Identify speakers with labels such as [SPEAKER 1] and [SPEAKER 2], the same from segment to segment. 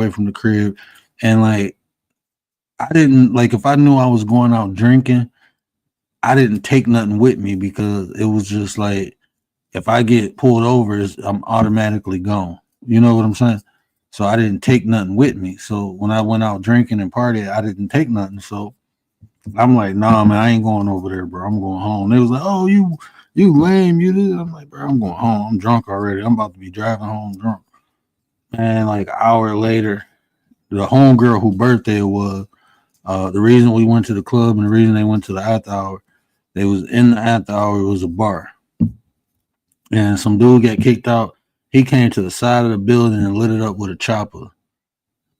[SPEAKER 1] away from the crib. And like, I didn't like, if I knew I was going out drinking, I didn't take nothing with me because it was just like, if I get pulled over, I'm automatically gone. You know what I'm saying? So I didn't take nothing with me. So when I went out drinking and partying, I didn't take nothing. So I'm like, nah, man, I ain't going over there, bro. I'm going home. They was like, oh, you lame, you did. I'm like, bro, I'm going home. I'm drunk already. I'm about to be driving home drunk. And like an hour later, the homegirl whose birthday it was, the reason we went to the club and the reason they went to the after hour, they was in the after hour, it was a bar. And some dude got kicked out. He came to the side of the building and lit it up with a chopper.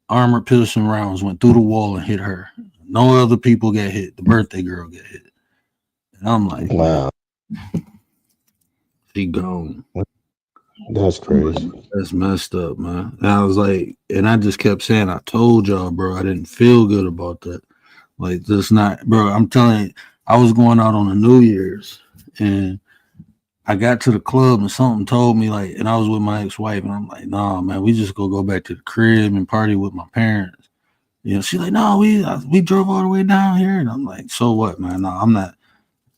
[SPEAKER 1] Armored piercing rounds went through the wall and hit her. No other people got hit. The birthday girl got hit. And I'm like,
[SPEAKER 2] wow,
[SPEAKER 1] she gone.
[SPEAKER 2] that's crazy.
[SPEAKER 1] That's messed up, man. And I was like, and I just kept saying, I told y'all, bro, I didn't feel good about that. Like, just not, bro. I'm telling you, I was going out on a New Year's and I got to the club and something told me, like, and I was with my ex-wife, and I'm like, nah, man, we just go back to the crib and party with my parents. You know, she's like, no, we drove all the way down here. And I'm like, so what, man? No, I'm not.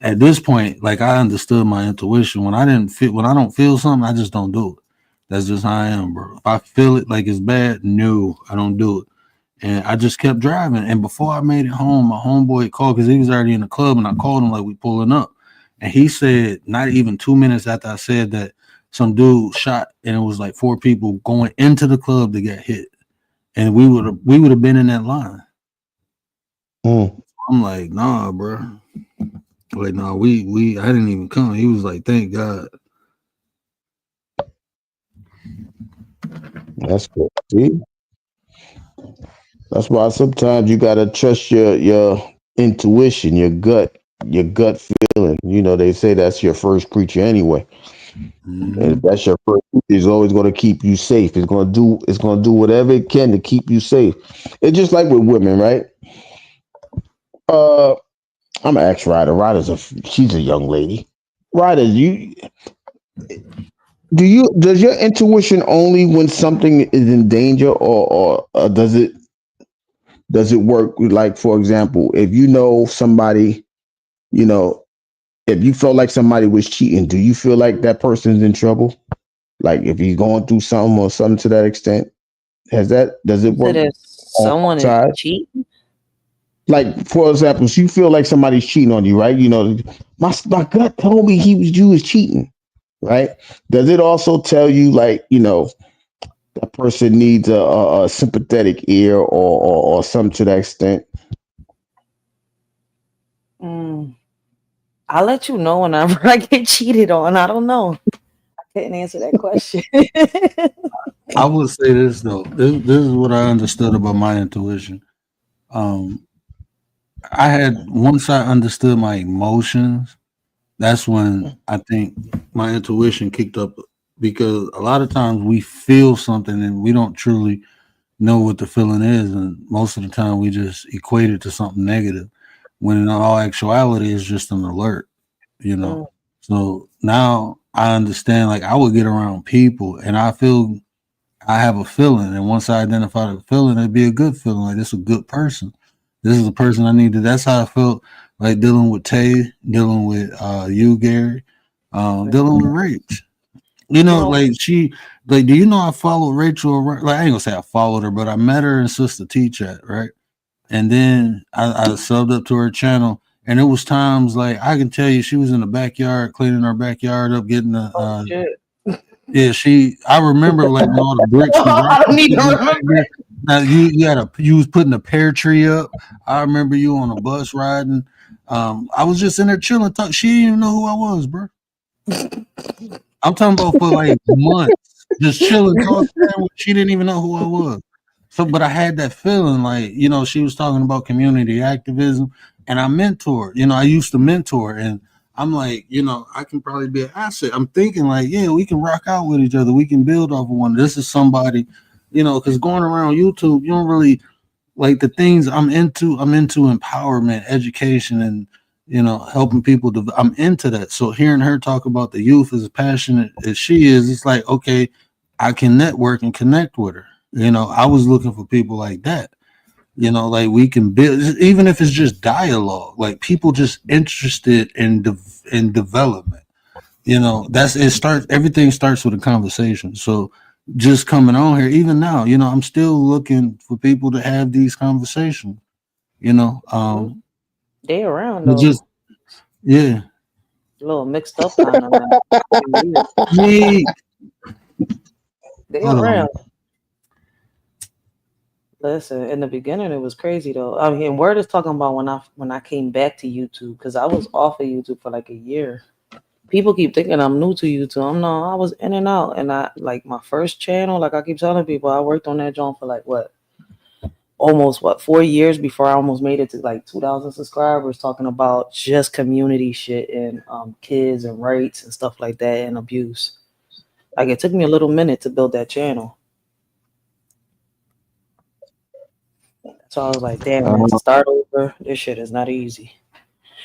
[SPEAKER 1] At this point, like, I understood my intuition. When I don't feel something, I just don't do it. That's just how I am, bro. If I feel it like it's bad, no, I don't do it. And I just kept driving. And before I made it home, my homeboy called because he was already in the club, and I called him like we pulling up. And he said, not even 2 minutes after I said that, some dude shot, and it was like 4 people going into the club to get hit. And we would have been in that line. I'm like, nah, bro. Like, nah, I didn't even come. He was like, thank God.
[SPEAKER 2] That's good. See, that's why sometimes you gotta trust your intuition, your gut feeling. You know, they say that's your first creature anyway. And if that's your first creature, it's always going to keep you safe. It's going to do whatever it can to keep you safe. It's just like with women, right? I'm an ex-rider. She's a young lady. Ryder, does your intuition only when something is in danger, or does it work? Like, for example, if you know somebody, you know, if you felt like somebody was cheating, do you feel like that person's in trouble? Like if he's going through something or something to that extent, does it work?
[SPEAKER 3] If someone is cheating,
[SPEAKER 2] like for example, so you feel like somebody's cheating on you, right? You know, my gut told me you was cheating, right? Does it also tell you, like, you know, that person needs a sympathetic ear or something to that extent?
[SPEAKER 3] I'll let you know whenever I get cheated on. I don't know. I couldn't answer that question.
[SPEAKER 1] I would say this though. This is what I understood about my intuition. I had, once I understood my emotions, that's when I think my intuition kicked up, because a lot of times we feel something and we don't truly know what the feeling is, and most of the time we just equate it to something negative, when in all actuality it's just an alert, you know. So now I understand, like, I would get around people and I have a feeling, and once I identify the feeling, it'd be a good feeling, like this is a good person. This is the person I needed. That's how I felt like dealing with Tay, dealing with you, Gary, dealing with Rach. You know, like do you know I followed Rachel? Like, I ain't gonna say I followed her, but I met her in Sister T Chat, right? And then I subbed up to her channel, and it was times like I can tell you she was in the backyard cleaning her backyard up, getting the yeah. I remember like all the bricks.
[SPEAKER 3] I don't need to remember.
[SPEAKER 1] Now you was putting a pear tree up. I remember you on a bus riding. I was just in there chilling. She didn't even know who I was, bro. I'm talking about for like months, just chilling, talking. She didn't even know who I was. So, but I had that feeling, like, you know, she was talking about community activism, and I mentored. You know, I used to mentor, and I'm like, you know, I can probably be an asset. I'm thinking like, yeah, we can rock out with each other. We can build off of one. This is somebody, you know, because going around YouTube, you don't really like the things I'm into. I'm into empowerment, education, and, you know, helping people. I'm into that. So hearing her talk about the youth as passionate as she is, it's like, okay, I can network and connect with her. You know, I was looking for people like that. You know, like we can build, even if it's just dialogue, like people just interested in development. You know, that's it. Starts everything starts with a conversation. So just coming on here, even now, you know, I'm still looking for people to have these conversations. You know,
[SPEAKER 3] They around
[SPEAKER 1] but just
[SPEAKER 3] though.
[SPEAKER 1] yeah,
[SPEAKER 3] A little mixed up kind of like weird.
[SPEAKER 1] me.
[SPEAKER 3] They
[SPEAKER 1] Hold on.
[SPEAKER 3] around. Listen, in the beginning it was crazy though. I mean, word is talking about when I came back to YouTube because I was off of YouTube for like a year. People keep thinking I'm new to YouTube. I'm not. I was in and out, and I like my first channel. Like I keep telling people, I worked on that joint for like almost 4 years before I almost made it to like 2,000 subscribers. Talking about just community shit and kids and rights and stuff like that and abuse. Like it took me a little minute to build that channel. So I was like, damn, man, to start over, this shit is not easy.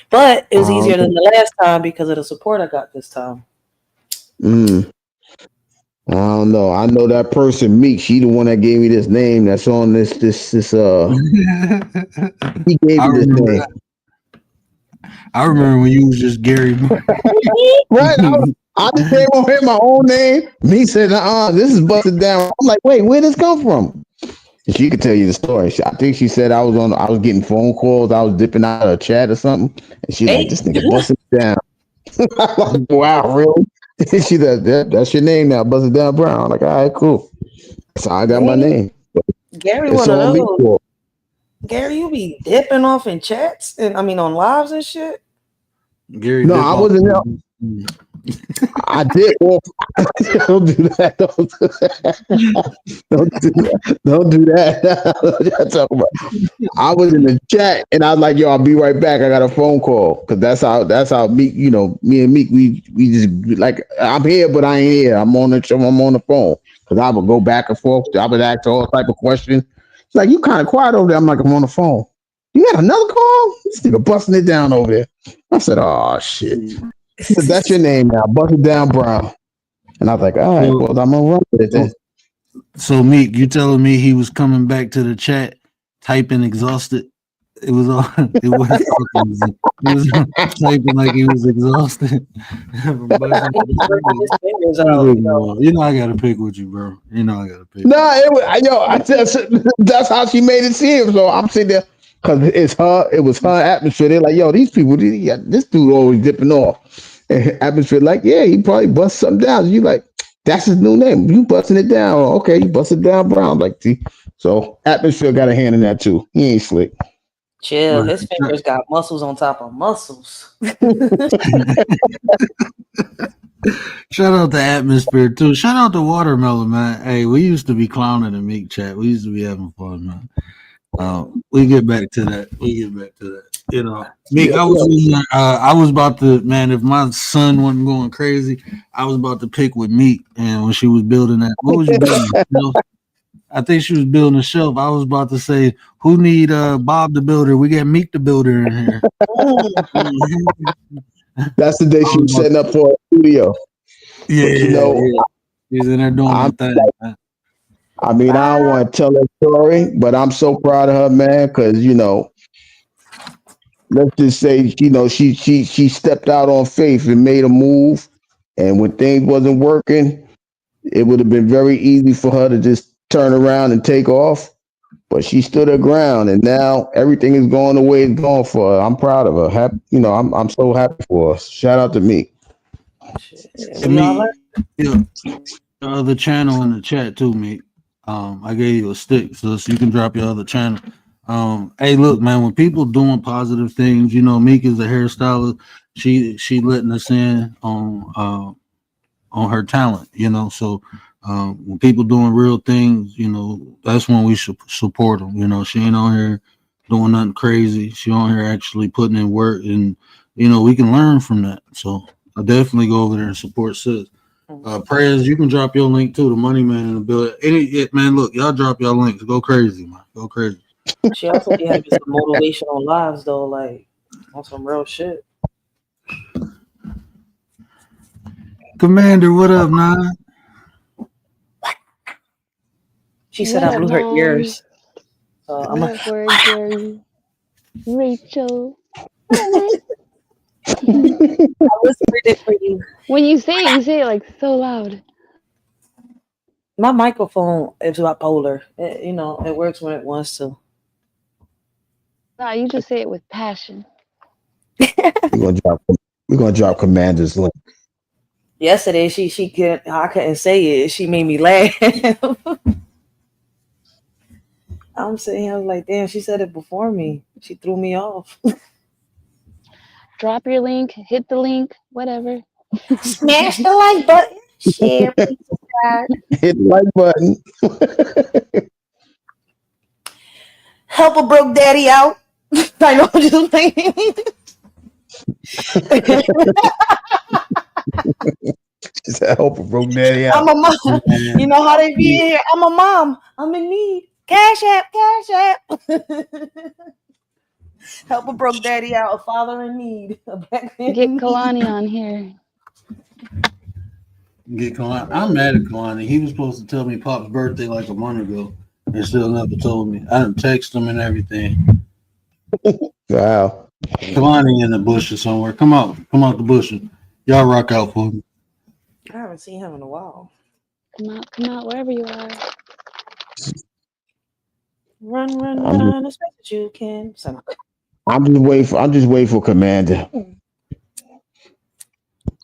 [SPEAKER 3] But it was easier than the last time because of the support I got this time.
[SPEAKER 2] I don't know. I know that person Meek. She the one that gave me this name. That's on this. He gave
[SPEAKER 1] I
[SPEAKER 2] me this
[SPEAKER 1] remember.
[SPEAKER 2] name.
[SPEAKER 1] I remember when you was just Gary.
[SPEAKER 2] Right. I just came on here my own name. Me said, this is busted down. I'm like, wait, where did this come from? And she could tell you the story. I think she said I was getting phone calls. I was dipping out of a chat or something. And she like, this nigga busted down. I'm like, wow, really? And she that's your name now, busted down Brown. I'm like, all right, cool. So I got my name.
[SPEAKER 3] Gary,
[SPEAKER 2] It's
[SPEAKER 3] one of
[SPEAKER 2] on me.
[SPEAKER 3] those. Gary, you be dipping off in chats and I mean on lives and shit.
[SPEAKER 1] Gary
[SPEAKER 2] No,
[SPEAKER 1] dip
[SPEAKER 2] I
[SPEAKER 1] off.
[SPEAKER 2] wasn't there. I did. Well, don't do that. Don't do that. Don't do that. Don't do that. I was in the chat and I was like, "Yo, I'll be right back. I got a phone call." Because that's how Meek. You know, me and Meek, we just like I'm here, but I ain't here. I'm on the phone because I would go back and forth. I would ask all type of questions. It's like you kind of quiet over there. I'm like, I'm on the phone. You got another call? This nigga busting it down over there. I said, "Oh shit." Said, that's your name now, Busted Down Brown. And I was like, all right, well, I'm gonna run with it then.
[SPEAKER 1] So Meek, you telling me he was coming back to the chat, typing exhausted? It was all. It was. He was typing like he was exhausted. You know I gotta pick with you, bro. You know I gotta pick.
[SPEAKER 2] No, that's how she made it seem. So I'm sitting there because it was her atmosphere. They're like, yo, these people, this dude always dipping off. And atmosphere, like, yeah, he probably bust something down. You like, that's his new name. You busting it down. Okay, you busted down Brown. Like, see, so atmosphere got a hand in that too. He ain't slick.
[SPEAKER 3] Chill. His fingers got muscles on top of muscles.
[SPEAKER 1] Shout out to Atmosphere too. Shout out to Watermelon, man. Hey, we used to be clowning in Meek chat. We used to be having fun, man. We get back to that. You know, Meek, I was about to, man, if my son wasn't going crazy, I was about to pick with Meek. And when she was building that, what was you building? I think she was building a shelf. I was about to say, who need Bob the Builder? We got Meek the Builder in here.
[SPEAKER 2] That's the day she was setting up for a studio.
[SPEAKER 1] Yeah, but, you know, she's in there doing her thing. Man.
[SPEAKER 2] I mean, I don't want to tell her story, but I'm so proud of her, man, because you know, let's just say, you know, she stepped out on faith and made a move, and when things wasn't working, it would have been very easy for her to just turn around and take off. But she stood her ground, and now everything is going the way it's going for her. I'm proud of her. I'm so happy for her. Shout out to me.
[SPEAKER 1] The other channel in the chat too, Meek. I gave you a stick so you can drop your other channel. Hey, look, man, when people doing positive things, you know, Meek is a hairstylist. She letting us in on her talent, you know. So when people doing real things, you know, that's when we should support them. You know, she ain't on here doing nothing crazy. She on here actually putting in work, and you know, we can learn from that. So I definitely go over there and support sis. Prayers, you can drop your link too. The Money Man in the building. Man, look, y'all drop your links. Go crazy, man. Go crazy.
[SPEAKER 3] She also be having some motivational lives though, like on some real shit.
[SPEAKER 1] Commander, what up, man?
[SPEAKER 3] She said
[SPEAKER 4] What
[SPEAKER 3] I
[SPEAKER 4] up,
[SPEAKER 3] blew her
[SPEAKER 4] Mom?
[SPEAKER 3] ears. So I'm
[SPEAKER 4] What
[SPEAKER 3] like,
[SPEAKER 4] up, word Jerry? Rachel. What?
[SPEAKER 3] I whispered it for you.
[SPEAKER 4] When you say it like so loud.
[SPEAKER 3] My microphone is bipolar. It works when it wants to.
[SPEAKER 4] No, you just say it with passion.
[SPEAKER 2] We're gonna drop. We're gonna drop Commander's link.
[SPEAKER 3] Yesterday, I couldn't say it. She made me laugh. I'm sitting here like, damn, she said it before me. She threw me off.
[SPEAKER 4] Drop your link, hit the link, whatever.
[SPEAKER 3] Smash the like button, share, please subscribe.
[SPEAKER 2] Hit the like button.
[SPEAKER 3] Help a broke daddy out. I know, I'm just playing.
[SPEAKER 2] She said, "I hope it broke daddy
[SPEAKER 3] I'm
[SPEAKER 2] out."
[SPEAKER 3] a mom. You know how they be in here. I'm a mom. I'm in need. Cash app, cash app. Help a broke daddy out. A father in need. A black man
[SPEAKER 4] Get
[SPEAKER 3] in need.
[SPEAKER 4] Kalani on here.
[SPEAKER 1] Get Kalani. I'm mad at Kalani. He was supposed to tell me Pop's birthday like a month ago, and still never told me. I done text him and everything.
[SPEAKER 2] Wow.
[SPEAKER 1] Kalani in the bushes somewhere. Come out the bushes. Y'all rock out for me.
[SPEAKER 3] I haven't seen him in a while.
[SPEAKER 4] Come out, wherever you are.
[SPEAKER 3] Run, as fast as you can.
[SPEAKER 2] I'm just waiting for Commander.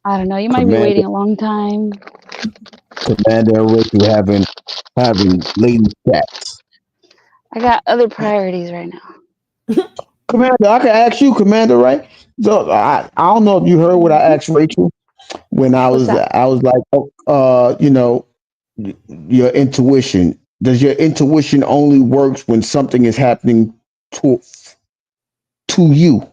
[SPEAKER 4] I don't know. You might be waiting a long time.
[SPEAKER 2] Commander and Rachel having lady chats.
[SPEAKER 4] I got other priorities right now.
[SPEAKER 2] Commander, I can ask you, Commander, right? So I don't know if you heard what I asked Rachel when
[SPEAKER 4] What's that?
[SPEAKER 2] I was like, your intuition. Does your intuition only works when something is happening to you?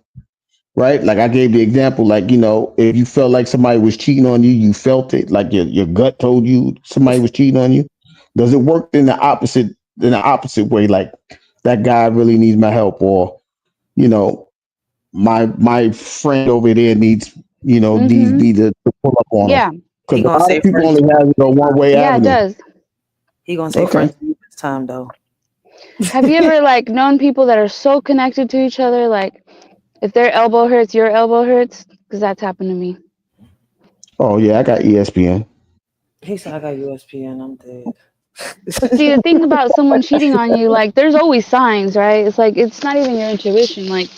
[SPEAKER 2] Right? Like I gave the example, like, if you felt like somebody was cheating on you, you felt it, like your gut told you somebody was cheating on you. Does it work in the opposite way? Like that guy really needs my help, or, my friend over there needs me to pull up on him.
[SPEAKER 4] Yeah.
[SPEAKER 2] Because
[SPEAKER 3] He
[SPEAKER 2] a
[SPEAKER 3] gonna
[SPEAKER 2] lot
[SPEAKER 3] say
[SPEAKER 2] of people
[SPEAKER 3] first.
[SPEAKER 2] only have a one-way
[SPEAKER 4] Yeah, it
[SPEAKER 2] avenue.
[SPEAKER 4] does.
[SPEAKER 3] He gonna say
[SPEAKER 2] Okay.
[SPEAKER 3] first this time though.
[SPEAKER 4] Have you ever like known people that are so connected to each other? Like if their elbow hurts, your elbow hurts? Because that's happened to me.
[SPEAKER 2] Oh yeah, I got ESPN.
[SPEAKER 3] He said I got USPN. I'm dead.
[SPEAKER 4] But see, the thing about someone cheating on you, like there's always signs, right? It's like it's not even your intuition. Like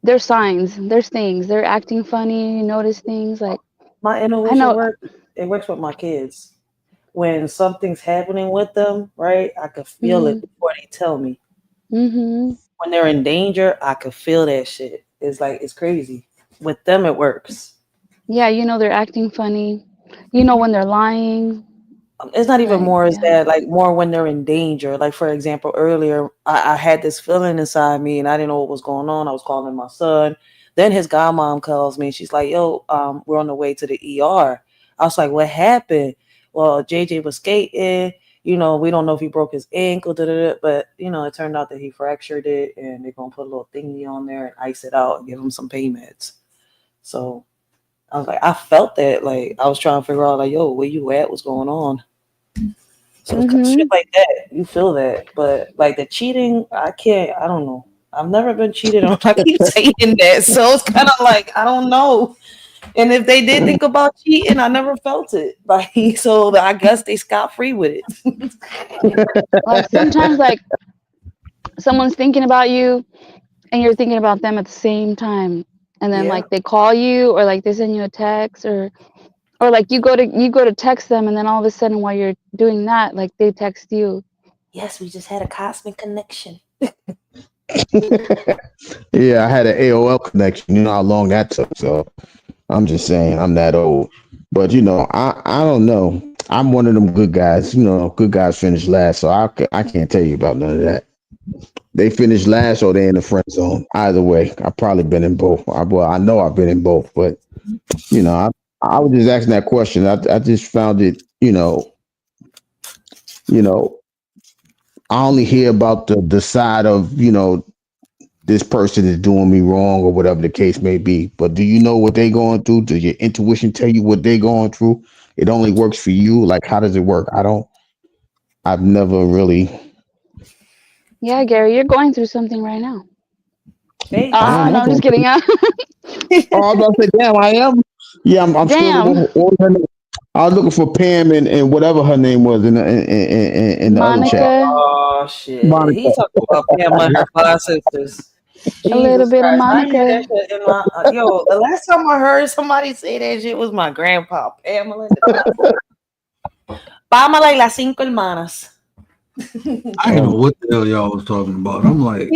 [SPEAKER 4] there's signs, there's things. They're acting funny. You notice things. Like
[SPEAKER 3] My
[SPEAKER 4] I
[SPEAKER 3] intuition
[SPEAKER 4] know.
[SPEAKER 3] works. It works with my kids. When something's happening with them, right? I can feel it before they tell me.
[SPEAKER 4] Mm-hmm.
[SPEAKER 3] When they're in danger, I can feel that shit. It's crazy. With them, it works.
[SPEAKER 4] Yeah, you know they're acting funny. You know when they're lying.
[SPEAKER 3] It's not even
[SPEAKER 4] Like
[SPEAKER 3] more as
[SPEAKER 4] yeah.
[SPEAKER 3] that, like more when they're in danger. Like for example, earlier I had this feeling inside me and I didn't know what was going on. I was calling my son. Then his godmom calls me and she's like, yo, we're on the way to the ER. I was like, what happened? Well, JJ was skating, we don't know if he broke his ankle, but it turned out that he fractured it and they're gonna put a little thingy on there and ice it out and give him some pain meds. So I was like, I felt that. Like, I was trying to figure out, like, yo, where you at? What's going on? So shit like that, you feel that. But, like, the cheating, I don't know. I've never been cheated on. I keep saying that. So it's kind of like, I don't know. And if they did think about cheating, I never felt it. Like, so I guess they scot-free with it.
[SPEAKER 4] Like sometimes like someone's thinking about you and you're thinking about them at the same time. And then
[SPEAKER 3] Yeah.
[SPEAKER 4] like they call you or like they send you a text or like you go to text them and then all of a sudden while you're doing that, like they text you.
[SPEAKER 3] Yes, we just had a cosmic connection.
[SPEAKER 2] Yeah, I had an AOL connection. You know how long that took. So I'm just saying, I'm that old. But I don't know. I'm one of them good guys. Good guys finish last. So I can't tell you about none of that. They finish last or they in the friend zone. Either way, I've probably been in both. I know I've been in both. But I was just asking that question. I just found it. I only hear about the side of this person is doing me wrong or whatever the case may be. But do you know what they're going through? Does your intuition tell you what they're going through? It only works for you. Like, how does it work? I don't. I've never really.
[SPEAKER 4] Yeah, Gary, you're going through something right now.
[SPEAKER 3] Hey,
[SPEAKER 2] I am.
[SPEAKER 4] No, I'm just kidding.
[SPEAKER 2] Oh, I was about to say, damn, I am. Yeah, I'm
[SPEAKER 4] Damn.
[SPEAKER 2] still. I was looking for Pam and whatever her name was in the other chat.
[SPEAKER 4] Monica,
[SPEAKER 3] oh shit,
[SPEAKER 2] Monica.
[SPEAKER 3] he talking about Pamela and her 5 sisters.
[SPEAKER 4] a little
[SPEAKER 3] Jesus
[SPEAKER 4] bit of
[SPEAKER 3] Christ, I hear
[SPEAKER 4] Monica.
[SPEAKER 3] that shit in my yo. The last time I heard somebody say that shit was my grandpa, Pamela and the 5 sisters. Pamela y las 5 hermanas.
[SPEAKER 1] I didn't know what the hell y'all was talking about. I'm like,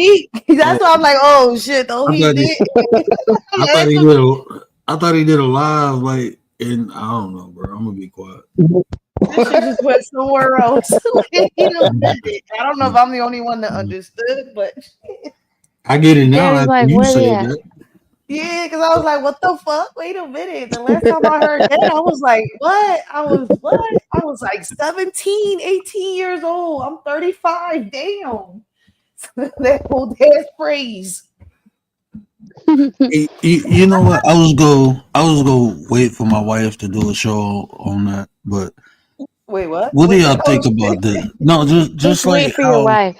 [SPEAKER 3] That's why I'm like, oh shit, oh
[SPEAKER 1] I
[SPEAKER 3] he
[SPEAKER 1] thought
[SPEAKER 3] did.
[SPEAKER 1] I thought he did a live, like, and I don't know, bro. I'm gonna be quiet.
[SPEAKER 3] That shit just went somewhere else. He done did it. I don't know if I'm the only one that understood, but
[SPEAKER 1] I get it now
[SPEAKER 4] Gary's
[SPEAKER 1] after
[SPEAKER 4] like,
[SPEAKER 1] you
[SPEAKER 4] where they
[SPEAKER 1] said
[SPEAKER 4] at?
[SPEAKER 1] that.
[SPEAKER 3] yeah, because I was like, what the fuck? Wait a minute. The last time I heard that, I was like, what? I was like 17, 18 years old. I'm 35. Damn. That whole damn phrase.
[SPEAKER 1] You know what? I was go wait for my wife to do a show on that, but
[SPEAKER 3] Wait, what?
[SPEAKER 1] what do
[SPEAKER 3] Wait,
[SPEAKER 1] y'all
[SPEAKER 3] oh,
[SPEAKER 1] think about this? No, just
[SPEAKER 4] Just wait
[SPEAKER 1] like
[SPEAKER 4] for your
[SPEAKER 1] how.
[SPEAKER 4] wife.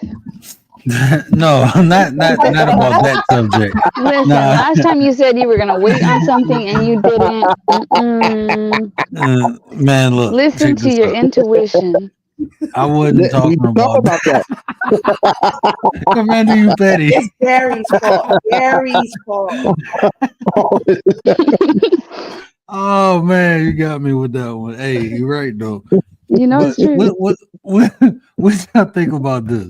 [SPEAKER 1] No, not about that subject.
[SPEAKER 4] Listen,
[SPEAKER 1] Nah,
[SPEAKER 4] last time you said you were gonna wait on something and you didn't.
[SPEAKER 1] man, look,
[SPEAKER 4] Listen
[SPEAKER 1] check
[SPEAKER 4] to
[SPEAKER 1] this
[SPEAKER 4] your
[SPEAKER 1] out.
[SPEAKER 4] intuition.
[SPEAKER 1] I wasn't
[SPEAKER 2] We
[SPEAKER 1] talking
[SPEAKER 2] talk
[SPEAKER 1] about
[SPEAKER 2] about that.
[SPEAKER 1] Commander, you petty.
[SPEAKER 3] it's Gary's fault. Gary's fault.
[SPEAKER 1] Oh man, you got me with that one. Hey, you're right though.
[SPEAKER 4] You know
[SPEAKER 1] But
[SPEAKER 4] it's true.
[SPEAKER 1] what y'all think about this?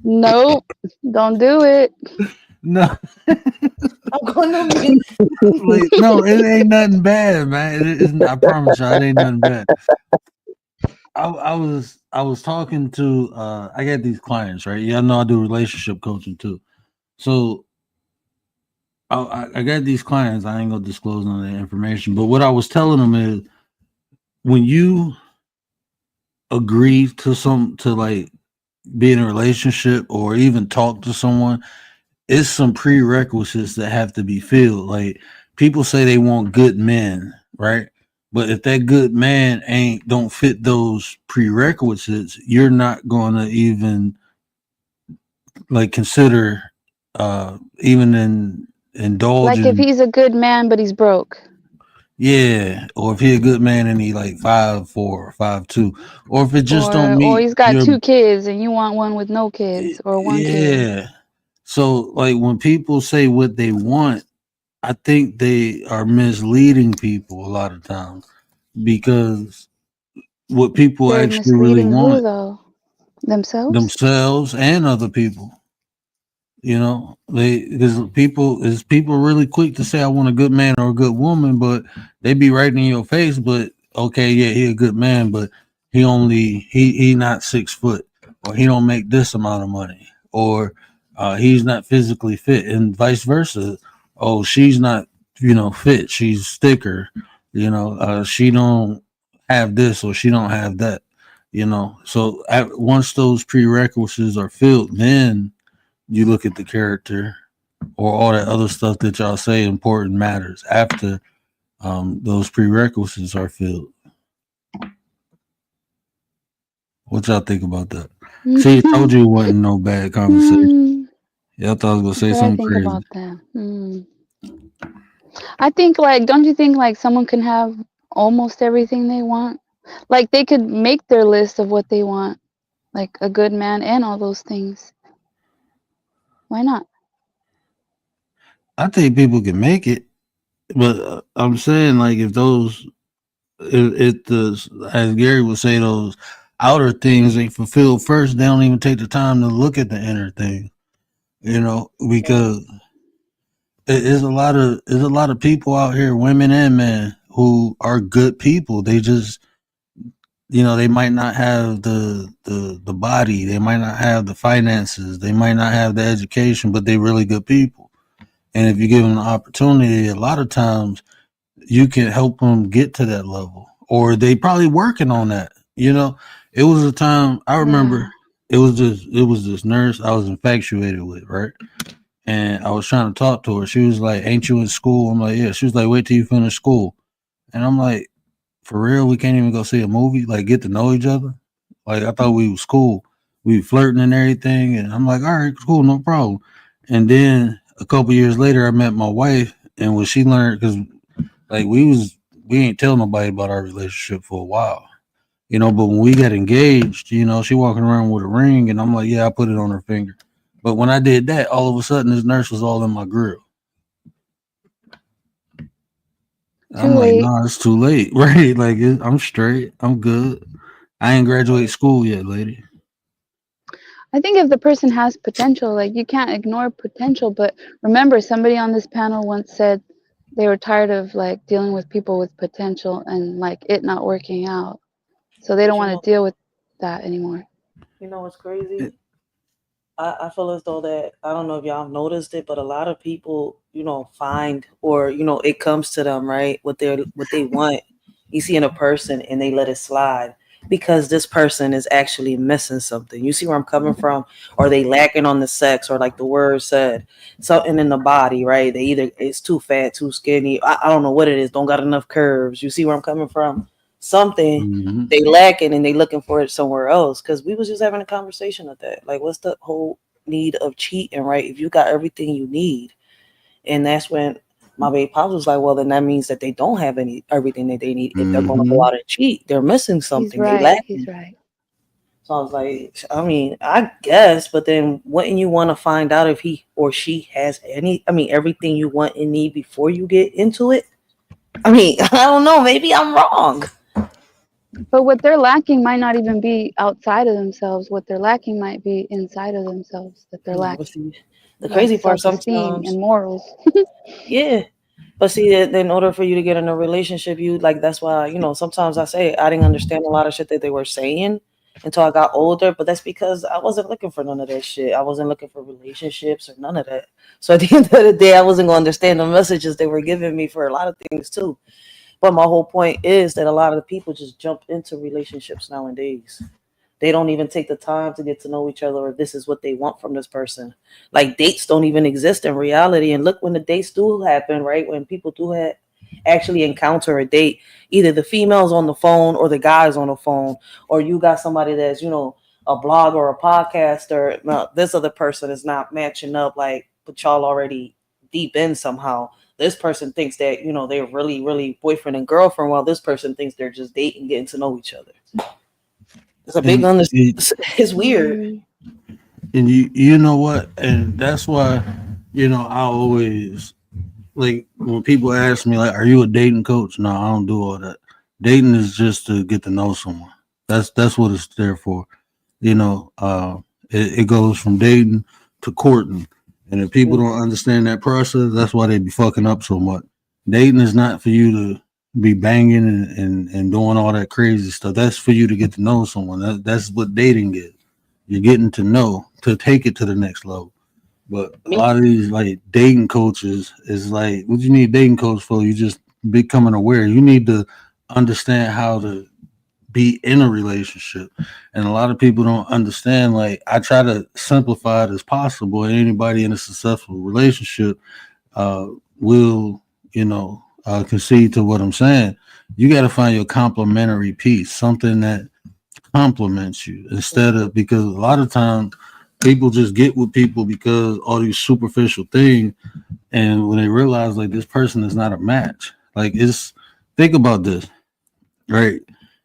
[SPEAKER 4] Nope. Don't do it.
[SPEAKER 1] No,
[SPEAKER 3] I'm gonna be
[SPEAKER 1] like, no, it ain't nothing bad, man. It isn't. I promise you, it ain't nothing bad. I was talking to I got these clients, right? Yeah, I know I do relationship coaching too. So I got these clients. I ain't gonna disclose none of the information, but what I was telling them is when you agree to like be in a relationship or even talk to someone, it's some prerequisites that have to be filled. Like people say they want good men, right? But if that good man don't fit those prerequisites, you're not gonna even like consider even in
[SPEAKER 4] Like if
[SPEAKER 1] indulging.
[SPEAKER 4] he's a good man but he's broke.
[SPEAKER 1] Yeah, or if he a good man and he like 5'4", 5'2", or if it just don't
[SPEAKER 4] Or
[SPEAKER 1] meet
[SPEAKER 4] he's got
[SPEAKER 1] your
[SPEAKER 4] 2 kids and you want one with no kids or 1 kid.
[SPEAKER 1] yeah. So like when people say what they want, I think they are misleading people a lot of times because what people
[SPEAKER 4] They're
[SPEAKER 1] actually really
[SPEAKER 4] misleading who
[SPEAKER 1] want
[SPEAKER 4] though? Themselves?
[SPEAKER 1] themselves and other people. You know, because people really quick to say I want a good man or a good woman, but they be right in your face. But okay, yeah, he a good man, but he not 6 foot, or he don't make this amount of money, or he's not physically fit, and vice versa. Oh, she's not fit, she's thicker. She don't have this or she don't have that. So once those prerequisites are filled, then you look at the character or all that other stuff that y'all say important matters after those prerequisites are filled. What y'all think about that? See, I told you it wasn't no bad conversation. Y'all thought I was gonna say
[SPEAKER 4] What I
[SPEAKER 1] something
[SPEAKER 4] think
[SPEAKER 1] crazy.
[SPEAKER 4] about that. I think like don't you think like someone can have almost everything they want? Like they could make their list of what they want, like a good man and all those things. Why not?
[SPEAKER 1] I think people can make it, but I'm saying like if the as Gary would say, those outer things ain't fulfilled first, they don't even take the time to look at the inner thing. Because there's a lot of people out here, women and men, who are good people. They just they might not have the body, they might not have the finances, they might not have the education, but they're really good people. And if you give them the opportunity, a lot of times you can help them get to that level, or they probably working on that. It was a time I remember. It was this nurse I was infatuated with, right? And I was trying to talk to her. She was like, "Ain't you in school?" I'm like, "Yeah." She was like, "Wait till you finish school." And I'm like, for real, we can't even go see a movie, like get to know each other. Like I thought we was cool. We flirting and everything, and I'm like, all right, cool, no problem. And then a couple years later, I met my wife, and when she learned, because like we ain't tell nobody about our relationship for a while, you know. But when we got engaged, you know, she walking around with a ring, and I'm like, yeah, I put it on her finger. But when I did that, all of a sudden, this nurse was all in my grill.
[SPEAKER 4] Too
[SPEAKER 1] I'm like,
[SPEAKER 4] late.
[SPEAKER 1] nah, it's too late, right? Like I'm straight, I'm good. I ain't graduate school yet, lady.
[SPEAKER 4] I think if the person has potential, like you can't ignore potential. But remember, somebody on this panel once said they were tired of like dealing with people with potential and like it not working out. So they
[SPEAKER 3] But
[SPEAKER 4] don't want to deal with that anymore.
[SPEAKER 3] you know what's crazy? I feel as though that, I don't know if y'all noticed it, but a lot of people, you know, find, or you know, it comes to them, right? What they want, you see in a person, and they let it slide because this person is actually missing something. You see where I'm coming from? Or they lacking on the sex, or like the word said, something in the body, right? They either it's too fat, too skinny. I don't know what it is. Don't got enough curves. You see where I'm coming from? Something
[SPEAKER 1] Mm-hmm.
[SPEAKER 3] they lacking, and they looking for it somewhere else. Because we was just having a conversation of that. Like, what's the whole need of cheating, right? If you got everything you need. And that's when my baby pops was like, well, then that means that they don't have everything that they need if they're going to go
[SPEAKER 1] Mm-hmm.
[SPEAKER 3] out and cheat. They're missing
[SPEAKER 4] He's
[SPEAKER 3] something. They
[SPEAKER 4] right. He's
[SPEAKER 3] lacking.
[SPEAKER 4] right.
[SPEAKER 3] So I was like, I mean, I guess, but then wouldn't you want to find out if he or she has everything you want and need before you get into it? I mean, I don't know. Maybe I'm wrong.
[SPEAKER 4] But what they're lacking might not even be outside of themselves. What they're lacking might be inside of themselves that they're
[SPEAKER 3] No, but
[SPEAKER 4] lacking,
[SPEAKER 3] see, the
[SPEAKER 4] like
[SPEAKER 3] crazy part
[SPEAKER 4] self-esteem
[SPEAKER 3] sometimes,
[SPEAKER 4] and morals.
[SPEAKER 3] yeah. But see, in order for you to get in a relationship, you like, that's why, you know, sometimes I say I didn't understand a lot of shit that they were saying until I got older. But that's because I wasn't looking for none of that shit. I wasn't looking for relationships or none of that. So at the end of the day, I wasn't going to understand the messages they were giving me for a lot of things too. But my whole point is that a lot of the people just jump into relationships nowadays. They don't even take the time to get to know each other, or this is what they want from this person. Like, dates don't even exist in reality. And look, when the dates do happen, right? When people do actually encounter a date, either the female's on the phone or the guy's on the phone, or you got somebody that's, you know, a blogger or a podcaster. No, this other person is not matching up, like, but y'all already deep in somehow. This person thinks that, you know, they're really, really boyfriend and girlfriend, while this person thinks they're just dating, getting to know each other. It's a big
[SPEAKER 1] And
[SPEAKER 3] it's weird.
[SPEAKER 4] Mm,
[SPEAKER 1] and you know what? And that's why, you know, I always like when people ask me like, "Are you a dating coach?" No, I don't do all that. Dating is just to get to know someone. That's what it's there for. You know, it goes from dating to courting, and if people don't understand that process, that's why they be fucking up so much. Dating is not for you to be banging and doing all that crazy stuff. That's for you to get to know someone. That's what dating is. You're getting to know to take it to the next level. But a
[SPEAKER 3] Me,
[SPEAKER 1] lot of these like dating coaches is like, what you need a dating coach for? You just becoming aware. You need to understand how to be in a relationship. And a lot of people don't understand. Like, I try to simplify it as possible. And anybody in a successful relationship uh, will, you know, concede to what I'm saying. You got to find your complementary piece, something that compliments you instead of, because a lot of times people just get with people because all these superficial things, and when they realize like this person is not a match, like it's, think about this, right?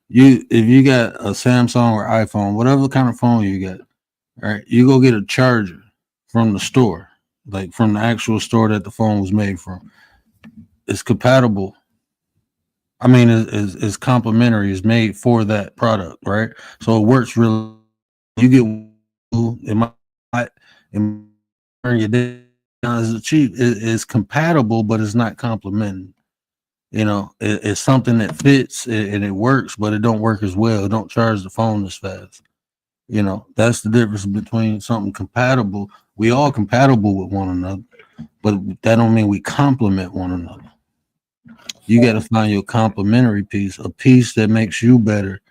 [SPEAKER 1] You, if you got a Samsung or iPhone, whatever kind of phone you got, right, you go get a charger from the store, like from the actual store that the phone was made from. It's compatible. I mean, it's complementary. It's made for that product, right? So it works really. You get it might turn your day down as cheap. It's compatible, but it's not complementing. You know, it's something that fits and it works, but it don't work as well. It don't charge the phone as fast. You know, that's the difference between something compatible. We all compatible with one another, but that don't mean we complement one another. You got to find your complementary piece, a piece that makes you better,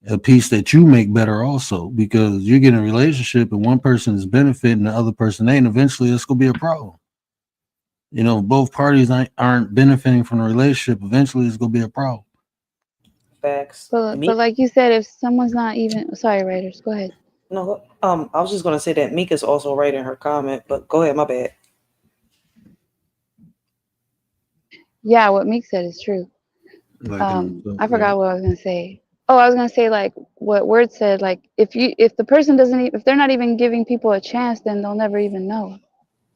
[SPEAKER 1] a piece that you make better also, because you get in a relationship and one person is benefiting, the other person ain't. Eventually, it's gonna be a problem. You know, both parties aren't benefiting from the relationship. Eventually, it's gonna be a problem.
[SPEAKER 3] Facts.
[SPEAKER 4] But
[SPEAKER 3] Me,
[SPEAKER 4] like you said, if someone's not even sorry, writers, go ahead.
[SPEAKER 3] no, I was just gonna say that Mika's also right in her comment, but go ahead, my bad.
[SPEAKER 4] Yeah, what Meek said is true.
[SPEAKER 1] Like in the,
[SPEAKER 4] I
[SPEAKER 1] yeah.
[SPEAKER 4] forgot what I was gonna say. Oh, I was gonna say like what Word said. Like if the person doesn't if they're not even giving people a chance, then they'll never even know.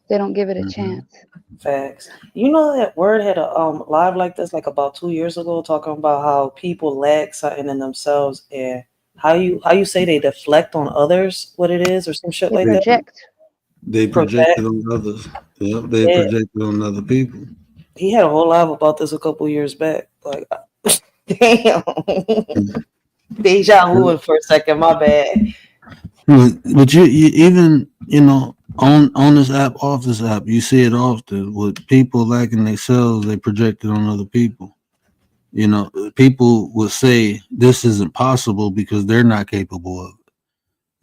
[SPEAKER 4] They don't give it a chance.
[SPEAKER 3] Facts. You know that Word had a live like this like about 2 years ago, talking about how people lack something in themselves and how you say they deflect on others what it is or some shit
[SPEAKER 4] They
[SPEAKER 3] like that.
[SPEAKER 4] project.
[SPEAKER 1] They
[SPEAKER 3] Project.
[SPEAKER 1] projected on others. Yep, they
[SPEAKER 3] Yeah.
[SPEAKER 1] projected on other people.
[SPEAKER 3] He had a whole live about this a couple years back. Like, damn. Deja vu for a second. My bad.
[SPEAKER 1] But you even on this app, off this app, you see it often with people lacking themselves. They project it on other people. You know, people would say this isn't possible because they're not capable of it.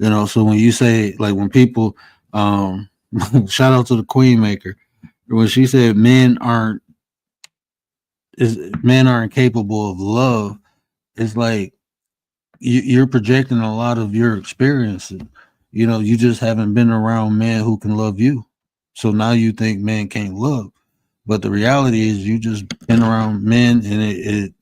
[SPEAKER 1] You know, so when you say like when people, shout out to the Queen Maker when she said men aren't capable of love. It's like you're projecting a lot of your experiences. You know, you just haven't been around men who can love you. So now you think men can't love. But the reality is you just been around men and it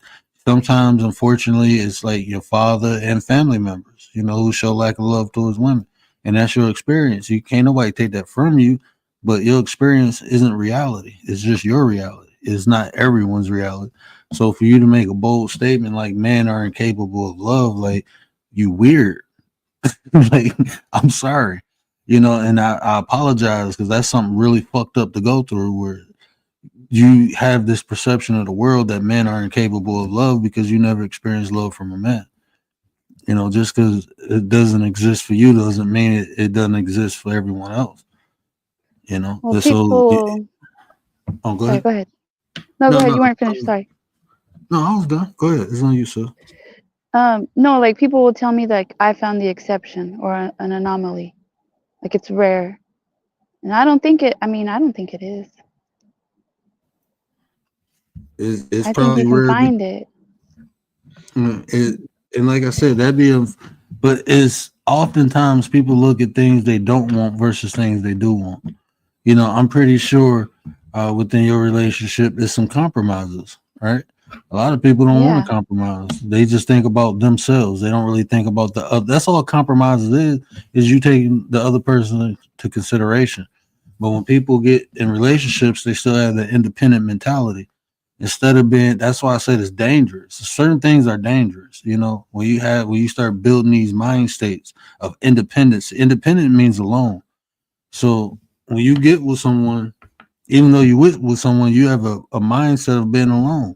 [SPEAKER 1] sometimes unfortunately it's like your father and family members, who show lack of love towards women. And that's your experience. You can't nobody take that from you, but your experience isn't reality. It's just your reality. It's not everyone's reality. So for you to make a bold statement like men are incapable of love, like you weird. Like I'm sorry. And I apologize because that's something really fucked up to go through where you have this perception of the world that men are incapable of love because you never experienced love from a man. Just because it doesn't exist for you doesn't mean it doesn't exist for everyone else.
[SPEAKER 4] Well,
[SPEAKER 1] So
[SPEAKER 4] people.
[SPEAKER 1] oh, go
[SPEAKER 4] Sorry,
[SPEAKER 1] ahead.
[SPEAKER 4] go ahead. No, go
[SPEAKER 1] No,
[SPEAKER 4] ahead.
[SPEAKER 1] no,
[SPEAKER 4] You weren't finished. Sorry.
[SPEAKER 1] no, I was done. Go ahead. It's on you, sir.
[SPEAKER 4] No, like people will tell me like I found the exception or an anomaly, like it's rare, and I don't think it. I mean, I don't think it is.
[SPEAKER 1] It's
[SPEAKER 4] I think
[SPEAKER 1] probably
[SPEAKER 4] you can
[SPEAKER 1] rare.
[SPEAKER 4] find it.
[SPEAKER 1] And like I said, but it's oftentimes people look at things they don't want versus things they do want. I'm pretty sure within your relationship there's some compromises, right? A lot of people don't want
[SPEAKER 4] Yeah.
[SPEAKER 1] to compromise. They just think about themselves. They don't really think about the other. That's all compromises is you taking the other person to consideration. But when people get in relationships, they still have the independent mentality. Instead of being, that's why I said it's dangerous. Certain things are dangerous. When you start building these mind states of independence. Independent means alone. So when you get with someone, even though you with someone, you have a mindset of being alone.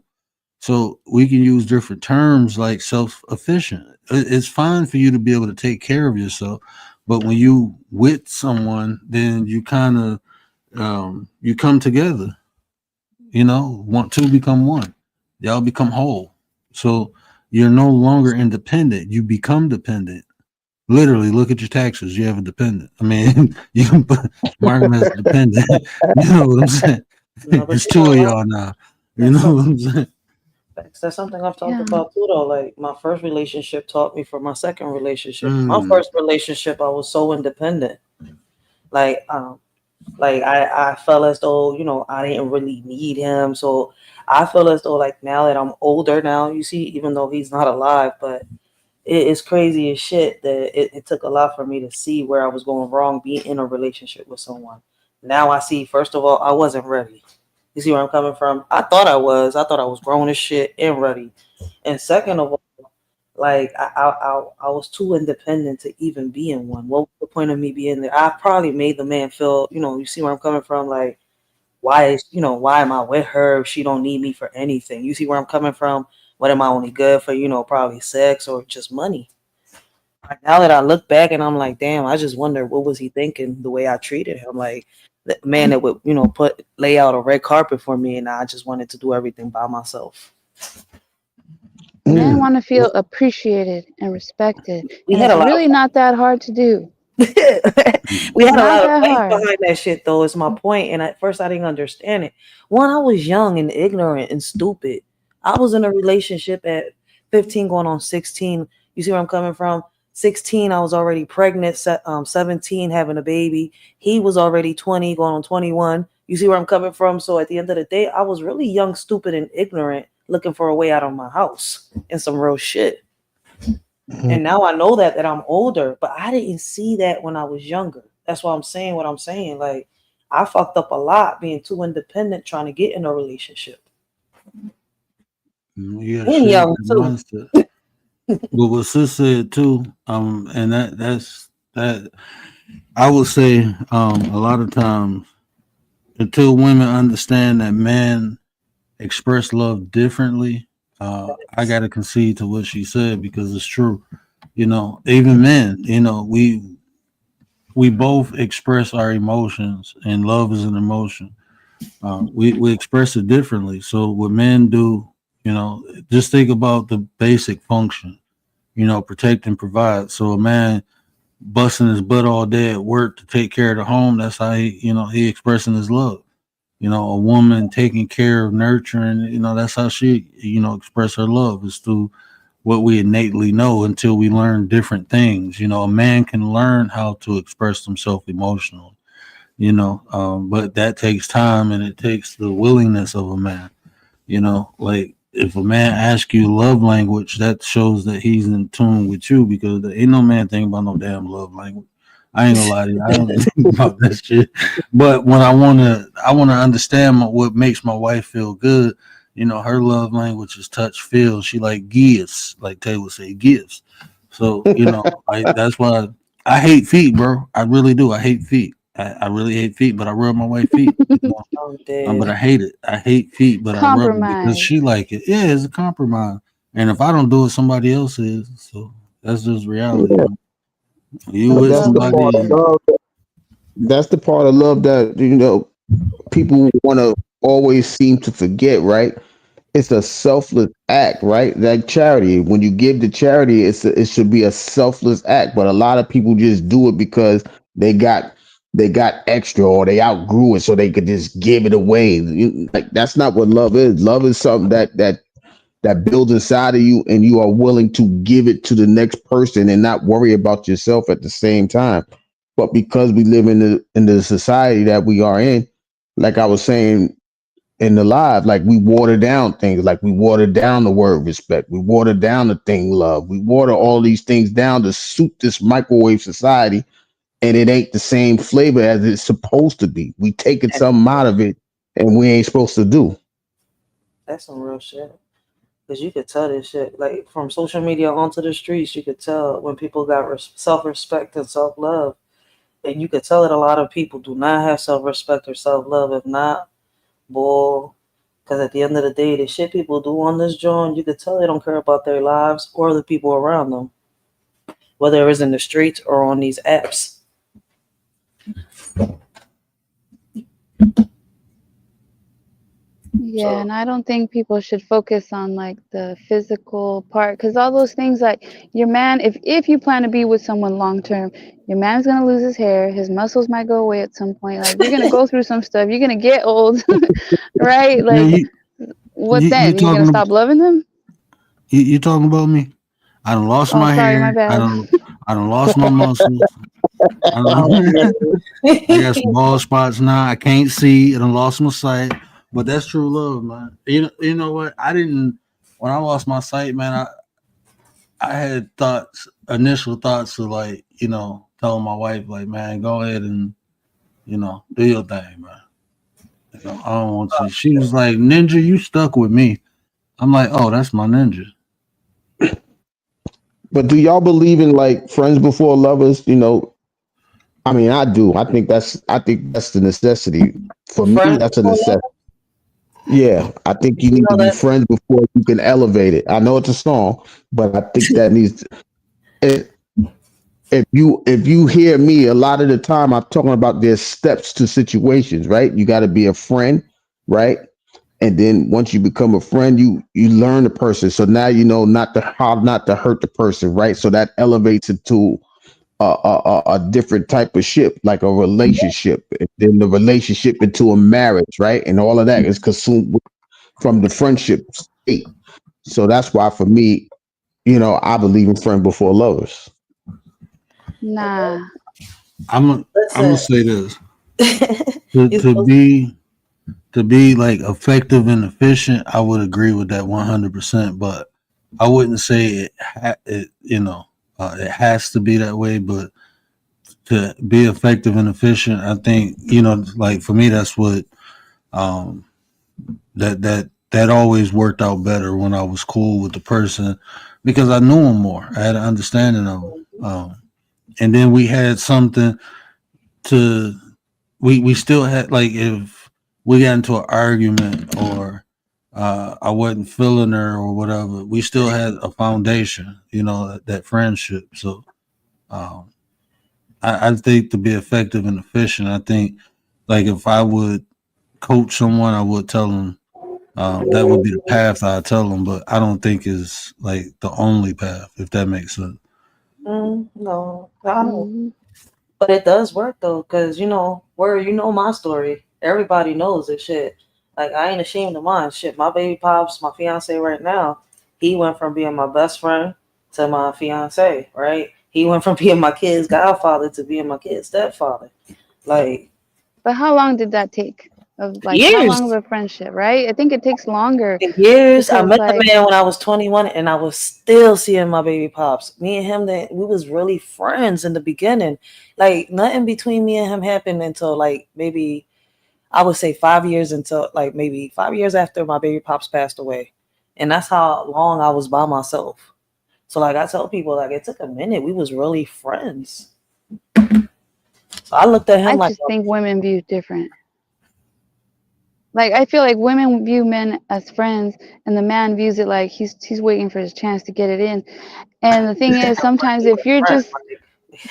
[SPEAKER 1] So we can use different terms like self-efficient. It's fine for you to be able to take care of yourself, but when you with someone, then you kind of you come together. Want two become one. Y'all become whole. So you're no longer independent. You become dependent. Literally, look at your taxes. You have a dependent. I mean, you can mark them as dependent. You know what I'm saying?
[SPEAKER 3] No, but
[SPEAKER 1] It's
[SPEAKER 3] you
[SPEAKER 1] two
[SPEAKER 3] know
[SPEAKER 1] of
[SPEAKER 3] what?
[SPEAKER 1] y'all now. You
[SPEAKER 3] That's
[SPEAKER 1] know what
[SPEAKER 3] something.
[SPEAKER 1] I'm saying?
[SPEAKER 3] That's something I've talked
[SPEAKER 4] Yeah.
[SPEAKER 3] about too, though. Like my first relationship taught me from my second relationship. My
[SPEAKER 1] Mm.
[SPEAKER 3] first relationship, I was so independent. Like, I felt as though I didn't really need him. So I feel as though like now that I'm older now, you see, even though he's not alive, but it's crazy as shit that it took a lot for me to see where I was going wrong being in a relationship with someone. Now I see, first of all, I wasn't ready. You see where I'm coming from? I thought I was. I thought I was grown as shit and ready. And second of all, like I was too independent to even be in one. What was the point of me being there? I probably made the man feel, you see where I'm coming from? Like, why am I with her if she don't need me for anything? You see where I'm coming from? What am I only good for, probably sex or just money? Now that I look back and I'm like, damn, I just wonder what was he thinking the way I treated him. Like the man that would, lay out a red carpet for me and I just wanted to do everything by myself.
[SPEAKER 4] Men
[SPEAKER 2] Mm.
[SPEAKER 4] want to feel appreciated and respected,
[SPEAKER 3] We
[SPEAKER 4] and
[SPEAKER 3] had
[SPEAKER 4] it's
[SPEAKER 3] a lot of
[SPEAKER 4] really not that hard to do.
[SPEAKER 3] we had a
[SPEAKER 4] Not
[SPEAKER 3] lot of
[SPEAKER 4] that
[SPEAKER 3] fights
[SPEAKER 4] hard.
[SPEAKER 3] behind that shit though, is my point. And at first I didn't understand it. One, I was young and ignorant and stupid. I was in a relationship at 15 going on 16. You see where I'm coming from? 16, I was already pregnant. 17, having a baby. He was already 20, going on 21. You see where I'm coming from? So at the end of the day, I was really young, stupid, and ignorant, looking for a way out of my house and some real shit. And now I know that I'm older, but I didn't see that when I was younger. That's why I'm saying what I'm saying. Like, I fucked up a lot being too independent, trying to get in a relationship.
[SPEAKER 1] Yeah,
[SPEAKER 3] And young too.
[SPEAKER 1] mindset. But what sis said too, and that's I would say, a lot of times until women understand that men express love differently, I gotta concede to what she said because it's true. Even men, we both express our emotions, and love is an emotion. We express it differently. So what men do, just think about the basic function. Protect and provide. So a man busting his butt all day at work to take care of the home, that's how he expressing his love. A woman taking care of, nurturing, that's how she, express her love, is through what we innately know until we learn different things. A man can learn how to express himself emotionally, but that takes time and it takes the willingness of a man. Like if a man asks you love language, that shows that he's in tune with you, because there ain't no man thinking about no damn love language. I ain't gonna lie to you. I don't think about that shit. But when I wanna understand what makes my wife feel good, her love language is touch, feel. She like gifts, like Tay would say, gifts. So, that's why I hate feet, bro. I really do. I hate feet. I really hate feet, but I rub my wife's feet. But I hate it. I hate feet, but I rub them because she like it. Yeah, it's a compromise. And if I don't do it, somebody else is. So that's just reality.
[SPEAKER 2] Yeah.
[SPEAKER 1] You with somebody.
[SPEAKER 2] That's the part of love that people want to always seem to forget, right? It's a selfless act, right? Like charity. When you give to charity, it should be a selfless act. But a lot of people just do it because they got extra, or they outgrew it, so they could just give it away. Like, that's not what love is. Love is something that builds inside of you, and you are willing to give it to the next person and not worry about yourself at the same time. But because we live in the society that we are in, like I was saying in the live, like we water down things, like we water down the word respect, we water down the thing love, we water all these things down to suit this microwave society, and it ain't the same flavor as it's supposed to be. We taking something out of it, and we ain't supposed to do.
[SPEAKER 3] That's some real shit. Because you could tell this shit, like from social media onto the streets, you could tell when people got self-respect and self-love. And you could tell that a lot of people do not have self-respect or self-love. If not, bull. Because at the end of the day, the shit people do on this joint, you could tell they don't care about their lives or the people around them, whether it's in the streets or on these apps.
[SPEAKER 4] Yeah, and I don't think people should focus on like the physical part, because all those things, like your man, if you plan to be with someone long term, your man's gonna lose his hair, his muscles might go away at some point. Like you're gonna go through some stuff, you're gonna get old, right? Like, what then? You're gonna stop loving them?
[SPEAKER 1] You talking about me? I done lost my hair.
[SPEAKER 4] My bad.
[SPEAKER 1] I done lost my muscles. I got some bald spots now. I can't see. I done lost my sight. But that's true love, man. You know what? When I lost my sight, man, I had initial thoughts of like, telling my wife, like, man, go ahead and, do your thing, man. I don't want you. She was like, Ninja, you stuck with me. I'm like, oh, that's my ninja.
[SPEAKER 2] But do y'all believe in like friends before lovers? I mean, I do. I think that's the necessity. For me, that's a necessity. Yeah, I think you need to be friends before you can elevate it. I know it's a song, but I think that needs to, if you hear me, a lot of the time I'm talking about there's steps to situations, right? You got to be a friend, right? And then once you become a friend, you learn the person. So now you know how not to hurt the person, right? So that elevates it to a different type of ship, like a relationship, and then the relationship into a marriage, right? And all of that is consumed from the friendship state. So that's why for me, I believe in friend before lovers.
[SPEAKER 4] Nah.
[SPEAKER 1] I'm gonna
[SPEAKER 3] Listen,
[SPEAKER 1] say this
[SPEAKER 3] you're supposed
[SPEAKER 1] to be like effective and efficient. I would agree with that 100%, but I wouldn't say it has to be that way. But to be effective and efficient, I think like for me, that's what um, that always worked out better when I was cool with the person because I knew him more. I had an understanding of him, and then we had something to we still had like if we got into an argument or I wasn't feeling her or whatever, we still had a foundation, that friendship. So um, I think to be effective and efficient, I think like if I would coach someone, I would tell them that would be the path I tell them, but I don't think is like the only path, if that makes sense.
[SPEAKER 3] no, I don't.
[SPEAKER 4] Hmm.
[SPEAKER 3] But it does work though, because where my story. Everybody knows this shit. Like I ain't ashamed of mine. Shit, my baby pops, my fiance right now, he went from being my best friend to my fiance, right? He went from being my kid's godfather to being my kid's stepfather. Like
[SPEAKER 4] But how long did that take? Of like how
[SPEAKER 3] years.
[SPEAKER 4] long of a friendship, right? I think it takes longer
[SPEAKER 3] Years. I
[SPEAKER 4] because
[SPEAKER 3] met the
[SPEAKER 4] like
[SPEAKER 3] man when I was 21 and I was still seeing my baby pops. Me and him, we was really friends in the beginning. Like nothing between me and him happened until like maybe I would say 5 years until like maybe 5 years after my baby pops passed away. And that's how long I was by myself. So like I tell people like it took a minute. We was really friends. So I looked at
[SPEAKER 4] I
[SPEAKER 3] him like
[SPEAKER 4] just think women view different. Like I feel like women view men as friends and the man views it like he's waiting for his chance to get it in. And the thing is sometimes if you're
[SPEAKER 3] friend.
[SPEAKER 4] just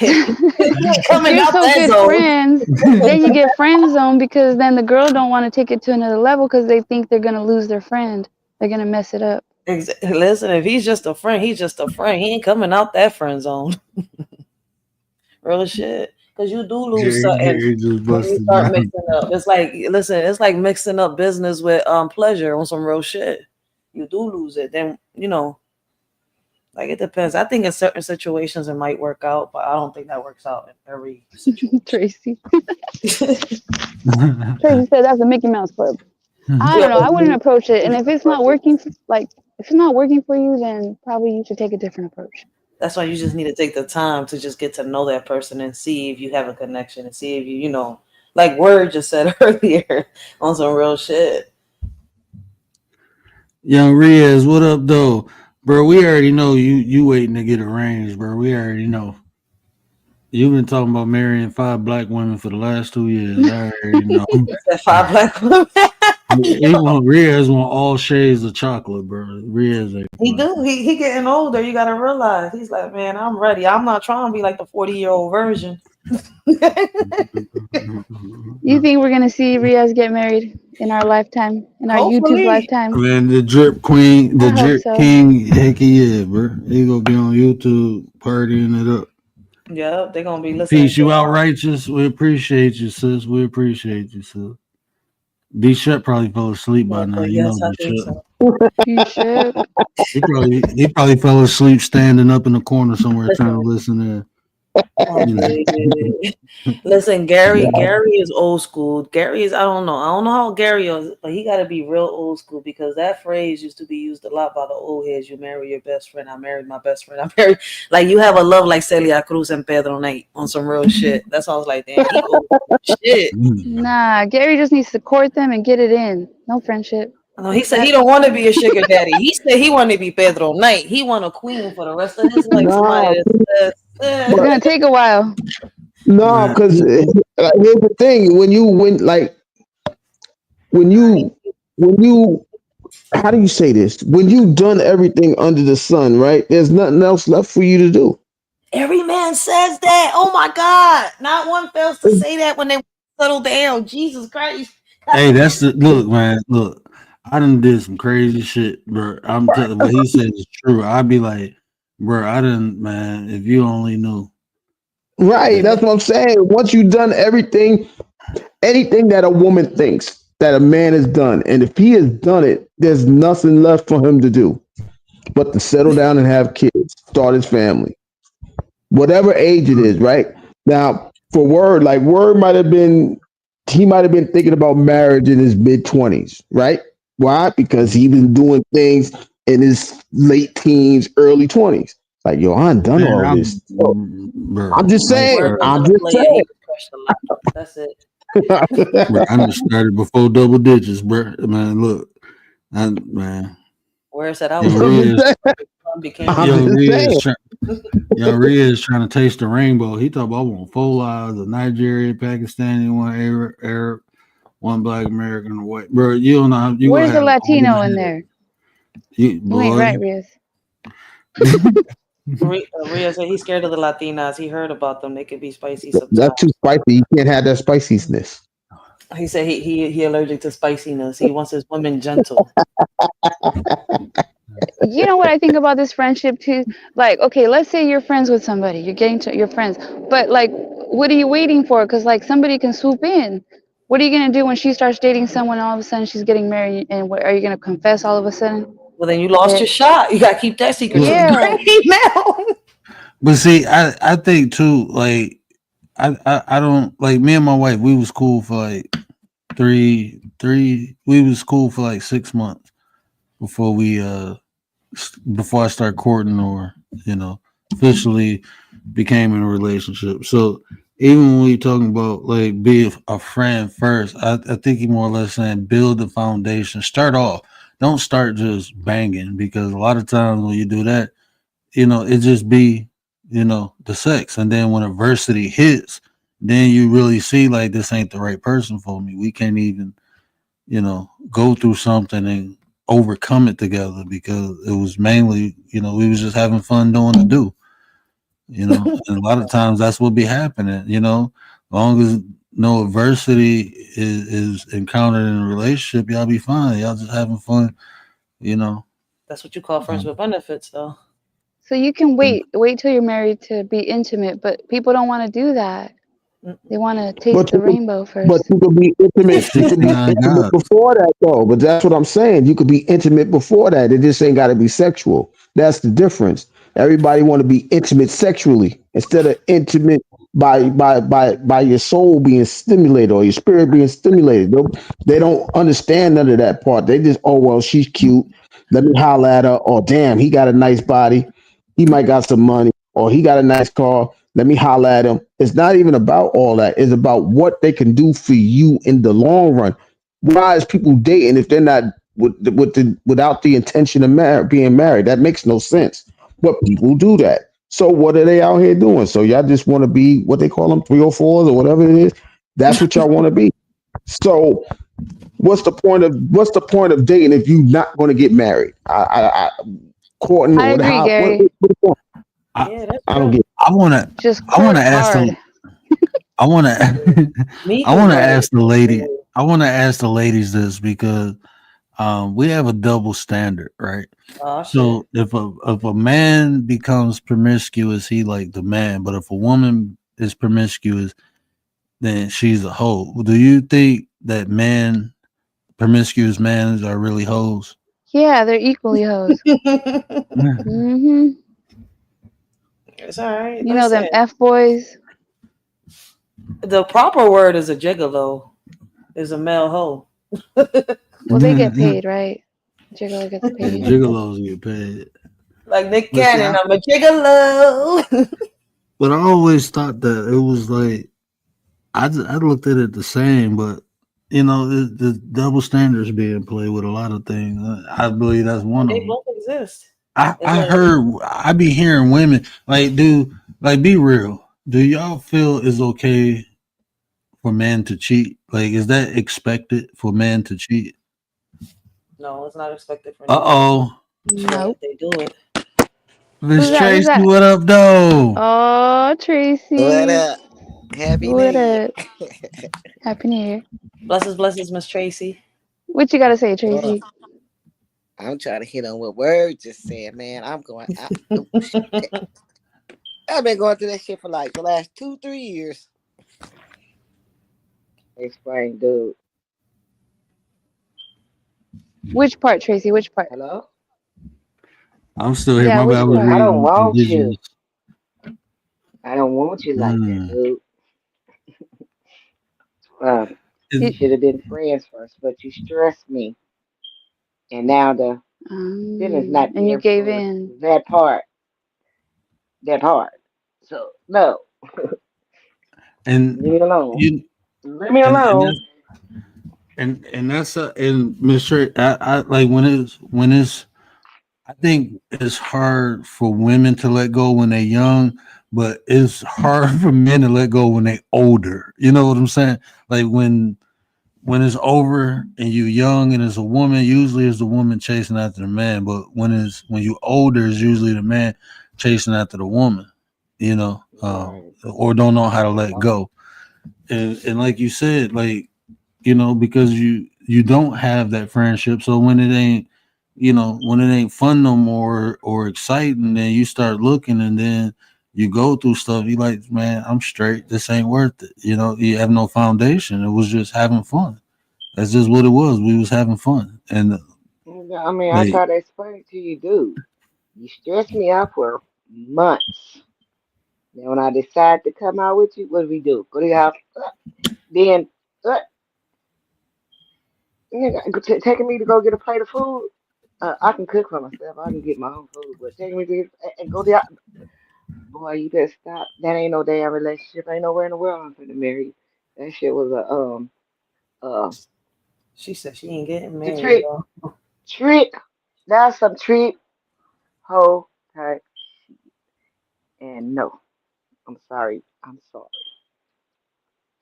[SPEAKER 3] Like,
[SPEAKER 4] if
[SPEAKER 3] coming
[SPEAKER 4] you're
[SPEAKER 3] out
[SPEAKER 4] so
[SPEAKER 3] that
[SPEAKER 4] good
[SPEAKER 3] zone.
[SPEAKER 4] friends, then you get friend zone because then the girl don't want to take it to another level because they think they're gonna lose their friend. They're gonna mess it up.
[SPEAKER 3] Listen, if he's just a friend, he's just a friend. He ain't coming out that friend zone. Real shit. Because you do lose something
[SPEAKER 1] Gary just
[SPEAKER 3] when you
[SPEAKER 1] busted
[SPEAKER 3] start
[SPEAKER 1] down.
[SPEAKER 3] mixing up. It's like, listen, it's like mixing up business with pleasure on some real shit. You do lose it. Then, like it depends. I think in certain situations it might work out, but I don't think that works out in every situation.
[SPEAKER 4] Tracy. Tracy said that's a Mickey Mouse Club. I don't know. I wouldn't
[SPEAKER 3] Yo,
[SPEAKER 4] approach it. And if it's not working, like if it's not working for you, then probably you should take a different approach.
[SPEAKER 3] that's why you just need to take the time to just get to know that person and see if you have a connection and see if like Word just said earlier on some real shit.
[SPEAKER 1] Young Riaz, what up, though, bro? We already know you waiting to get arranged, bro. We already know. You've been talking about marrying 5 black women for the last 2 years. I already know.
[SPEAKER 3] That 5 black women.
[SPEAKER 1] Riaz want all shades of chocolate, bro. Riaz ain't
[SPEAKER 3] He
[SPEAKER 1] playing.
[SPEAKER 3] do. He getting older. You gotta realize. He's like, man, I'm ready. I'm not trying to be like the 40-year-old version.
[SPEAKER 4] You think we're gonna see Riaz get married in our lifetime, in our YouTube
[SPEAKER 3] Hopefully.
[SPEAKER 4] lifetime?
[SPEAKER 1] Man, the drip queen, the
[SPEAKER 4] I hope
[SPEAKER 1] drip
[SPEAKER 4] so.
[SPEAKER 1] king, heck yeah, bro. He gonna be on YouTube partying it up.
[SPEAKER 3] Yeah, they're gonna be listening
[SPEAKER 1] Peace,
[SPEAKER 3] to
[SPEAKER 1] you out righteous. We appreciate you, sis. We appreciate you, sis. B Shep probably fell asleep by now.
[SPEAKER 3] but
[SPEAKER 1] You know
[SPEAKER 3] yes, I
[SPEAKER 1] B
[SPEAKER 3] think
[SPEAKER 1] Shep.
[SPEAKER 3] so.
[SPEAKER 4] You should.
[SPEAKER 1] He probably fell asleep standing up in the corner somewhere trying to
[SPEAKER 3] Listen,
[SPEAKER 1] listen in.
[SPEAKER 3] oh,
[SPEAKER 1] You know.
[SPEAKER 3] yeah. Listen, Gary is old school. Gary is, I don't know how Gary is, but he got to be real old school because that phrase used to be used a lot by the old heads. You marry your best friend. I married my best friend. I married, like you have a love like Celia Cruz and Pedro Knight on some real shit. That's why I was like, damn, he old shit.
[SPEAKER 4] Nah, Gary just needs to court them and get it in. No friendship.
[SPEAKER 3] No, he said he don't want to be a sugar daddy. He said he wanted to be Pedro Knight. He want a queen for the rest of his life. Somebody
[SPEAKER 2] Nah,
[SPEAKER 3] that
[SPEAKER 4] It's
[SPEAKER 2] but
[SPEAKER 4] gonna take a while.
[SPEAKER 2] no,
[SPEAKER 1] Man,
[SPEAKER 2] because here's the thing: when you when you how do you say this? When you've done everything under the sun, right? There's nothing else left for you to do.
[SPEAKER 3] every man says that. Oh my God. Not one fails to say that when they settle down. Jesus Christ.
[SPEAKER 1] hey, that's the look, man. Look, I done did some crazy shit, bro. I'm telling what he said is true. I'd be like, bro, I didn't, man. If you only knew
[SPEAKER 2] Right,
[SPEAKER 1] that,
[SPEAKER 2] that's what I'm saying. Once you've done everything, anything that a woman thinks that a man has done, and if he has done it, there's nothing left for him to do. but to settle down and have kids, start his family, whatever age it is, right? Now, for Word, like Word might have been, he might have been thinking about marriage in his mid-20s, right? Why? Because he been doing things in his late teens, early 20s. Like, yo, I ain't done
[SPEAKER 1] Man,
[SPEAKER 2] all this. So,
[SPEAKER 1] bro,
[SPEAKER 2] I'm just saying.
[SPEAKER 3] Word
[SPEAKER 2] I'm
[SPEAKER 3] wasn't a
[SPEAKER 2] just
[SPEAKER 3] player. He was crushed a lot. That's it.
[SPEAKER 1] bro, I just started before double digits, bro. Man, look, man,
[SPEAKER 3] Word said I
[SPEAKER 1] yo,
[SPEAKER 3] was
[SPEAKER 2] I'm
[SPEAKER 3] good.
[SPEAKER 2] just saying.
[SPEAKER 3] Became
[SPEAKER 2] I'm
[SPEAKER 1] Yo,
[SPEAKER 2] just
[SPEAKER 1] Rhea
[SPEAKER 2] saying.
[SPEAKER 1] is trying to taste the rainbow. He talk about I want 4 lives, a Nigerian, Pakistani, one Arab, one Black American, and white. Bro, you don't know how you gonna
[SPEAKER 4] Where's the
[SPEAKER 1] have all
[SPEAKER 4] Latino
[SPEAKER 1] the
[SPEAKER 4] in
[SPEAKER 1] head.
[SPEAKER 4] there?
[SPEAKER 1] You,
[SPEAKER 4] You ain't
[SPEAKER 1] boy.
[SPEAKER 4] right, Riz.
[SPEAKER 3] Rhea said he's scared of the Latinas. He heard about them. They could be spicy sometimes.
[SPEAKER 2] That's too spicy. You can't have that spiciness.
[SPEAKER 3] He said he allergic to spiciness. He wants his women gentle.
[SPEAKER 4] You know what I think about this friendship too? Like, okay, let's say you're friends with somebody, you're getting to your friends, but like, what are you waiting for? Because like somebody can swoop in. What are you gonna do when she starts dating someone? All of a sudden, she's getting married, and what are you gonna confess all of a sudden?
[SPEAKER 3] Well, then you lost your shot. You gotta keep that secret to the
[SPEAKER 4] Yeah.
[SPEAKER 3] grave now.
[SPEAKER 1] But see, I think too, like I don't like me and my wife, we was cool for like we was cool for like 6 months before before I start courting or, officially became in a relationship. So even when we talking about like be a friend first, I think he more or less saying build the foundation. Start off. Don't start just banging because a lot of times when you do that, it just be, the sex. And then when adversity hits, then you really see like this ain't the right person for me. We can't even, go through something and overcome it together because it was mainly, we was just having fun doing the do. And a lot of times that's what be happening, as long as no adversity is encountered in a relationship, y'all be fine. Y'all just having fun, you know.
[SPEAKER 3] That's what you call friends with benefits, though.
[SPEAKER 4] So you can wait till you're married to be intimate, but people don't want to do that. They want to taste
[SPEAKER 2] But
[SPEAKER 4] the
[SPEAKER 2] you can,
[SPEAKER 4] rainbow
[SPEAKER 2] but
[SPEAKER 4] first.
[SPEAKER 2] you could be intimate. You could be
[SPEAKER 1] 69
[SPEAKER 2] intimate
[SPEAKER 1] God.
[SPEAKER 2] before that, though. But that's what I'm saying. You could be intimate before that. It just ain't got to be sexual. That's the difference. Everybody want to be intimate sexually instead of intimate by your soul being stimulated or your spirit being stimulated. They don't understand none of that part. They just, oh well, she's cute. Let me holler at her. Or damn, he got a nice body. He might got some money. Or he got a nice car. Let me holler at him. It's not even about all that. It's about what they can do for you in the long run. Why is people dating if they're not without the intention of being married? That makes no sense. But people do that. So what are they out here doing? So y'all just want to be what they call them 304s or whatever it is. That's what y'all want to be. So what's the point of dating if you're not going to get married? Courting
[SPEAKER 4] I
[SPEAKER 2] or
[SPEAKER 4] agree,
[SPEAKER 2] how?
[SPEAKER 4] Gary.
[SPEAKER 2] What the point?
[SPEAKER 3] Yeah, that's
[SPEAKER 2] I don't
[SPEAKER 3] true.
[SPEAKER 2] get.
[SPEAKER 1] I wanna
[SPEAKER 4] Just
[SPEAKER 1] I wanna
[SPEAKER 4] court
[SPEAKER 1] ask
[SPEAKER 4] hard.
[SPEAKER 1] I wanna
[SPEAKER 3] Me
[SPEAKER 1] I
[SPEAKER 3] too,
[SPEAKER 1] wanna
[SPEAKER 3] Gary.
[SPEAKER 1] ask the lady I wanna ask the ladies this because we have a double standard, right?
[SPEAKER 3] Oh shit.
[SPEAKER 1] So if a man becomes promiscuous, he like the man, but if a woman is promiscuous, then she's a hoe. Do you think that promiscuous men are really hoes?
[SPEAKER 4] Yeah, they're equally hoes. hmm
[SPEAKER 3] It's all right.
[SPEAKER 4] You know them
[SPEAKER 3] Listen,
[SPEAKER 4] F boys.
[SPEAKER 3] the proper word is a gigolo. Is a male hoe.
[SPEAKER 4] Well, they get paid, right? Gigolo gets
[SPEAKER 1] Yeah,
[SPEAKER 4] paid.
[SPEAKER 1] gigolos get paid.
[SPEAKER 3] Like Nick
[SPEAKER 1] But see,
[SPEAKER 3] Cannon, I'm a gigolo.
[SPEAKER 1] but I always thought that it was like I looked at it the same, but the double standards being played with a lot of things. I believe that's one
[SPEAKER 3] And
[SPEAKER 1] of
[SPEAKER 3] they
[SPEAKER 1] them.
[SPEAKER 3] both exist. It's
[SPEAKER 1] I
[SPEAKER 3] like
[SPEAKER 1] heard I be hearing women like be real. Do y'all feel it's okay for men to cheat? Like, is that expected for men to cheat?
[SPEAKER 3] no, it's not expected for
[SPEAKER 1] Uh
[SPEAKER 3] anyone.
[SPEAKER 1] oh,
[SPEAKER 3] But
[SPEAKER 4] Nope.
[SPEAKER 3] they do it.
[SPEAKER 1] Miss
[SPEAKER 4] Who's that? Who's
[SPEAKER 1] Tracy,
[SPEAKER 4] that?
[SPEAKER 1] what up, though?
[SPEAKER 4] Oh,
[SPEAKER 5] What
[SPEAKER 4] Tracy.
[SPEAKER 5] up? Happy New
[SPEAKER 4] What
[SPEAKER 5] Year.
[SPEAKER 4] up? Happy New Year.
[SPEAKER 3] Blessings, Miss Tracy.
[SPEAKER 4] What you gotta say,
[SPEAKER 5] Oh,
[SPEAKER 4] Tracy?
[SPEAKER 5] I'm trying to hit on what Word just said, man. Oh, shit. I've been going through that shit for like the last 2-3 years. Explain, dude.
[SPEAKER 4] Which part, Tracy? Which part?
[SPEAKER 5] Hello?
[SPEAKER 1] I'm still here.
[SPEAKER 4] Yeah,
[SPEAKER 1] My bad. I
[SPEAKER 4] which
[SPEAKER 1] was
[SPEAKER 4] part?
[SPEAKER 5] I don't
[SPEAKER 1] reading
[SPEAKER 5] want you.
[SPEAKER 1] indigenous.
[SPEAKER 5] I don't want you like that,
[SPEAKER 1] Mm.
[SPEAKER 5] dude. We
[SPEAKER 4] You,
[SPEAKER 5] should have been friends first, but you stressed me, and now the feelings not
[SPEAKER 4] and you
[SPEAKER 5] there
[SPEAKER 4] gave
[SPEAKER 5] for
[SPEAKER 4] in.
[SPEAKER 5] that part. That part. So no,
[SPEAKER 1] And
[SPEAKER 5] leave me alone.
[SPEAKER 1] you
[SPEAKER 5] Leave me
[SPEAKER 1] and
[SPEAKER 5] alone.
[SPEAKER 1] that's and that's and Mr. I like when it's I think it's hard for women to let go when they're young, but it's hard for men to let go when they older. You know what I'm saying? Like when it's over and you young and it's a woman, usually it's the woman chasing after the man. But when you older, it's usually the man chasing after the woman. You know,
[SPEAKER 5] Right.
[SPEAKER 1] or don't know how to
[SPEAKER 5] That's
[SPEAKER 1] let
[SPEAKER 5] all.
[SPEAKER 1] go. And like you said, like because you don't have that friendship. So when it ain't, when it ain't fun no more or exciting, then you start looking and then you go through stuff. You like, man, I'm straight. This ain't worth it. You have no foundation. It was just having fun. That's just what it was. We was having fun. And
[SPEAKER 5] Yeah, I mean, I
[SPEAKER 1] like,
[SPEAKER 5] try to explain it to you, dude. You stressed me out for months. Then when I decide to come out with you, what do we do? Go to your house. Then, uh, taking me to go get a plate of food. I can cook for myself. I can get my own food. But taking me to and go there, boy, you better stop. That ain't no damn relationship. Ain't nowhere in the world I'm finna marry you. That shit was a uh
[SPEAKER 3] She said she ain't getting
[SPEAKER 5] the
[SPEAKER 3] married,
[SPEAKER 5] trick
[SPEAKER 3] y'all.
[SPEAKER 5] trick. That's some trick hoe type. And no, I'm sorry. I'm sorry.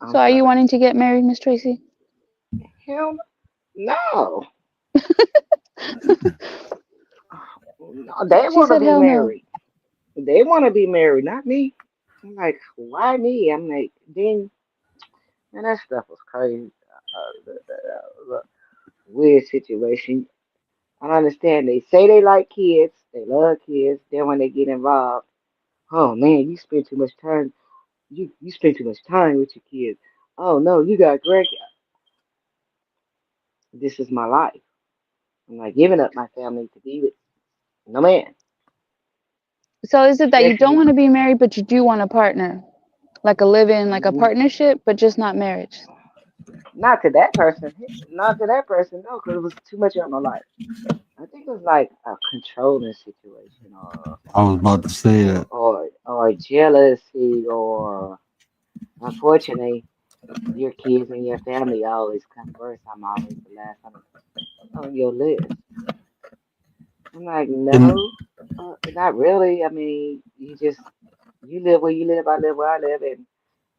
[SPEAKER 4] So
[SPEAKER 5] I'm
[SPEAKER 4] are you
[SPEAKER 5] sorry.
[SPEAKER 4] wanting to get married, Miss Tracy?
[SPEAKER 5] Him? No. No, they
[SPEAKER 4] She
[SPEAKER 5] want to
[SPEAKER 4] said
[SPEAKER 5] be
[SPEAKER 4] hell no.
[SPEAKER 5] married. They want to be married, not me. I'm like, why me? I'm like, then, man, that stuff was crazy. The weird situation. I don't understand. They say they like kids, they love kids. Then when they get involved, oh man, you spend too much time. You spend too much time with your kids. Oh no, you got great. This is my life. I'm not giving up my family to be with no man,
[SPEAKER 4] So is it that you don't
[SPEAKER 5] especially
[SPEAKER 4] want to be married, but you do want a partner, like a live-in, like a
[SPEAKER 5] mm,
[SPEAKER 4] partnership, but just not marriage?
[SPEAKER 5] not to that person. Not to that person, no, because it was too much of my life. I think it was like a controlling situation,
[SPEAKER 1] I was about to say that.
[SPEAKER 5] or jealousy, or unfortunately, your kids and your family always come first. I'm always the last on your list. I'm like,
[SPEAKER 1] And
[SPEAKER 5] no, not really. I mean, you live where you live, I live where I live,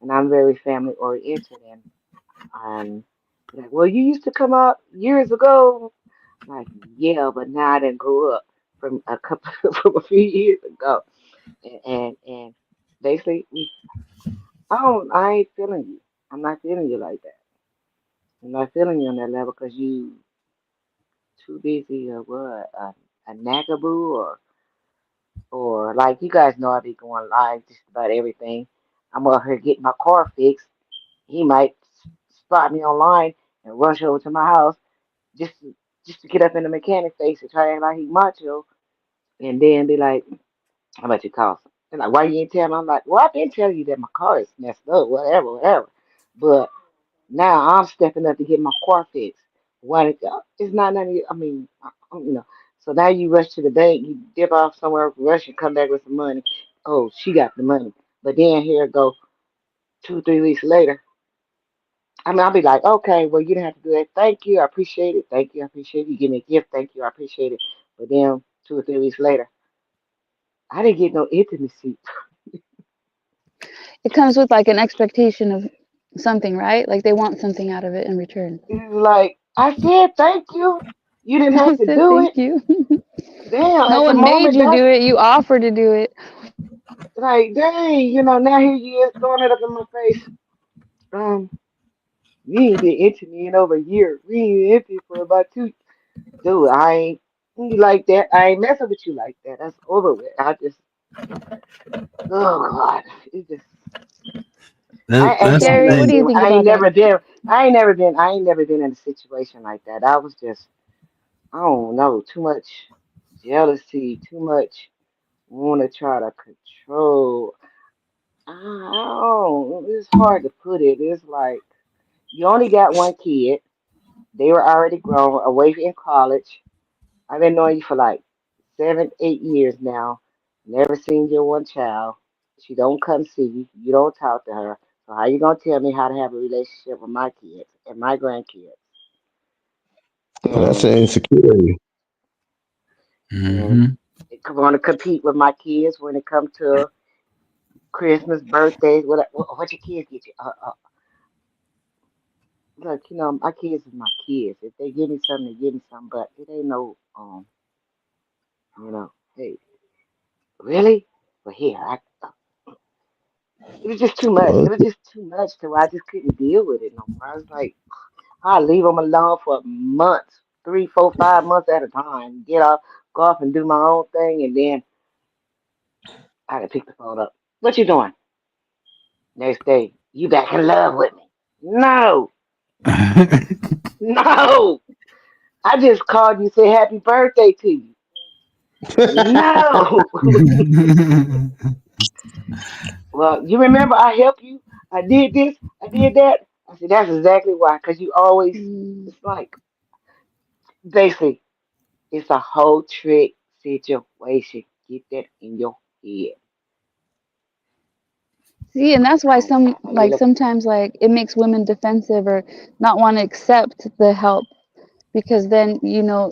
[SPEAKER 5] and I'm very family oriented, and like, well, you used to come out years ago. Like, yeah, but now I didn't grow up from a couple from a few years ago, and basically, I ain't feeling you. I'm not feeling you like that. I'm not feeling you on that level because you too busy or what, a nagaboo or like you guys know I be going live just about everything. I'm out here getting my car fixed. He might spot me online and rush over to my house just to, just to get up in the mechanic face and try to act like he macho, and then be like, "How about you call?" And like, why you ain't tell me? I'm like, well, I've been telling you that my car is messed up, whatever, whatever. But now I'm stepping up to get my car fixed. Why? It's not none of you. I mean, So now you rush to the bank, you dip off somewhere, rush and come back with some money. Oh, she got the money. But then here it go 2, 3 weeks later. I mean, I'll be like, okay, well, you didn't have to do that. Thank you, I appreciate it. Thank you, I appreciate it. You give me a gift. Thank you, I appreciate it. But then 2 or 3 weeks later, I didn't get no intimacy.
[SPEAKER 4] It comes with like an expectation of something, right? Like they want something out of it in return.
[SPEAKER 5] It's like I said, thank you. You didn't have
[SPEAKER 4] I
[SPEAKER 5] to
[SPEAKER 4] said
[SPEAKER 5] do it.
[SPEAKER 4] thank you.
[SPEAKER 5] Damn,
[SPEAKER 4] No
[SPEAKER 5] at the
[SPEAKER 4] one made
[SPEAKER 5] moment,
[SPEAKER 4] you do
[SPEAKER 5] that's
[SPEAKER 4] it. You offered to do it.
[SPEAKER 5] like, dang, now here you is throwing it up in my face. Um, we ain't been into me in over a year. We ain't been into for about two. Dude, I ain't you like that. I ain't messing with you like that. That's over with. Oh God, it just.
[SPEAKER 1] that's the
[SPEAKER 4] Gary, what do
[SPEAKER 1] thing.
[SPEAKER 4] you think about that?
[SPEAKER 5] I ain't never been in a situation like that. I was just, I don't know, too much. jealousy, too much want to try to control. I don't. It's hard to put it. It's like you only got one kid. They were already grown, away in college. I've been knowing you for like 7, 8 years now. Never seen your one child. She don't come see you. You don't talk to her. So how you gonna tell me how to have a relationship with my kids and my grandkids?
[SPEAKER 2] Yeah, that's
[SPEAKER 5] And
[SPEAKER 2] an insecurity.
[SPEAKER 5] and
[SPEAKER 1] Mm-hmm.
[SPEAKER 5] they want to compete with my kids when it comes to Christmas, birthdays. What your kids get you? Look, my kids is my kids. If they give me something, they give me something. But it ain't no hey, really? But here, it was just too much.
[SPEAKER 2] Well,
[SPEAKER 5] It was just too much to where I just couldn't deal with it no more. I was like, I leave them alone for months, 3, 4, 5 months at a time. Get off, go off and do my own thing, and then I had to pick the phone up. What you doing? Next day, you back in love with me? No, no. I just called you, say happy birthday to you. No. Well, you remember I helped you. I did this. I did that. I said that's exactly why. Cause you always.
[SPEAKER 4] Mm.
[SPEAKER 5] It's like basically it's a whole trick situation. Get that in your head.
[SPEAKER 4] See, and that's why some
[SPEAKER 5] I
[SPEAKER 4] like
[SPEAKER 5] really
[SPEAKER 4] sometimes like it makes women defensive or not want to accept the help because then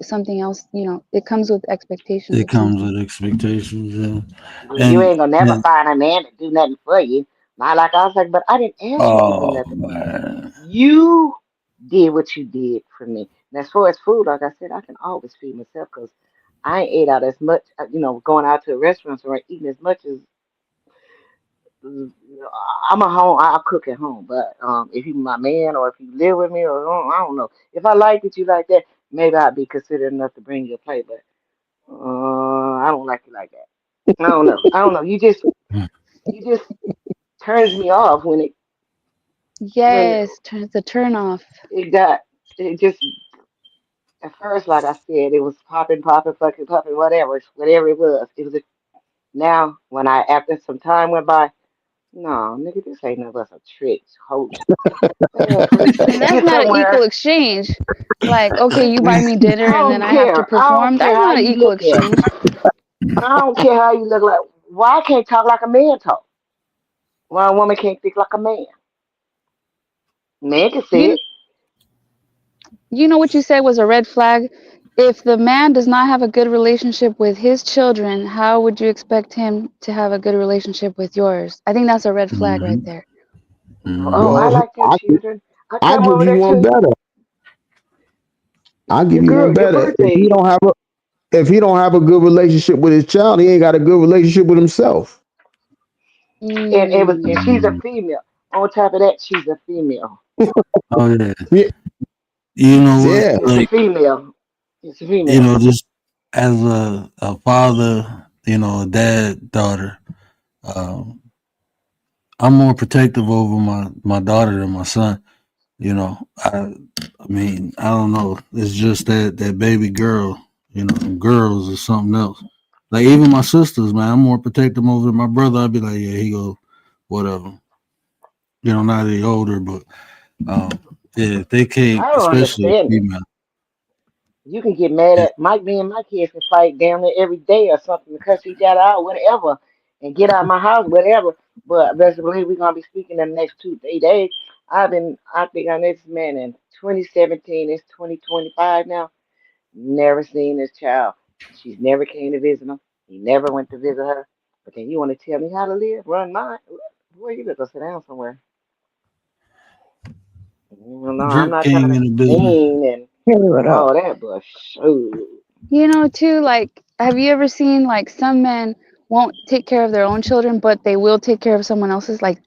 [SPEAKER 4] something else, it comes with expectations
[SPEAKER 1] It
[SPEAKER 4] of
[SPEAKER 1] comes
[SPEAKER 4] something.
[SPEAKER 1] with expectations, yeah.
[SPEAKER 5] you
[SPEAKER 1] And
[SPEAKER 5] ain't gonna never
[SPEAKER 1] and
[SPEAKER 5] find a man to do nothing for you. Not like I was like, but I didn't ask you to do
[SPEAKER 1] oh
[SPEAKER 5] nothing for me.
[SPEAKER 1] man,
[SPEAKER 5] You did what you did for me. And as far as food, like I said, I can always feed myself because I ain't ate out as much. Going out to restaurants or eating as much as I'm a home. I'll cook at home. But if you my man or if you live with me or I don't know. If I like it, you like that, maybe I'd be considerate enough to bring you a plate. But I don't like you like that. I don't know. I don't know. You just turns me off when
[SPEAKER 4] Yes, it's a turn off.
[SPEAKER 5] it got it just at first, like I said, it was popping, popping, fucking popping, whatever it was. It was now when I after some time went by, no, nigga, this ain't nothing but some tricks, hoes. Man, please
[SPEAKER 4] And
[SPEAKER 5] take
[SPEAKER 4] that's
[SPEAKER 5] you
[SPEAKER 4] not an equal
[SPEAKER 5] somewhere.
[SPEAKER 4] exchange. Like, okay, you buy me dinner
[SPEAKER 5] I
[SPEAKER 4] and then
[SPEAKER 5] don't
[SPEAKER 4] I have to
[SPEAKER 5] care. I don't
[SPEAKER 4] perform.
[SPEAKER 5] care
[SPEAKER 4] That's
[SPEAKER 5] how
[SPEAKER 4] not an
[SPEAKER 5] you
[SPEAKER 4] equal
[SPEAKER 5] look at me.
[SPEAKER 4] exchange.
[SPEAKER 5] I don't care how you look like. Why I can't talk like a man talk? Why a woman can't think like a man? Man can say
[SPEAKER 4] You
[SPEAKER 5] it.
[SPEAKER 4] you know what you said was a red flag? If the man does not have a good relationship with his children, how would you expect him to have a good relationship with yours? I think that's a red flag right
[SPEAKER 1] mhm,
[SPEAKER 4] there.
[SPEAKER 5] Oh,
[SPEAKER 1] mhm.
[SPEAKER 5] I
[SPEAKER 2] well,
[SPEAKER 5] like your children. I
[SPEAKER 2] I
[SPEAKER 5] come
[SPEAKER 2] give
[SPEAKER 5] over
[SPEAKER 2] you
[SPEAKER 5] there
[SPEAKER 2] one
[SPEAKER 5] too.
[SPEAKER 2] better. I'll give
[SPEAKER 5] Your
[SPEAKER 2] you one
[SPEAKER 5] girl, your
[SPEAKER 2] better.
[SPEAKER 5] birthday.
[SPEAKER 2] If he don't have a good relationship with his child, he ain't got a good relationship with himself.
[SPEAKER 5] And she's a
[SPEAKER 1] Mm.
[SPEAKER 5] female. On top of that, she's a female.
[SPEAKER 1] Oh yeah.
[SPEAKER 2] Yeah,
[SPEAKER 1] You know what?
[SPEAKER 2] yeah.
[SPEAKER 5] It's a
[SPEAKER 1] Like,
[SPEAKER 5] female. It's a female.
[SPEAKER 1] just as a father, a dad, daughter, um, I'm more protective over my daughter than my son. I mean, I don't know. It's just that baby girl. Girls is something else. Like even my sisters, man, I'm more protective over my brother. I'd be like, yeah, he go, whatever. Now they older, but um, yeah, if they can't,
[SPEAKER 5] I don't
[SPEAKER 1] especially a
[SPEAKER 5] understand it.
[SPEAKER 1] female.
[SPEAKER 5] You can get mad
[SPEAKER 1] Yeah,
[SPEAKER 5] at Mike. Me and my kids can fight down there every day or something because he got out, whatever, and get out of my house, whatever. But best believe we're gonna be speaking in the next 2, 3 days. I think I met this man in 2017. It's 2025 now. Never seen this child. She's never came to visit him. He never went to visit her. But then you want to tell me how to live, run mine? Boy, you better go sit down somewhere. No, I'm
[SPEAKER 1] Drip
[SPEAKER 5] not trying
[SPEAKER 1] came
[SPEAKER 5] to
[SPEAKER 1] in
[SPEAKER 5] be
[SPEAKER 1] the business.
[SPEAKER 5] mean and
[SPEAKER 2] Clear it up.
[SPEAKER 5] all that, but shoot.
[SPEAKER 4] Too, like, have you ever seen like some men won't take care of their own children, but they will take care of someone else's? Like,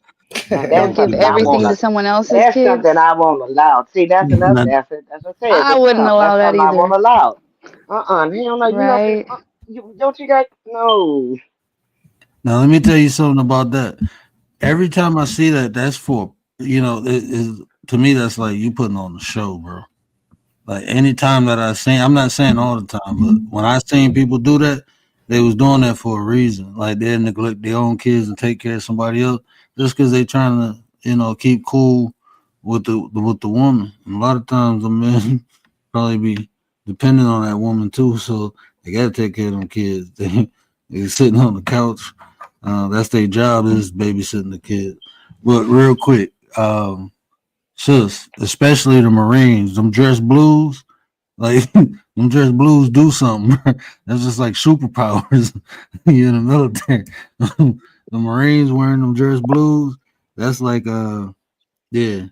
[SPEAKER 5] Now
[SPEAKER 4] they'll
[SPEAKER 5] that's
[SPEAKER 4] give
[SPEAKER 5] something I won't.
[SPEAKER 4] everything to someone else's
[SPEAKER 5] That's something
[SPEAKER 4] kids.
[SPEAKER 5] I won't allow. See, that's another.
[SPEAKER 1] Now,
[SPEAKER 5] That's what I said.
[SPEAKER 4] I
[SPEAKER 5] Just
[SPEAKER 4] wouldn't
[SPEAKER 5] now,
[SPEAKER 4] allow
[SPEAKER 5] that's
[SPEAKER 4] that
[SPEAKER 5] something I won't
[SPEAKER 4] either.
[SPEAKER 5] allow. Hell no. You know,
[SPEAKER 4] Right?
[SPEAKER 5] don't you guys? No.
[SPEAKER 1] now, let me tell you something about that. Every time I see that, that's for it is to me. That's like you putting on the show, bro. Like anytime that I seen, I'm not saying all the time, but when I seen people do that, they was doing that for a reason. Like they neglect their own kids and take care of somebody else just because they trying to, keep cool with the woman. And a lot of times the men probably be dependent on that woman too, so they gotta take care of them kids. They sitting on the couch. That's their job is babysitting the kids. But real quick, sis, especially the Marines, them dress blues, like them dress blues do something. That's just like superpowers. You in the military. The Marines wearing them dress blues, that's like yeah,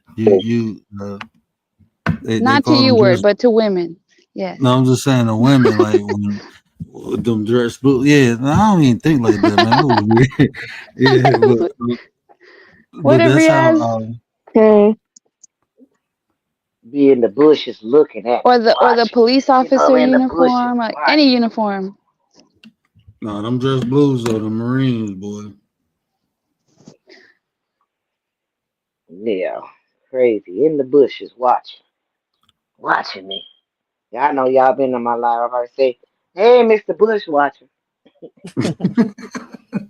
[SPEAKER 1] they
[SPEAKER 4] Not to
[SPEAKER 1] call
[SPEAKER 4] you,
[SPEAKER 1] them
[SPEAKER 4] word,
[SPEAKER 1] dress.
[SPEAKER 4] but to women. Yes.
[SPEAKER 1] No, I'm just saying the women like when with them dress blues. Yeah, no, I don't even think like that, man. That was weird. Yeah, but
[SPEAKER 4] Whatever
[SPEAKER 1] that's
[SPEAKER 4] he
[SPEAKER 1] how
[SPEAKER 4] has,
[SPEAKER 5] Be in the bushes looking at me,
[SPEAKER 4] or the
[SPEAKER 5] watching me.
[SPEAKER 4] police
[SPEAKER 5] You know,
[SPEAKER 4] officer
[SPEAKER 5] I'm in the bushes
[SPEAKER 4] uniform, like any
[SPEAKER 5] watching.
[SPEAKER 4] uniform.
[SPEAKER 1] no, them dress blues though, the Marines, boy.
[SPEAKER 5] Yeah, crazy. In the bushes watching me. Y'all know y'all been in my life. I say, hey, Mr. Bush watching.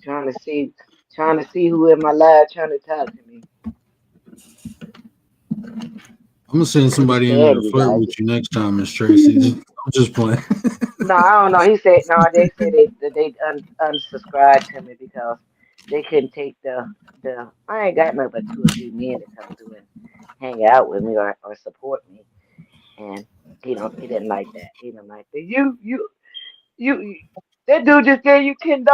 [SPEAKER 5] Trying to see, trying to see who in my life trying to talk to me.
[SPEAKER 1] I'm gonna send somebody in there to
[SPEAKER 5] Understand you
[SPEAKER 1] flirt
[SPEAKER 5] guys.
[SPEAKER 1] with you next time, Miss Tracy. I'm just playing.
[SPEAKER 5] No, I don't know. He said no. They said they unsubscribed to me because they couldn't take the. I ain't got nothing but 2 or 3 men to come through and hang out with me or support me, and he didn't like that. He didn't like that. You that dude just gave you $10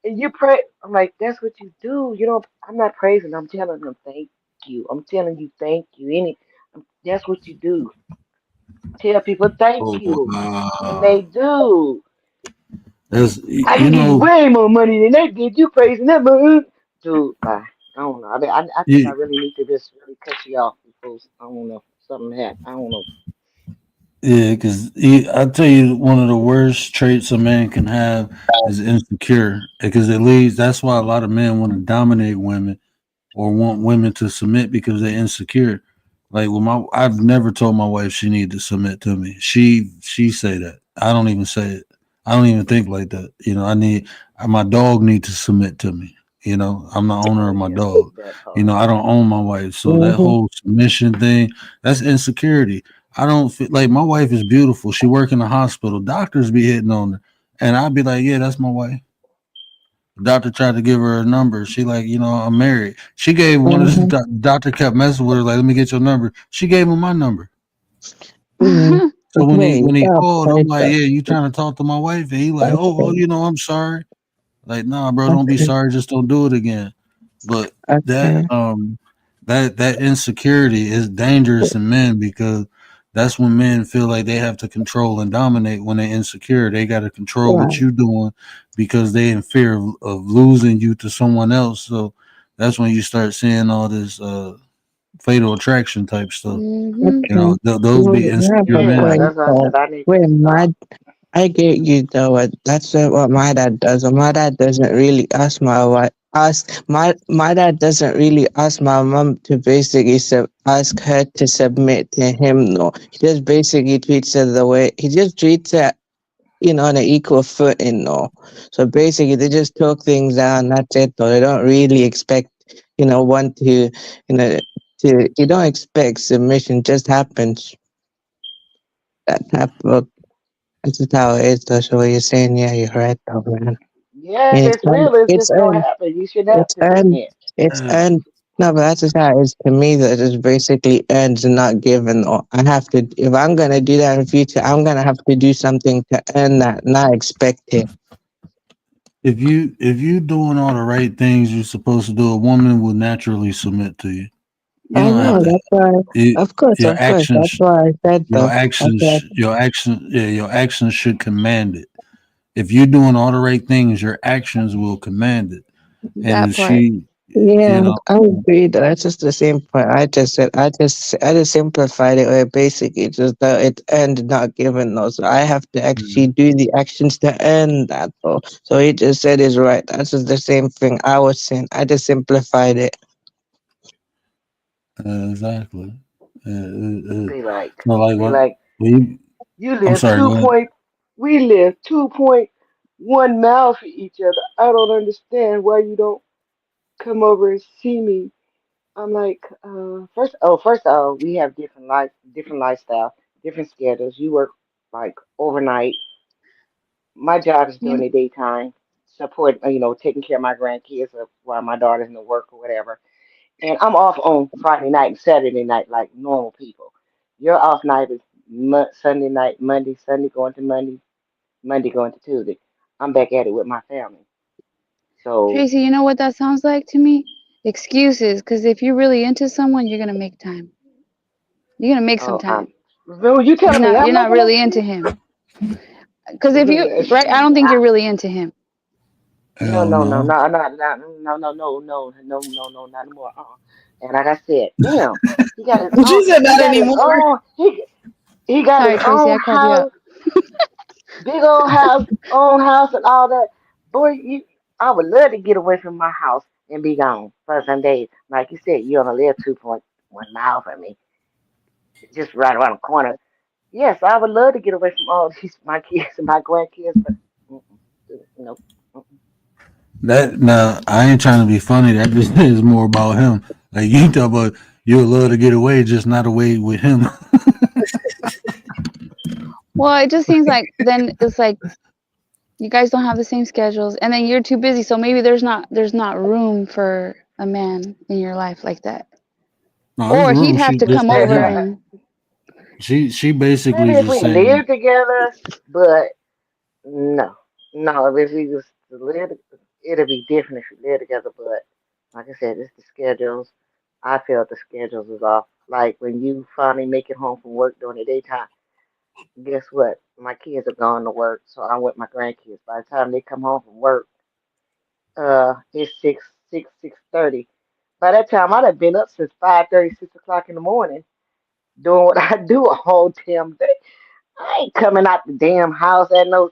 [SPEAKER 5] and you pray. I'm like, that's what you do. You don't. I'm not praising. I'm telling him thank you. I'm telling you thank you. That's what you do. Tell people thank
[SPEAKER 1] Oh,
[SPEAKER 5] you, and they do.
[SPEAKER 1] that's
[SPEAKER 5] I can
[SPEAKER 1] you
[SPEAKER 5] give you
[SPEAKER 1] know,
[SPEAKER 5] way more money than they did. You praising that money, dude. Bye. I don't know. I think I
[SPEAKER 1] you,
[SPEAKER 5] really need to just really cut you off because I don't know something happened. I don't know.
[SPEAKER 1] yeah, because I tell you, one of the worst traits a man can have is insecure. Because it leads. That's why a lot of men want to dominate women or want women to submit because they're insecure. Like I've never told my wife she needed to submit to me. She say that. I don't even say it. I don't even think like that. My dog need to submit to me. I'm the owner
[SPEAKER 5] Oh
[SPEAKER 1] of my
[SPEAKER 5] yeah,
[SPEAKER 1] dog.
[SPEAKER 5] that part.
[SPEAKER 1] I don't own my wife, so that
[SPEAKER 2] Mm-hmm.
[SPEAKER 1] whole submission thing, that's insecurity. I don't feel like my wife is beautiful. She work in the hospital. Doctors be hitting on her, and I'd be like, yeah, that's my wife. The doctor tried to give her a number. She like, I'm married. She gave one of the
[SPEAKER 2] Mm-hmm.
[SPEAKER 1] doctor kept messing with her. Like, let me get your number. She gave him my number.
[SPEAKER 2] Mm-hmm.
[SPEAKER 1] So when he
[SPEAKER 2] Okay,
[SPEAKER 1] when he
[SPEAKER 2] stop,
[SPEAKER 1] called, I'm like,
[SPEAKER 2] Peter.
[SPEAKER 1] yeah, you trying to talk to my wife? And he like, oh,
[SPEAKER 2] Okay,
[SPEAKER 1] I'm sorry. Like, nah, bro, don't be
[SPEAKER 2] okay,
[SPEAKER 1] sorry. Just don't do it again. But that
[SPEAKER 2] okay.
[SPEAKER 1] that insecurity is dangerous in men because that's when men feel like they have to control and dominate. When they're insecure, they got to control what
[SPEAKER 2] Right.
[SPEAKER 1] you're doing because they in fear of losing you to someone else. So that's when you start seeing all this fatal attraction type stuff.
[SPEAKER 4] hmm
[SPEAKER 2] Okay.
[SPEAKER 1] Those
[SPEAKER 2] Well,
[SPEAKER 1] be
[SPEAKER 2] you have a
[SPEAKER 1] insecure
[SPEAKER 5] Yeah,
[SPEAKER 1] men.
[SPEAKER 2] point.
[SPEAKER 5] that's why I
[SPEAKER 2] So,
[SPEAKER 5] said I need to
[SPEAKER 2] wait,
[SPEAKER 5] stop.
[SPEAKER 2] I get you though. That's what my dad does. My dad doesn't really ask my wife. My dad doesn't really ask my mom to basically ask her to submit to him. No, he just basically treats her the way he just treats her, on an equal footing. No, so basically they just talk things down. That's it. Though they don't really expect, one to, you know, to you don't expect submission. Just happens. That happens. That's just how it is, though. So what you're saying, yeah, you're right, though, man.
[SPEAKER 5] Yeah, if
[SPEAKER 2] Yeah,
[SPEAKER 5] it's real, it's
[SPEAKER 2] it's
[SPEAKER 5] just gonna
[SPEAKER 2] earned.
[SPEAKER 5] happen. You should have
[SPEAKER 2] It's
[SPEAKER 5] to
[SPEAKER 2] earned.
[SPEAKER 5] submit.
[SPEAKER 2] It's
[SPEAKER 1] Uh,
[SPEAKER 2] earned. No, but that's just how it is to me. That is basically earned and not given. Or I have to. If I'm gonna do that in future, I'm gonna have to do something to earn that, not expect it.
[SPEAKER 1] if you doing all the right things you're supposed to do, a woman will naturally submit to you. You
[SPEAKER 2] I
[SPEAKER 1] don't have
[SPEAKER 2] know.
[SPEAKER 1] to.
[SPEAKER 2] That's why.
[SPEAKER 1] It,
[SPEAKER 2] Of course,
[SPEAKER 1] your
[SPEAKER 2] of course. That's
[SPEAKER 1] actions,
[SPEAKER 2] why I said
[SPEAKER 1] your
[SPEAKER 2] though. That's why.
[SPEAKER 1] actions, your actions, yeah, your actions should command it. If you're doing all the right things, your actions will command it. And
[SPEAKER 4] That
[SPEAKER 1] if
[SPEAKER 4] part.
[SPEAKER 1] she, you
[SPEAKER 2] Yeah,
[SPEAKER 1] know,
[SPEAKER 2] I agree. That's just the same point. I just said. I just simplified it. Where basically it's just that it earned, not given. Though, so I have to actually
[SPEAKER 1] Mhm.
[SPEAKER 2] do the actions to earn that. Though, so he just said is right. That's just the same thing I was saying. I just simplified it.
[SPEAKER 1] Exactly.
[SPEAKER 5] Be like,
[SPEAKER 1] No, like
[SPEAKER 5] be
[SPEAKER 1] what?
[SPEAKER 5] like.
[SPEAKER 1] We,
[SPEAKER 5] You
[SPEAKER 1] I'm
[SPEAKER 5] live
[SPEAKER 1] sorry. Go ahead.
[SPEAKER 5] we live 2.1 miles from each other. I don't understand why you don't come over and see me. I'm like, first of all, we have different lifestyle, different schedules. You work like overnight. My job is during
[SPEAKER 4] You
[SPEAKER 5] the daytime, support, taking care of my grandkids while my daughter's in the work or whatever. And I'm off on Friday night and Saturday night like normal people. Your off night is Sunday night, Monday, Sunday going to Monday, Monday going to Tuesday. I'm back at it with my family. So,
[SPEAKER 4] Tracy, you know what that sounds like to me? Excuses, because if you're really into someone, you're gonna make time. You're gonna make some
[SPEAKER 5] oh,
[SPEAKER 4] time.
[SPEAKER 5] Remember you telling me
[SPEAKER 4] You're
[SPEAKER 5] I'm
[SPEAKER 4] not
[SPEAKER 5] making
[SPEAKER 4] really into him. Because if you right, I don't think
[SPEAKER 5] I,
[SPEAKER 4] you're really into him.
[SPEAKER 5] no,
[SPEAKER 1] Hell
[SPEAKER 5] no, no,
[SPEAKER 1] no.
[SPEAKER 5] no, no, not anymore. And like I said, damn, he got his
[SPEAKER 3] But
[SPEAKER 5] own,
[SPEAKER 3] you said
[SPEAKER 5] he
[SPEAKER 3] not
[SPEAKER 5] got his
[SPEAKER 3] anymore.
[SPEAKER 5] own, he got his
[SPEAKER 4] Sorry, Tracy, I
[SPEAKER 5] own
[SPEAKER 4] called you out.
[SPEAKER 5] house, big own house and all that. Boy, I would love to get away from my house and be gone for some days. Like you said, you only live 2.1 miles from me, just right around the corner. Yes, I would love to get away from all these my kids and my grandkids, but nope.
[SPEAKER 1] That now I ain't trying to be funny. That just is more about him. Like you talk about, you would love to get away, just not away with him.
[SPEAKER 4] Well, it just seems like then it's like you guys don't have the same schedules, and then you're too busy. So maybe there's not room for a man in your life like that.
[SPEAKER 1] No, this
[SPEAKER 4] Or he'd
[SPEAKER 1] room.
[SPEAKER 4] have
[SPEAKER 1] She
[SPEAKER 4] to
[SPEAKER 1] just
[SPEAKER 4] come
[SPEAKER 1] said
[SPEAKER 4] over
[SPEAKER 1] he.
[SPEAKER 4] and
[SPEAKER 1] She basically
[SPEAKER 5] Maybe if
[SPEAKER 1] just
[SPEAKER 5] we
[SPEAKER 1] saying.
[SPEAKER 5] live together, but no, no, if we just live, it'll be different if we live together. But like I said, it's the schedules. I felt the schedules was off. Like when you finally make it home from work during the daytime, guess what? My kids are gone to work, so I'm with my grandkids. By the time they come home from work, it's 6:30. By that time, I'd have been up since 5:30, 6 o'clock in the morning, doing what I do a whole damn day. I ain't coming out the damn house at no.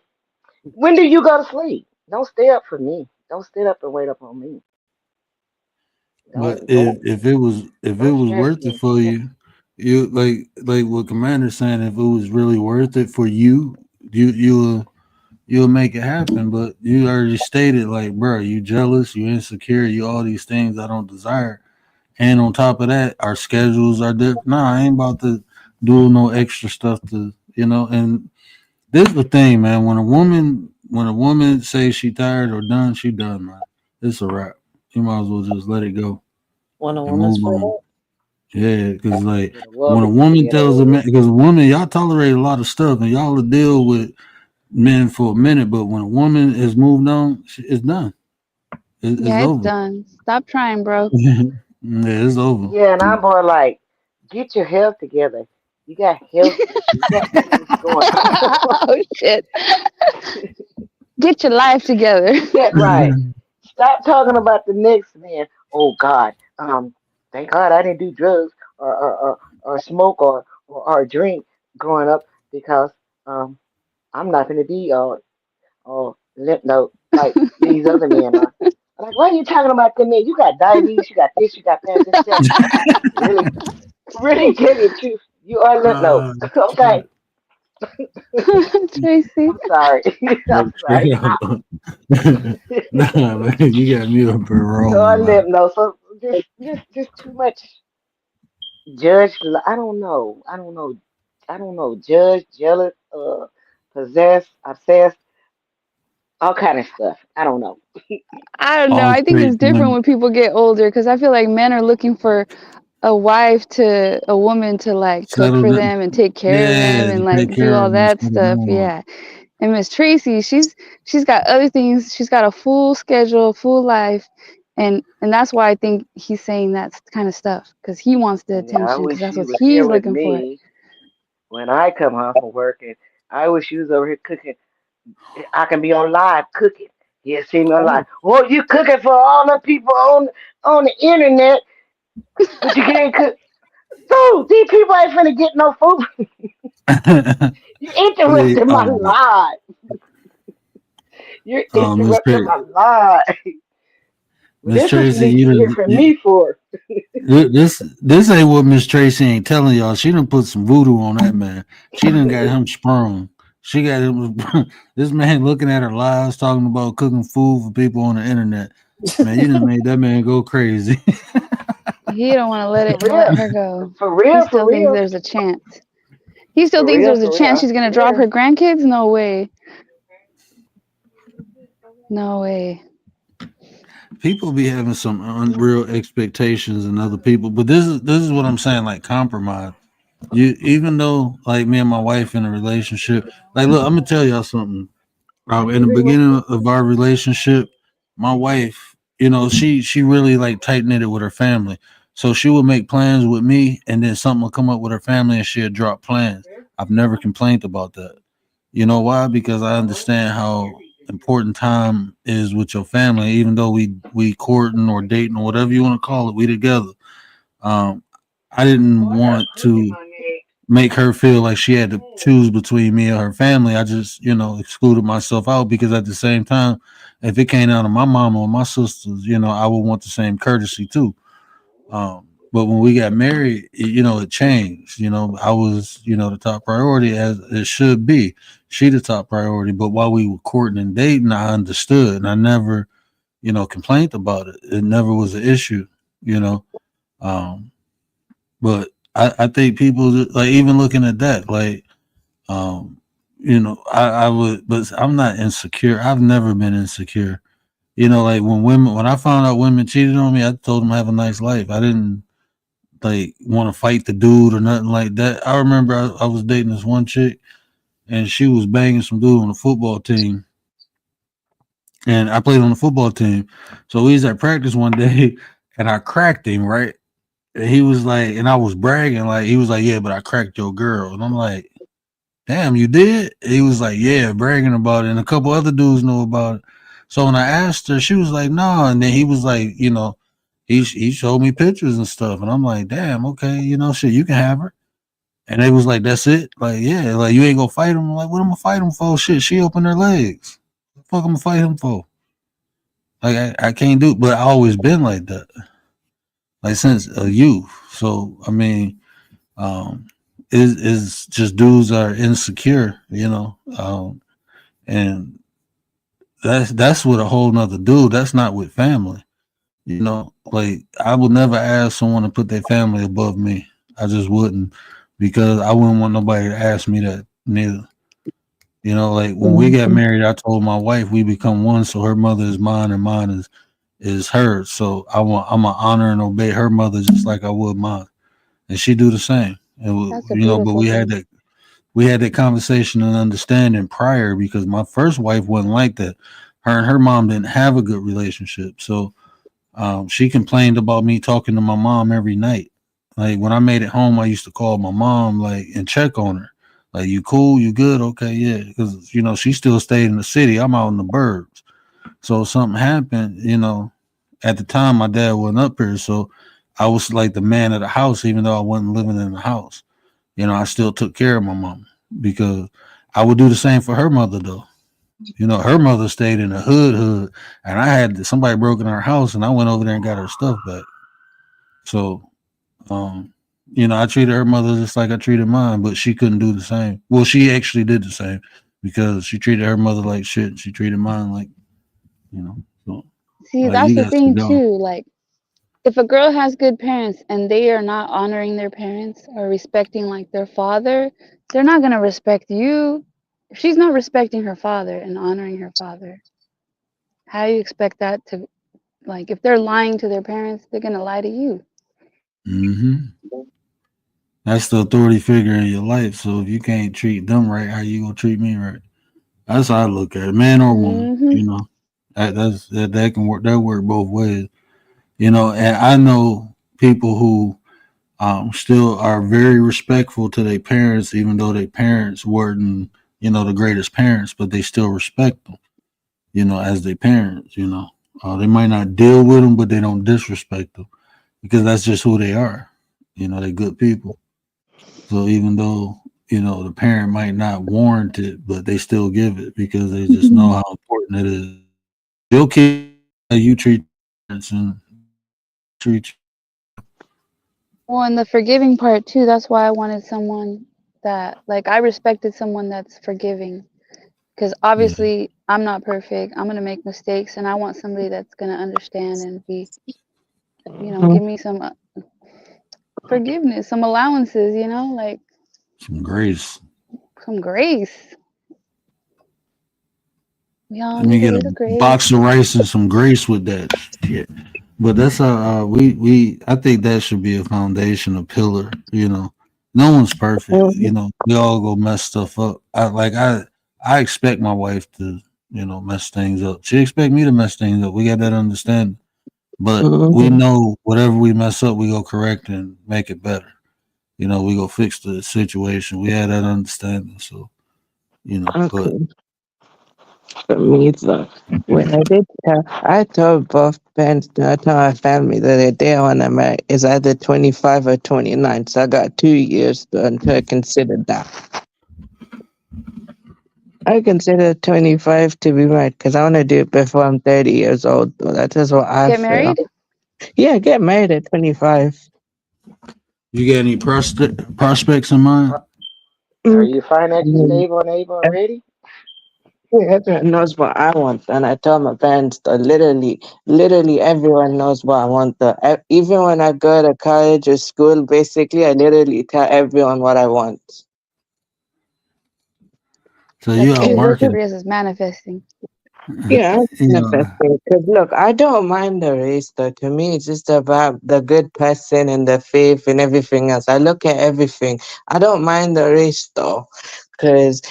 [SPEAKER 5] When do you go to sleep? Don't stay up for me. Don't stay up and wait up on me.
[SPEAKER 1] But
[SPEAKER 5] Don't
[SPEAKER 1] if
[SPEAKER 5] don't
[SPEAKER 1] it
[SPEAKER 5] don't
[SPEAKER 1] was
[SPEAKER 5] stress
[SPEAKER 1] worth it
[SPEAKER 5] me.
[SPEAKER 1] for you, you like what Commander's saying. If it was really worth it for you, you'll make it happen. But you already stated, like, bro, you jealous, you insecure, you all these things I don't desire. And on top of that, our schedules are different. Nah, I ain't about to do no extra stuff to, And this is the thing, man. When a woman says she tired or done, she done, man. It's a wrap. You might as well just let it go
[SPEAKER 3] When a
[SPEAKER 1] and
[SPEAKER 3] woman's
[SPEAKER 1] move
[SPEAKER 3] fed
[SPEAKER 1] on.
[SPEAKER 3] up.
[SPEAKER 1] Yeah, because like
[SPEAKER 5] But a
[SPEAKER 1] when a
[SPEAKER 5] woman
[SPEAKER 1] woman
[SPEAKER 5] fed up.
[SPEAKER 1] tells a man, because a woman, y'all tolerate a lot of stuff and y'all will deal with men for a minute, but when a woman has moved on, it's done. It's
[SPEAKER 4] yeah, it's
[SPEAKER 1] over.
[SPEAKER 4] done. Stop trying, bro.
[SPEAKER 1] Yeah, it's over.
[SPEAKER 5] Yeah, and I'm more like, get your health together. You got health issues. You got things going on.
[SPEAKER 4] Oh shit. Get your life together.
[SPEAKER 5] Get that right. Stop talking about the next man. Oh God. Thank God I didn't do drugs or smoke or drink growing up because um I'm not gonna be limp note like these other men are. I'm like, why are you talking about them men? You got diabetes, you got this, you got that. Just tell really, really tell you the truth. You are limp note.
[SPEAKER 1] uh,
[SPEAKER 5] Okay.
[SPEAKER 4] Tracy.
[SPEAKER 5] I'm sorry. I'm sorry.
[SPEAKER 1] straight up. Nah, man, you got me up here
[SPEAKER 5] You are
[SPEAKER 1] rolling, man.
[SPEAKER 5] limp note. So just too much judge. I don't know. I don't know. I don't know. Judge, jealous, possessed, obsessed, all kind of stuff. I don't know.
[SPEAKER 4] I don't know.
[SPEAKER 1] All
[SPEAKER 4] I think it's
[SPEAKER 1] traits,
[SPEAKER 4] different
[SPEAKER 1] man.
[SPEAKER 4] when people get older because I feel like men are looking for a woman to like cook
[SPEAKER 1] Settle
[SPEAKER 4] for
[SPEAKER 1] down.
[SPEAKER 4] them and take care of
[SPEAKER 1] Yeah,
[SPEAKER 4] them and
[SPEAKER 1] to
[SPEAKER 4] like
[SPEAKER 1] take
[SPEAKER 4] do
[SPEAKER 1] care
[SPEAKER 4] all
[SPEAKER 1] of them,
[SPEAKER 4] that
[SPEAKER 1] settle
[SPEAKER 4] stuff.
[SPEAKER 1] down.
[SPEAKER 4] Yeah. And Miss Tracy, she's got other things. She's got a full schedule, full life. And that's why I think he's saying that kind of stuff because he wants the
[SPEAKER 5] Yeah, I
[SPEAKER 4] attention because
[SPEAKER 5] wish
[SPEAKER 4] that's what
[SPEAKER 5] you were here
[SPEAKER 4] he's
[SPEAKER 5] with
[SPEAKER 4] looking for.
[SPEAKER 5] me when I come home from work, and I wish you was over here cooking. I can be on live cooking. You see me on live.
[SPEAKER 3] Oh,
[SPEAKER 5] Well, you cooking for all the people on the internet, but you can't cook food. These people ain't finna get no food. You
[SPEAKER 1] Hey,
[SPEAKER 5] interrupting my live. You're
[SPEAKER 1] Miss
[SPEAKER 5] interrupting
[SPEAKER 1] Perry.
[SPEAKER 5] my live.
[SPEAKER 1] Miss
[SPEAKER 5] This what you
[SPEAKER 1] Tracy,
[SPEAKER 5] need to hear from me for.
[SPEAKER 1] this ain't what Miss Tracy ain't telling y'all. She done put some voodoo on that man. She done got him sprung. She got him. This man looking at her lives, talking about cooking food for people on the internet. Man, you done made that man go crazy.
[SPEAKER 4] He don't want to
[SPEAKER 5] For
[SPEAKER 4] let
[SPEAKER 5] real.
[SPEAKER 4] her go.
[SPEAKER 5] For
[SPEAKER 4] He
[SPEAKER 5] real. For
[SPEAKER 4] still thinks
[SPEAKER 5] real.
[SPEAKER 4] there's a chance. He still
[SPEAKER 5] For
[SPEAKER 4] thinks
[SPEAKER 5] real.
[SPEAKER 4] there's a
[SPEAKER 5] For real.
[SPEAKER 4] chance
[SPEAKER 5] I
[SPEAKER 4] she's gonna drop
[SPEAKER 5] swear.
[SPEAKER 4] her grandkids. No way. No way.
[SPEAKER 1] People be having some unreal expectations in other people, but this is what I'm saying. Like compromise. You even though like me and my wife in a relationship. Like, look, I'm gonna tell y'all something. In the beginning of our relationship, my wife, she really like tight knitted with her family. So she would make plans with me, and then something would come up with her family, and she'd drop plans. I've never complained about that. You know why? Because I understand how important time is with your family. Even though we courting or dating or whatever you want to call it, we together. Um, I didn't want to make her feel like she had to choose between me or her family. I just, excluded myself out because at the same time, if it came down to my mama or my sisters, I would want the same courtesy too. But when we got married, it changed. I was, the top priority as it should be. She the top priority. But while we were courting and dating, I understood and I never, complained about it. It never was an issue, you know. Um, but I think people like even looking at that, like, um, I would, but I'm not insecure. I've never been insecure. Like when I found out women cheated on me, I told them have a nice life. I didn't like want to fight the dude or nothing like that. I remember I was dating this one chick and she was banging some dude on the football team. And I played on the football team. So we was at practice one day and I cracked him, right? And he was like, and I was bragging, like, he was like, yeah, but I cracked your girl. And I'm like, damn, you did? He was like, yeah, bragging about it. And a couple other dudes know about it. So when I asked her, she was like, no. And then he was like, he showed me pictures and stuff. And I'm like, damn, okay, shit, you can have her. And they was like, that's it? Like, yeah, like you ain't gonna fight him. I'm like, what am I gonna fight him for? Shit, she opened her legs. What the fuck I'm gonna fight him for? Like I can't do it, but I always been like that. Like since youth. So I mean, um is just dudes are insecure, and that's with a whole nother dude. That's not with family. Like I would never ask someone to put their family above me. I just wouldn't because I wouldn't want nobody to ask me that neither. Like when we got married, I told my wife we become one, so her mother is mine and mine is hers. So I'm gonna honor and obey her mother just like I would mine, and she do the same. And
[SPEAKER 4] That's a
[SPEAKER 1] but
[SPEAKER 4] beautiful thing.
[SPEAKER 1] we had that conversation and understanding prior because my first wife wasn't like that. Her and her mom didn't have a good relationship, so she complained about me talking to my mom every night. Like when I made it home, I used to call my mom like and check on her. Like, you cool? You good? Okay, yeah. Because she still stayed in the city. I'm out in the burbs. So if something happened, at the time my dad wasn't up here, so I was like the man of the house, even though I wasn't living in the house. I still took care of my mom because I would do the same for her mother though. Her mother stayed in the hood, and I had somebody broke in our house, and I went over there and got her stuff back. So, I treated her mother just like I treated mine, but she couldn't do the same. Well, she actually did the same because she treated her mother like shit. And she treated mine like, so
[SPEAKER 4] See,
[SPEAKER 1] like
[SPEAKER 4] that's
[SPEAKER 1] you
[SPEAKER 4] the
[SPEAKER 1] guys can
[SPEAKER 4] thing
[SPEAKER 1] go.
[SPEAKER 4] too. Like, if a girl has good parents and they are not honoring their parents or respecting like their father, they're not gonna respect you. If she's not respecting her father and honoring her father, how do you expect that to like if they're lying to their parents, they're gonna lie to you.
[SPEAKER 1] Hmm. That's the authority figure in your life. So if you can't treat them right, how you gonna treat me right? That's how I look at it, man or woman.
[SPEAKER 4] Hmm.
[SPEAKER 1] That can work. That work both ways. And I know people who still are very respectful to their parents, even though their parents weren't, the greatest parents, but they still respect them, as their parents. They might not deal with them, but they don't disrespect them because that's just who they are. They're good people. So even though the parent might not warrant it, but they still give it because they just know how important it is. Your kid, you treat and treat
[SPEAKER 4] Well, and the forgiving part too, that's why I wanted someone that, like, I respected someone that's forgiving. Because
[SPEAKER 1] you. Yeah.
[SPEAKER 4] obviously, I'm not perfect. I'm going to make mistakes, and I want somebody that's going to understand and be, give me some forgiveness, some allowances, like
[SPEAKER 1] Some grace.
[SPEAKER 4] some grace. We all
[SPEAKER 1] Let me
[SPEAKER 4] need a
[SPEAKER 1] get a
[SPEAKER 4] little grace.
[SPEAKER 1] box of rice and some grace with that shit. But that's we I think that should be a foundation, a pillar. No one's perfect. We all go mess stuff up. I expect my wife to mess things up. She expect me to mess things up. We got that understanding. But we know whatever we mess up, we go correct and make it better. We go fix the situation. We had that understanding. So but
[SPEAKER 6] Okay. For me, so when I told both parents, I told my family that the day I want to marry is either 25 or 29. So I got 2 years until I consider that. I consider 25 to be married because I want to do it before I'm 30 years old. Though. That is what I
[SPEAKER 4] Get
[SPEAKER 6] feel.
[SPEAKER 4] married?
[SPEAKER 6] Yeah, get married at 25.
[SPEAKER 1] you got any prospects in mind?
[SPEAKER 5] Are
[SPEAKER 6] Mm,
[SPEAKER 5] you financially
[SPEAKER 6] mm,
[SPEAKER 5] stable and able already?
[SPEAKER 6] Everyone knows what I want, and I tell my parents that literally everyone knows what I want. Even when I go to college or school, basically, I literally tell everyone what I want.
[SPEAKER 1] So you
[SPEAKER 4] That's
[SPEAKER 1] out
[SPEAKER 4] good.
[SPEAKER 6] Because
[SPEAKER 1] marketing.
[SPEAKER 4] Chris is manifesting.
[SPEAKER 6] yeah, I'm
[SPEAKER 1] Yeah.
[SPEAKER 6] manifesting. Because look, I don't mind the race though. To me, it's just about the good person and the faith and everything else. I look at everything. I don't mind the race though, because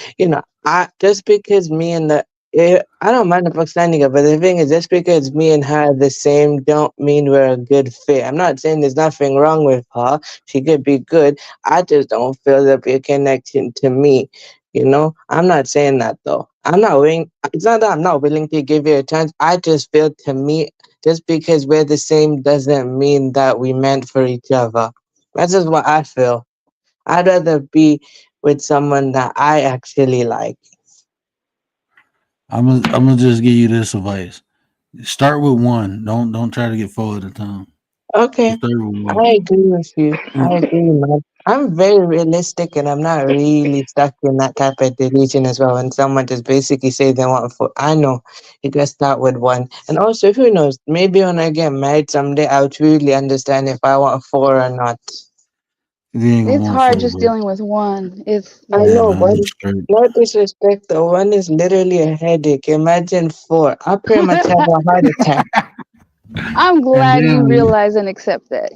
[SPEAKER 6] I just because me and I don't mind the Pakistani girl, but the thing is, just because me and her are the same, don't mean we're a good fit. I'm not saying there's nothing wrong with her. She could be good. I just don't feel there'll be a connection to me. I'm not saying that though. I'm not willing. It's not that I'm not willing to give you a chance. I just feel to me, just because we're the same doesn't mean that we meant for each other. That's just what I feel. I'd rather be with someone that I actually like.
[SPEAKER 1] I'm gonna just give you this advice. Start with one. Don't try to get four at a time.
[SPEAKER 6] Okay,
[SPEAKER 1] Just start with one.
[SPEAKER 6] I agree with you. I agree, man. I'm very realistic and I'm not really stuck in that type of delusion as well. When someone just basically say they want four, I know you gotta start with one. And also, who knows, maybe when I get married someday, I'll truly understand if I want four or not.
[SPEAKER 1] You ain't gonna
[SPEAKER 4] It's
[SPEAKER 1] want
[SPEAKER 4] hard
[SPEAKER 1] four,
[SPEAKER 4] just
[SPEAKER 1] bro.
[SPEAKER 4] dealing with one. It's
[SPEAKER 6] I
[SPEAKER 1] Yeah,
[SPEAKER 6] know,
[SPEAKER 4] yeah.
[SPEAKER 1] man.
[SPEAKER 6] but
[SPEAKER 1] Just straight.
[SPEAKER 6] no disrespect though, one is literally a headache. Imagine four. I pretty much have a heart attack.
[SPEAKER 4] I'm
[SPEAKER 1] And
[SPEAKER 4] glad you
[SPEAKER 1] then
[SPEAKER 4] realize and accept that.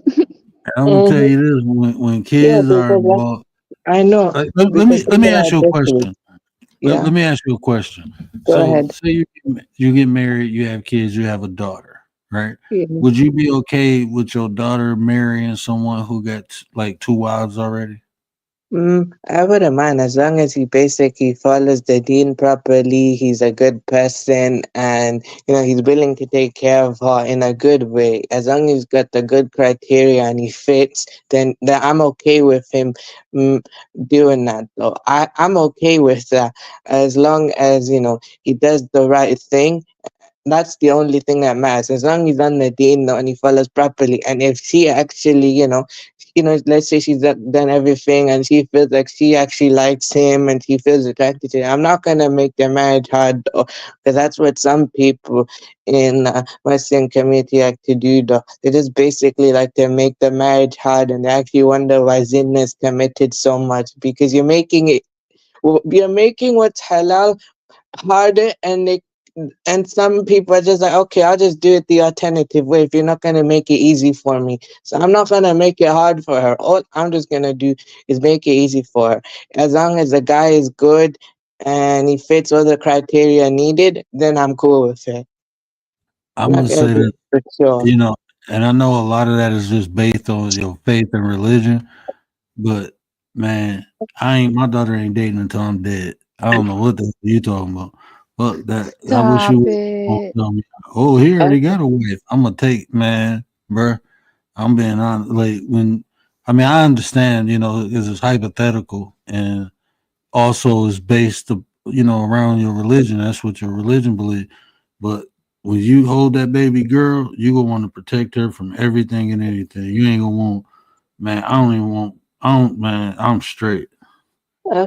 [SPEAKER 1] I'm gonna tell
[SPEAKER 6] Hmm.
[SPEAKER 1] you this: when
[SPEAKER 6] Yeah,
[SPEAKER 1] kids are
[SPEAKER 6] because
[SPEAKER 1] involved,
[SPEAKER 6] I know. Because
[SPEAKER 1] let me
[SPEAKER 6] people
[SPEAKER 1] ask
[SPEAKER 6] are
[SPEAKER 1] you a
[SPEAKER 6] different.
[SPEAKER 1] question. Let
[SPEAKER 6] Yeah,
[SPEAKER 1] me ask you a question.
[SPEAKER 6] go
[SPEAKER 1] So,
[SPEAKER 6] ahead.
[SPEAKER 1] say you get married, you have kids, you have a daughter, right?
[SPEAKER 6] Yeah.
[SPEAKER 1] Would you be okay with your daughter marrying someone who got like two wives already?
[SPEAKER 6] I wouldn't mind as long as he basically follows the deen properly. He's a good person, and he's willing to take care of her in a good way. As long as he's got the good criteria and he fits, then I'm okay with him mm, doing that. Though I'm okay with that as long as he does the right thing. That's the only thing that matters. As long as he's on the deen and he follows properly, and if she actually, let's say she's done everything and she feels like she actually likes him and she feels attracted to him, I'm not gonna make the marriage hard, though, because that's what some people in Western community like to do. Though they just basically like to make the marriage hard, and they actually wonder why zina is committed so much because you're making what's halal harder, and some people are just like, okay, I'll just do it the alternative way if you're not going to make it easy for me. So I'm not going to make it hard for her. All I'm just going to do is make it easy for her. As long as the guy is good and he fits all the criteria needed, then I'm cool with it. I'm
[SPEAKER 1] I'm
[SPEAKER 6] not
[SPEAKER 1] gonna
[SPEAKER 6] going to
[SPEAKER 1] say
[SPEAKER 6] do
[SPEAKER 1] that
[SPEAKER 6] it for sure.
[SPEAKER 1] and I know a lot of that is just based on your faith and religion. But man, my daughter ain't dating until I'm dead. I don't know what the you talking about. Fuck that. I wish you
[SPEAKER 4] Stop
[SPEAKER 1] would
[SPEAKER 4] it.
[SPEAKER 1] tell me. Oh, he
[SPEAKER 6] Uh,
[SPEAKER 1] already got a wife. I'm gonna take man, bruh. I'm being honest. Like I understand. This is hypothetical and also is based, around your religion. That's what your religion believes. But when you hold that baby girl, you gonna want to protect her from everything and anything. You ain't gonna want, man. I don't even want. I don't, man. I'm straight,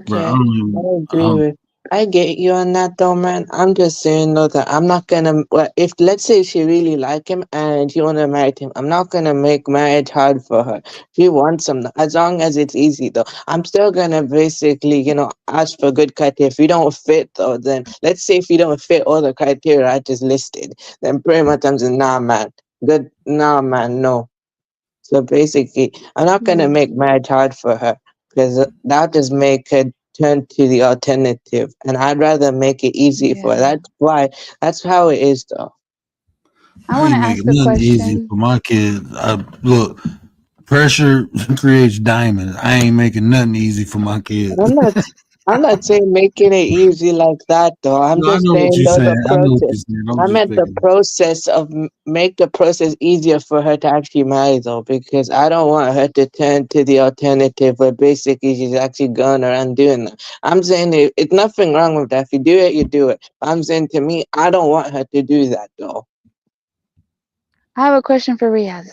[SPEAKER 1] bro. I
[SPEAKER 6] Okay,
[SPEAKER 1] don't
[SPEAKER 6] I
[SPEAKER 1] even.
[SPEAKER 6] agree with. I get you on that though, man. I'm just saying though that I'm not gonna. Well, if let's say she really like him and she wanna marry him, I'm not gonna make marriage hard for her. She wants him, as long as it's easy though. I'm still gonna basically, ask for good criteria. If you don't fit though, then let's say if you don't fit all the criteria I just listed, then pretty much I'm saying, nah, man. Good, nah, man, no. So basically, I'm not gonna
[SPEAKER 4] Mm,
[SPEAKER 6] make marriage hard for her because that just make her turn to the alternative, and I'd rather make it easy for her.
[SPEAKER 4] yeah.
[SPEAKER 6] That's why. That's how it is, though.
[SPEAKER 4] I
[SPEAKER 1] I
[SPEAKER 4] want to
[SPEAKER 1] ain't making
[SPEAKER 4] ask a
[SPEAKER 1] nothing easy
[SPEAKER 4] question.
[SPEAKER 1] for my kids. Look, pressure creates diamonds. I ain't making nothing easy for my kids.
[SPEAKER 6] I'm not. I'm not saying making it easy like that, though. I'm
[SPEAKER 1] No, I
[SPEAKER 6] just
[SPEAKER 1] know what
[SPEAKER 6] saying
[SPEAKER 1] you're
[SPEAKER 6] though
[SPEAKER 1] saying.
[SPEAKER 6] the
[SPEAKER 1] I know what you're
[SPEAKER 6] process.
[SPEAKER 1] saying. I'm
[SPEAKER 6] I
[SPEAKER 1] just
[SPEAKER 6] meant the
[SPEAKER 1] picking.
[SPEAKER 6] process of make the process easier for her to actually marry, though, because I don't want her to turn to the alternative where basically she's actually going around doing that. I'm saying it's nothing wrong with that. If you do it, you do it. I'm saying to me, I don't want her to do that, though.
[SPEAKER 4] I have a question for Riaz.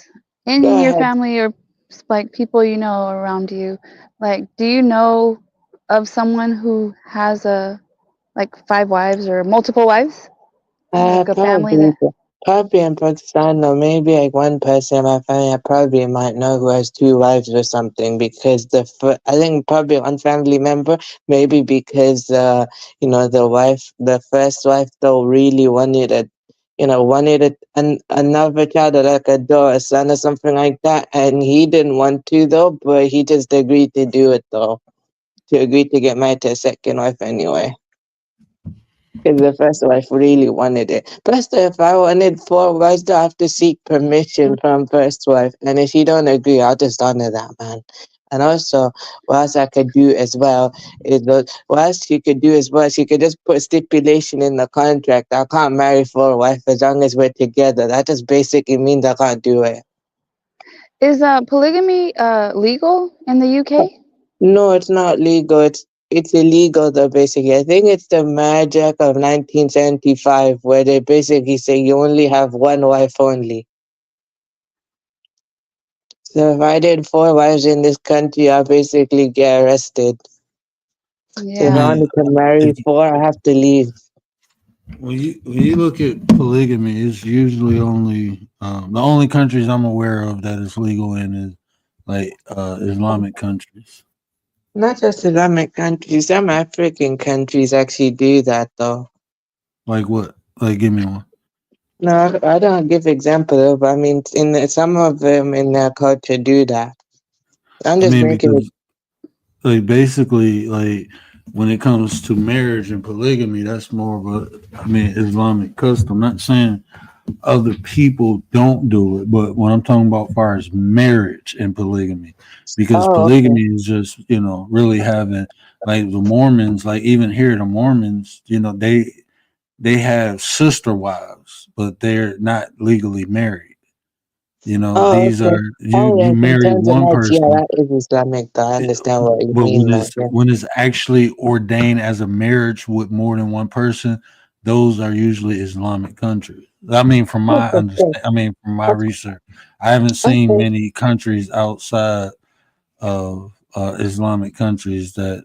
[SPEAKER 6] Go
[SPEAKER 4] In your
[SPEAKER 6] ahead.
[SPEAKER 4] family or like people you know around you, like, do you know of someone who has like 5 wives or multiple wives? Like a family
[SPEAKER 6] Probably,
[SPEAKER 4] that.
[SPEAKER 6] probably in Pakistan, or maybe like one person in my family I probably might know who has 2 wives or something. Because I think probably one family member, maybe because the first wife though really wanted another child, or like a daughter, a son, or something like that, and he didn't want to though, but he just agreed to do it though, to agree to get married to a second wife anyway. Because the first wife really wanted it. Plus, if I wanted 4 wives, I have to seek permission from first wife. And if she don't agree, I'll just honor that, man. And also, what else I could do as well is what else she could do as well. She could just put stipulation in the contract. I can't marry 4 wives as long as we're together. That just basically means I can't do it.
[SPEAKER 4] Is polygamy legal in the UK?
[SPEAKER 6] No, it's not legal. It's illegal though, basically. I think it's the Marriage Act of 1975 where they basically say you only have one wife only. So if I did 4 wives in this country, I basically get arrested. So
[SPEAKER 1] I
[SPEAKER 6] if I
[SPEAKER 4] Yeah.
[SPEAKER 1] mean,
[SPEAKER 6] wanted to marry
[SPEAKER 1] if
[SPEAKER 6] 4, I have to leave.
[SPEAKER 1] when you look at polygamy, it's usually only the only countries I'm aware of that is legal in is like Islamic countries.
[SPEAKER 6] Not just Islamic countries, some African countries actually do that though.
[SPEAKER 1] Like what? Like give me one.
[SPEAKER 6] No, I don't give example, but I mean, some of them in their culture do that. I'm
[SPEAKER 1] I
[SPEAKER 6] just
[SPEAKER 1] mean
[SPEAKER 6] making it.
[SPEAKER 1] because like basically like when it comes to marriage and polygamy, that's more of a Islamic custom. Not saying other people don't do it, but when I'm talking about far as marriage and polygamy, because
[SPEAKER 6] Oh, okay.
[SPEAKER 1] polygamy is just really having like the Mormons, like even here the Mormons, they have sister wives, but they're not legally married.
[SPEAKER 6] Oh,
[SPEAKER 1] These
[SPEAKER 6] okay.
[SPEAKER 1] are you
[SPEAKER 6] Oh,
[SPEAKER 1] you
[SPEAKER 6] yes, in
[SPEAKER 1] marry
[SPEAKER 6] terms of
[SPEAKER 1] one
[SPEAKER 6] that, yeah,
[SPEAKER 1] person,
[SPEAKER 6] that is Islamic, though. I
[SPEAKER 1] eh,
[SPEAKER 6] understand what you
[SPEAKER 1] but
[SPEAKER 6] mean,
[SPEAKER 1] when
[SPEAKER 6] though.
[SPEAKER 1] it's
[SPEAKER 6] Yeah.
[SPEAKER 1] when it's actually ordained as a marriage with more than one person, those are usually Islamic countries. I mean, from my
[SPEAKER 6] Okay.
[SPEAKER 1] understand, I mean, from my research, I haven't seen
[SPEAKER 6] Okay.
[SPEAKER 1] many countries outside of Islamic countries that,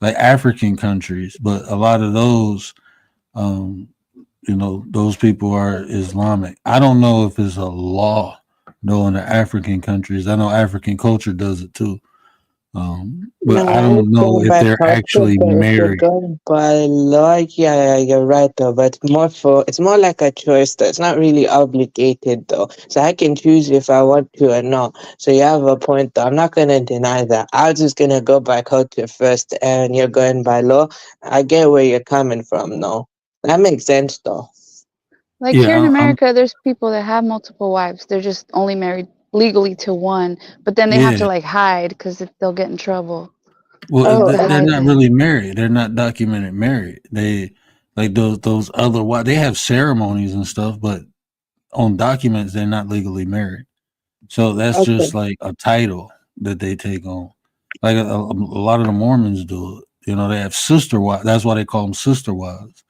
[SPEAKER 1] like African countries, but a lot of those, um, those people are Islamic. I don't know if it's a law though in the African countries. I know African culture does it too. But
[SPEAKER 6] No,
[SPEAKER 1] I
[SPEAKER 6] I
[SPEAKER 1] don't know
[SPEAKER 6] understand
[SPEAKER 1] if
[SPEAKER 6] by
[SPEAKER 1] they're
[SPEAKER 6] culture,
[SPEAKER 1] actually
[SPEAKER 6] but if you're
[SPEAKER 1] married.
[SPEAKER 6] going by law, yeah, you're right, though. But it's more like a choice, though. It's not really obligated, though. So I can choose if I want to or not. So you have a point, though. I'm not gonna deny that. I was just gonna go by culture first, and you're going by law. I get where you're coming from, though. That makes sense, though.
[SPEAKER 4] Like here in
[SPEAKER 1] Yeah,
[SPEAKER 4] America, there's people that have multiple wives. They're just only married legally to one, but then they have to
[SPEAKER 1] yeah.
[SPEAKER 4] like hide because they'll get in trouble.
[SPEAKER 1] Well,
[SPEAKER 4] They have
[SPEAKER 6] Oh,
[SPEAKER 4] to
[SPEAKER 1] they're
[SPEAKER 4] hide
[SPEAKER 1] not
[SPEAKER 4] that.
[SPEAKER 1] really married. They're not documented married. They like those other they have ceremonies and stuff, but on documents they're not legally married. So that's
[SPEAKER 6] okay.
[SPEAKER 1] just like a title that they take on. Like a lot of the Mormons do it. They have sister wives. That's why they call them sister wives.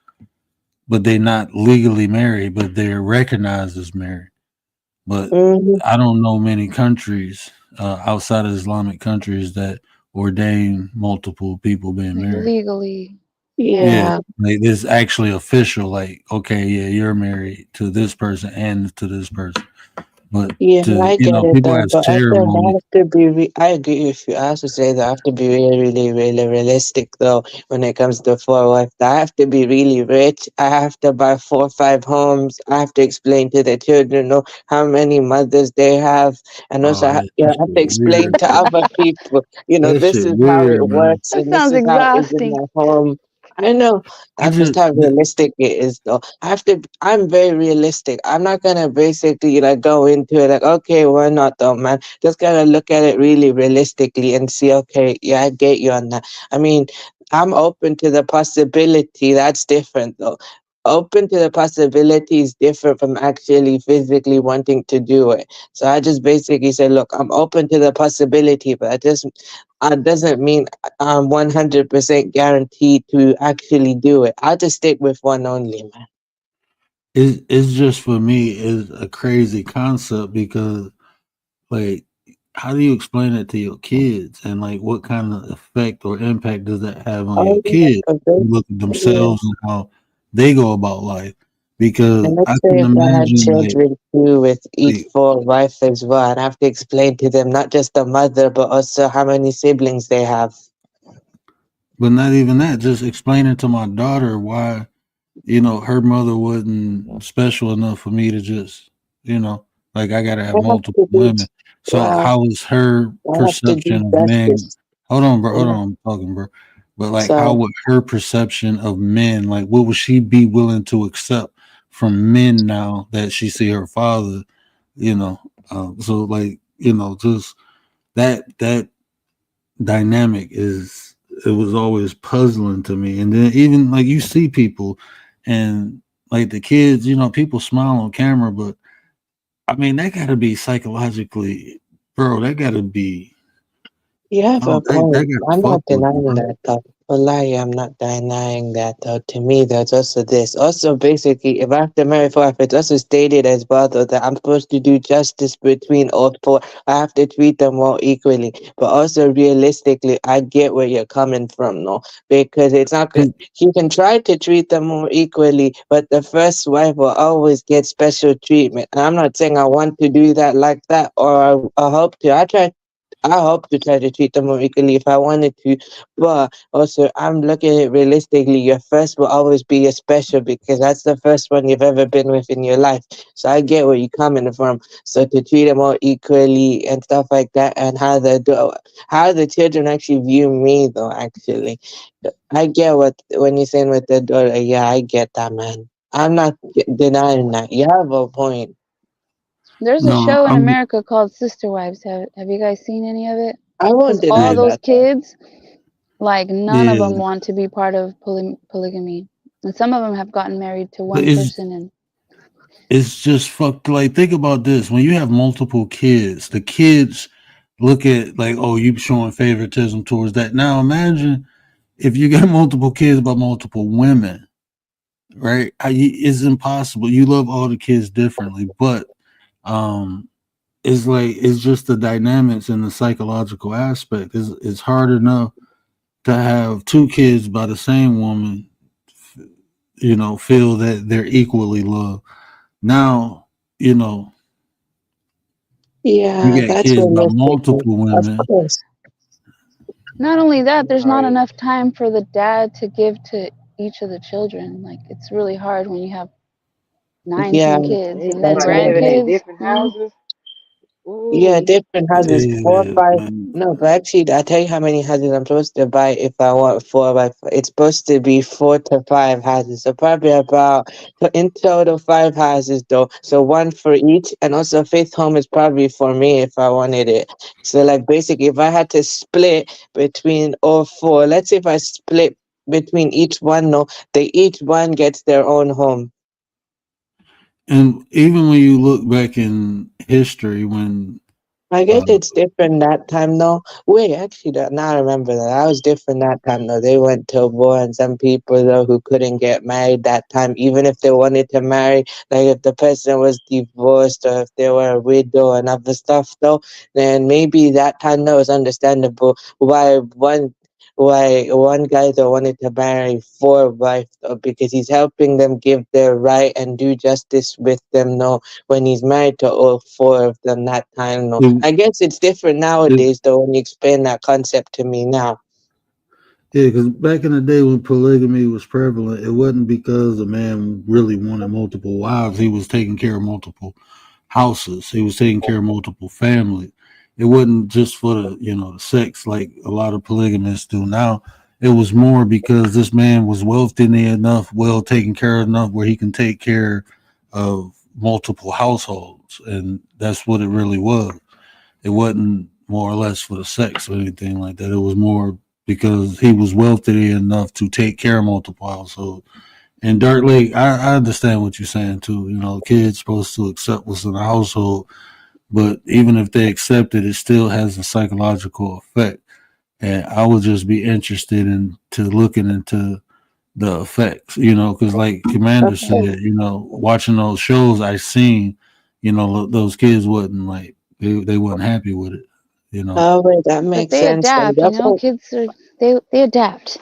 [SPEAKER 1] but they're not legally married, but they're recognized as married. But
[SPEAKER 6] Mhm.
[SPEAKER 1] I don't know many countries outside of Islamic countries that ordain multiple people being
[SPEAKER 4] Like
[SPEAKER 1] married.
[SPEAKER 4] legally.
[SPEAKER 1] Yeah,
[SPEAKER 6] Yeah.
[SPEAKER 1] like it's actually official. Like, okay, yeah, you're married to this person and to this person. But
[SPEAKER 6] Yeah,
[SPEAKER 1] to
[SPEAKER 6] I get it
[SPEAKER 1] people
[SPEAKER 6] though,
[SPEAKER 1] have
[SPEAKER 6] but I feel I
[SPEAKER 1] ceremony.
[SPEAKER 6] have to be. I agree with you. I also say that I have to be really realistic though when it comes to four wife. I have to be really rich. I have to buy 4 or 5 homes. I have to explain to the children know how many mothers they have, and also
[SPEAKER 1] Oh, that
[SPEAKER 6] I have to
[SPEAKER 1] shit
[SPEAKER 6] explain
[SPEAKER 1] weird.
[SPEAKER 6] to other people,
[SPEAKER 1] That
[SPEAKER 6] this
[SPEAKER 1] shit
[SPEAKER 6] is how it
[SPEAKER 1] weird, man.
[SPEAKER 6] works,
[SPEAKER 4] That
[SPEAKER 6] and this
[SPEAKER 4] sounds
[SPEAKER 6] is how it is in
[SPEAKER 4] exhausting.
[SPEAKER 6] my home. I know.
[SPEAKER 1] I
[SPEAKER 6] That's just
[SPEAKER 1] just
[SPEAKER 6] how realistic it is, though. I have to. I'm very realistic. I'm not gonna basically like go into it like, okay, why not, though, man? Just gotta look at it really realistically and see, okay, yeah, I get you on that. I mean, I'm open to the possibility. That's different, though. Open to the possibility is different from actually physically wanting to do it. So I just basically say, look, I'm open to the possibility, but I just doesn't mean I'm 100% guaranteed to actually do it. I'll just stick with one only, man.
[SPEAKER 1] it's just for me is a crazy concept because like how do you explain it to your kids and like what kind of effect or impact does that have on your
[SPEAKER 6] Oh, yeah,
[SPEAKER 1] kids?
[SPEAKER 6] 'cause they,
[SPEAKER 1] You look at
[SPEAKER 6] yeah.
[SPEAKER 1] themselves and how they go about life because
[SPEAKER 6] And
[SPEAKER 1] I
[SPEAKER 6] let's say
[SPEAKER 1] can
[SPEAKER 6] if I had
[SPEAKER 1] imagine
[SPEAKER 6] children too with each
[SPEAKER 1] like
[SPEAKER 6] four wife as well, I'd have to explain to them not just the mother, but also how many siblings they have.
[SPEAKER 1] but not even that, just explaining to my daughter why her mother wasn't special enough for me to just, like I gotta have
[SPEAKER 6] I have
[SPEAKER 1] multiple
[SPEAKER 6] to do,
[SPEAKER 1] women. So
[SPEAKER 6] well,
[SPEAKER 1] how is her
[SPEAKER 6] I have to do
[SPEAKER 1] perception of men?
[SPEAKER 6] justice.
[SPEAKER 1] Hold on, bro. Hold
[SPEAKER 6] Yeah.
[SPEAKER 1] on, I'm talking, bro. But like, how
[SPEAKER 6] So,
[SPEAKER 1] would her perception of men, like, what would she be willing to accept from men now that she see her father? You know, so like, just that dynamic is it was always puzzling to me. And then even like you see people and like the kids, people smile on camera, but I mean that gotta be psychologically, bro, that gotta be
[SPEAKER 6] you have a
[SPEAKER 1] that
[SPEAKER 6] point.
[SPEAKER 1] gotta
[SPEAKER 6] I'm
[SPEAKER 1] fuck
[SPEAKER 6] not
[SPEAKER 1] with you,
[SPEAKER 6] denying
[SPEAKER 1] bro.
[SPEAKER 6] that, though. Wallahi, I'm not denying that, though. To me, there's also this. Also, basically, if I have to marry four, it's also stated as well, though, that I'm supposed to do justice between all four. I have to treat them all equally. But also, realistically, I get where you're coming from, no? Because it's not good.
[SPEAKER 1] And
[SPEAKER 6] You can try to treat them more equally, but the first wife will always get special treatment. And I'm not saying I want to do that like that, or I hope to. I hope to try to treat them more equally if I wanted to, but also I'm looking at it realistically. Your first will always be your special because that's the first one you've ever been with in your life. So I get where you're coming from. So to treat them all equally and stuff like that, and how the children actually view me, though. Actually, I get what when you're saying with the daughter. Yeah, I get that, man. I'm not denying that. You have a point.
[SPEAKER 4] There's a
[SPEAKER 1] no,
[SPEAKER 4] show in
[SPEAKER 1] I'm
[SPEAKER 4] America called Sister Wives. Have you guys seen any of it?
[SPEAKER 6] I
[SPEAKER 4] Because
[SPEAKER 6] won't
[SPEAKER 4] all
[SPEAKER 6] deny
[SPEAKER 1] yeah,
[SPEAKER 4] those
[SPEAKER 6] that, though.
[SPEAKER 4] kids, like none of
[SPEAKER 1] yeah.
[SPEAKER 4] them want to be part of polygamy, and some of them have gotten married to
[SPEAKER 1] But
[SPEAKER 4] one
[SPEAKER 1] it's
[SPEAKER 4] person. And
[SPEAKER 1] it's just fucked. Like, think about this: when you have multiple kids, the kids look at like, oh, you showing favoritism towards that. Now, imagine if you got multiple kids by multiple women, right? It's impossible. You love all the kids differently, but um, it's like it's just the dynamics and the psychological aspect. It's hard enough to have two kids by the same woman, feel that they're equally loved. Now, you know,
[SPEAKER 6] Yeah,
[SPEAKER 1] you got
[SPEAKER 6] that's
[SPEAKER 1] kids by
[SPEAKER 6] realistic.
[SPEAKER 1] multiple
[SPEAKER 6] Of
[SPEAKER 1] women.
[SPEAKER 6] course.
[SPEAKER 4] not only that, there's not
[SPEAKER 5] Right.
[SPEAKER 4] enough time for the dad to give to each of the children. Like it's really hard when you have nine,
[SPEAKER 6] Yeah,
[SPEAKER 4] 10 kids,
[SPEAKER 5] And you
[SPEAKER 4] and
[SPEAKER 5] talking
[SPEAKER 4] then
[SPEAKER 6] that's
[SPEAKER 5] about
[SPEAKER 6] what
[SPEAKER 5] living in
[SPEAKER 4] grandkids.
[SPEAKER 5] different
[SPEAKER 4] Mm.
[SPEAKER 5] houses?
[SPEAKER 6] yeah,
[SPEAKER 5] Ooh.
[SPEAKER 6] different houses, four,
[SPEAKER 1] Yeah,
[SPEAKER 6] five.
[SPEAKER 1] man.
[SPEAKER 6] No, but actually, I tell you how many houses I'm supposed to buy if I want four by four. It's supposed to be 4 to 5 houses, so probably about so in total 5 houses though. So one for each, and also fifth home is probably for me if I wanted it. So like basically, if I had to split between all four, let's say if I split between each one, no, they each one gets their own home.
[SPEAKER 1] And even when you look back in history, when
[SPEAKER 6] I guess it's different that time though. Wait, actually, now I remember that. I was different that time though. They went to war, and some people though who couldn't get married that time, even if they wanted to marry, like if the person was divorced or if they were a widow and other stuff though, then maybe that time though was understandable why one guy that wanted to marry four wives though, because he's helping them give their right and do justice with them no when he's married to all four of them that time no.
[SPEAKER 1] It-
[SPEAKER 6] I guess it's different
[SPEAKER 1] it-
[SPEAKER 6] nowadays though when you explain that concept to me now.
[SPEAKER 1] yeah, because back in the day when polygamy was prevalent, it wasn't because a man really wanted multiple wives. He was taking care of multiple houses. He was taking care of multiple families. It wasn't just for the sex like a lot of polygamists do now. It was more because this man was wealthy enough, well taken care of enough where he can take care of multiple households, and that's what it really was. It wasn't more or less for the sex or anything like that. It was more because he was wealthy enough to take care of multiple households. And Dark Lake, I understand what you're saying too. Kids supposed to accept what's in the household, but even if they accept it, it still has a psychological effect. And I would just be interested into looking into the effects, because like Commander said, watching those shows I seen, those kids wasn't like they wasn't happy with it.
[SPEAKER 6] Oh wait, that
[SPEAKER 4] But
[SPEAKER 6] makes
[SPEAKER 4] they
[SPEAKER 6] sense though.
[SPEAKER 4] adapt, kids are they adapt.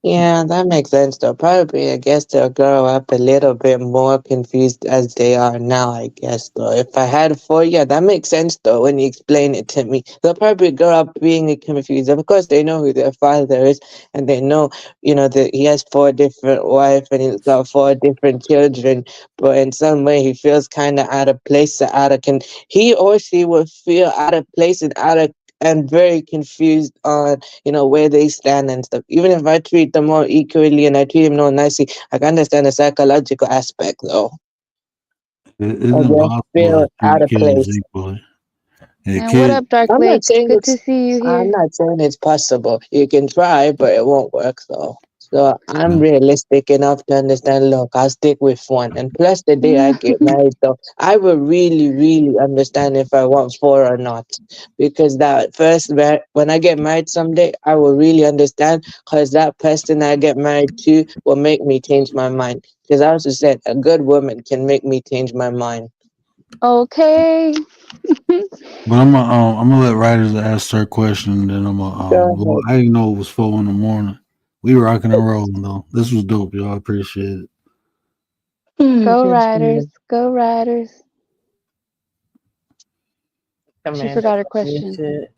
[SPEAKER 6] Yeah, that makes sense though. Probably, I guess they'll grow up a little bit more confused as they are now, I guess though. If I had four, yeah, that makes sense though when you explain it to me. They'll probably grow up being confused. Of course, they know who their father is and they know, that he has four different wives and he's got four different children, but in some way he feels kind of out of place, or he or she will feel out of place and and very confused on where they stand and stuff. Even if I treat them all equally and I treat them all nicely, I can understand the psychological aspect though.
[SPEAKER 1] It's
[SPEAKER 6] I just
[SPEAKER 1] impossible
[SPEAKER 6] feel
[SPEAKER 1] to
[SPEAKER 6] out
[SPEAKER 1] treat
[SPEAKER 6] of
[SPEAKER 1] kids
[SPEAKER 6] place.
[SPEAKER 1] equally. A
[SPEAKER 4] And what
[SPEAKER 1] kid,
[SPEAKER 4] up, Dark
[SPEAKER 6] I'm not
[SPEAKER 4] Lake?
[SPEAKER 6] saying
[SPEAKER 4] Good to see you
[SPEAKER 6] I'm
[SPEAKER 4] here.
[SPEAKER 6] not saying it's possible. You can try, but it won't work though. So I'm
[SPEAKER 1] no.
[SPEAKER 6] realistic enough to understand, look, I'll stick with one. And plus the day I get married though, I will really, really understand if I want four or not. Because when I get married someday, I will really understand because that person I get married to will make me change my mind. Because I also said a good woman can make me change my mind.
[SPEAKER 4] Okay.
[SPEAKER 1] But I'm gonna let writers ask their question, and then I'm gonna
[SPEAKER 6] Go
[SPEAKER 1] well,
[SPEAKER 6] ahead.
[SPEAKER 1] I didn't know it was 4 in the morning. We rocking and rolling though. This was dope, y'all. I appreciate it.
[SPEAKER 4] Go
[SPEAKER 6] Just,
[SPEAKER 4] Riders. Go Riders. She
[SPEAKER 3] Commander,
[SPEAKER 4] forgot her
[SPEAKER 3] funny
[SPEAKER 4] question.
[SPEAKER 3] shit.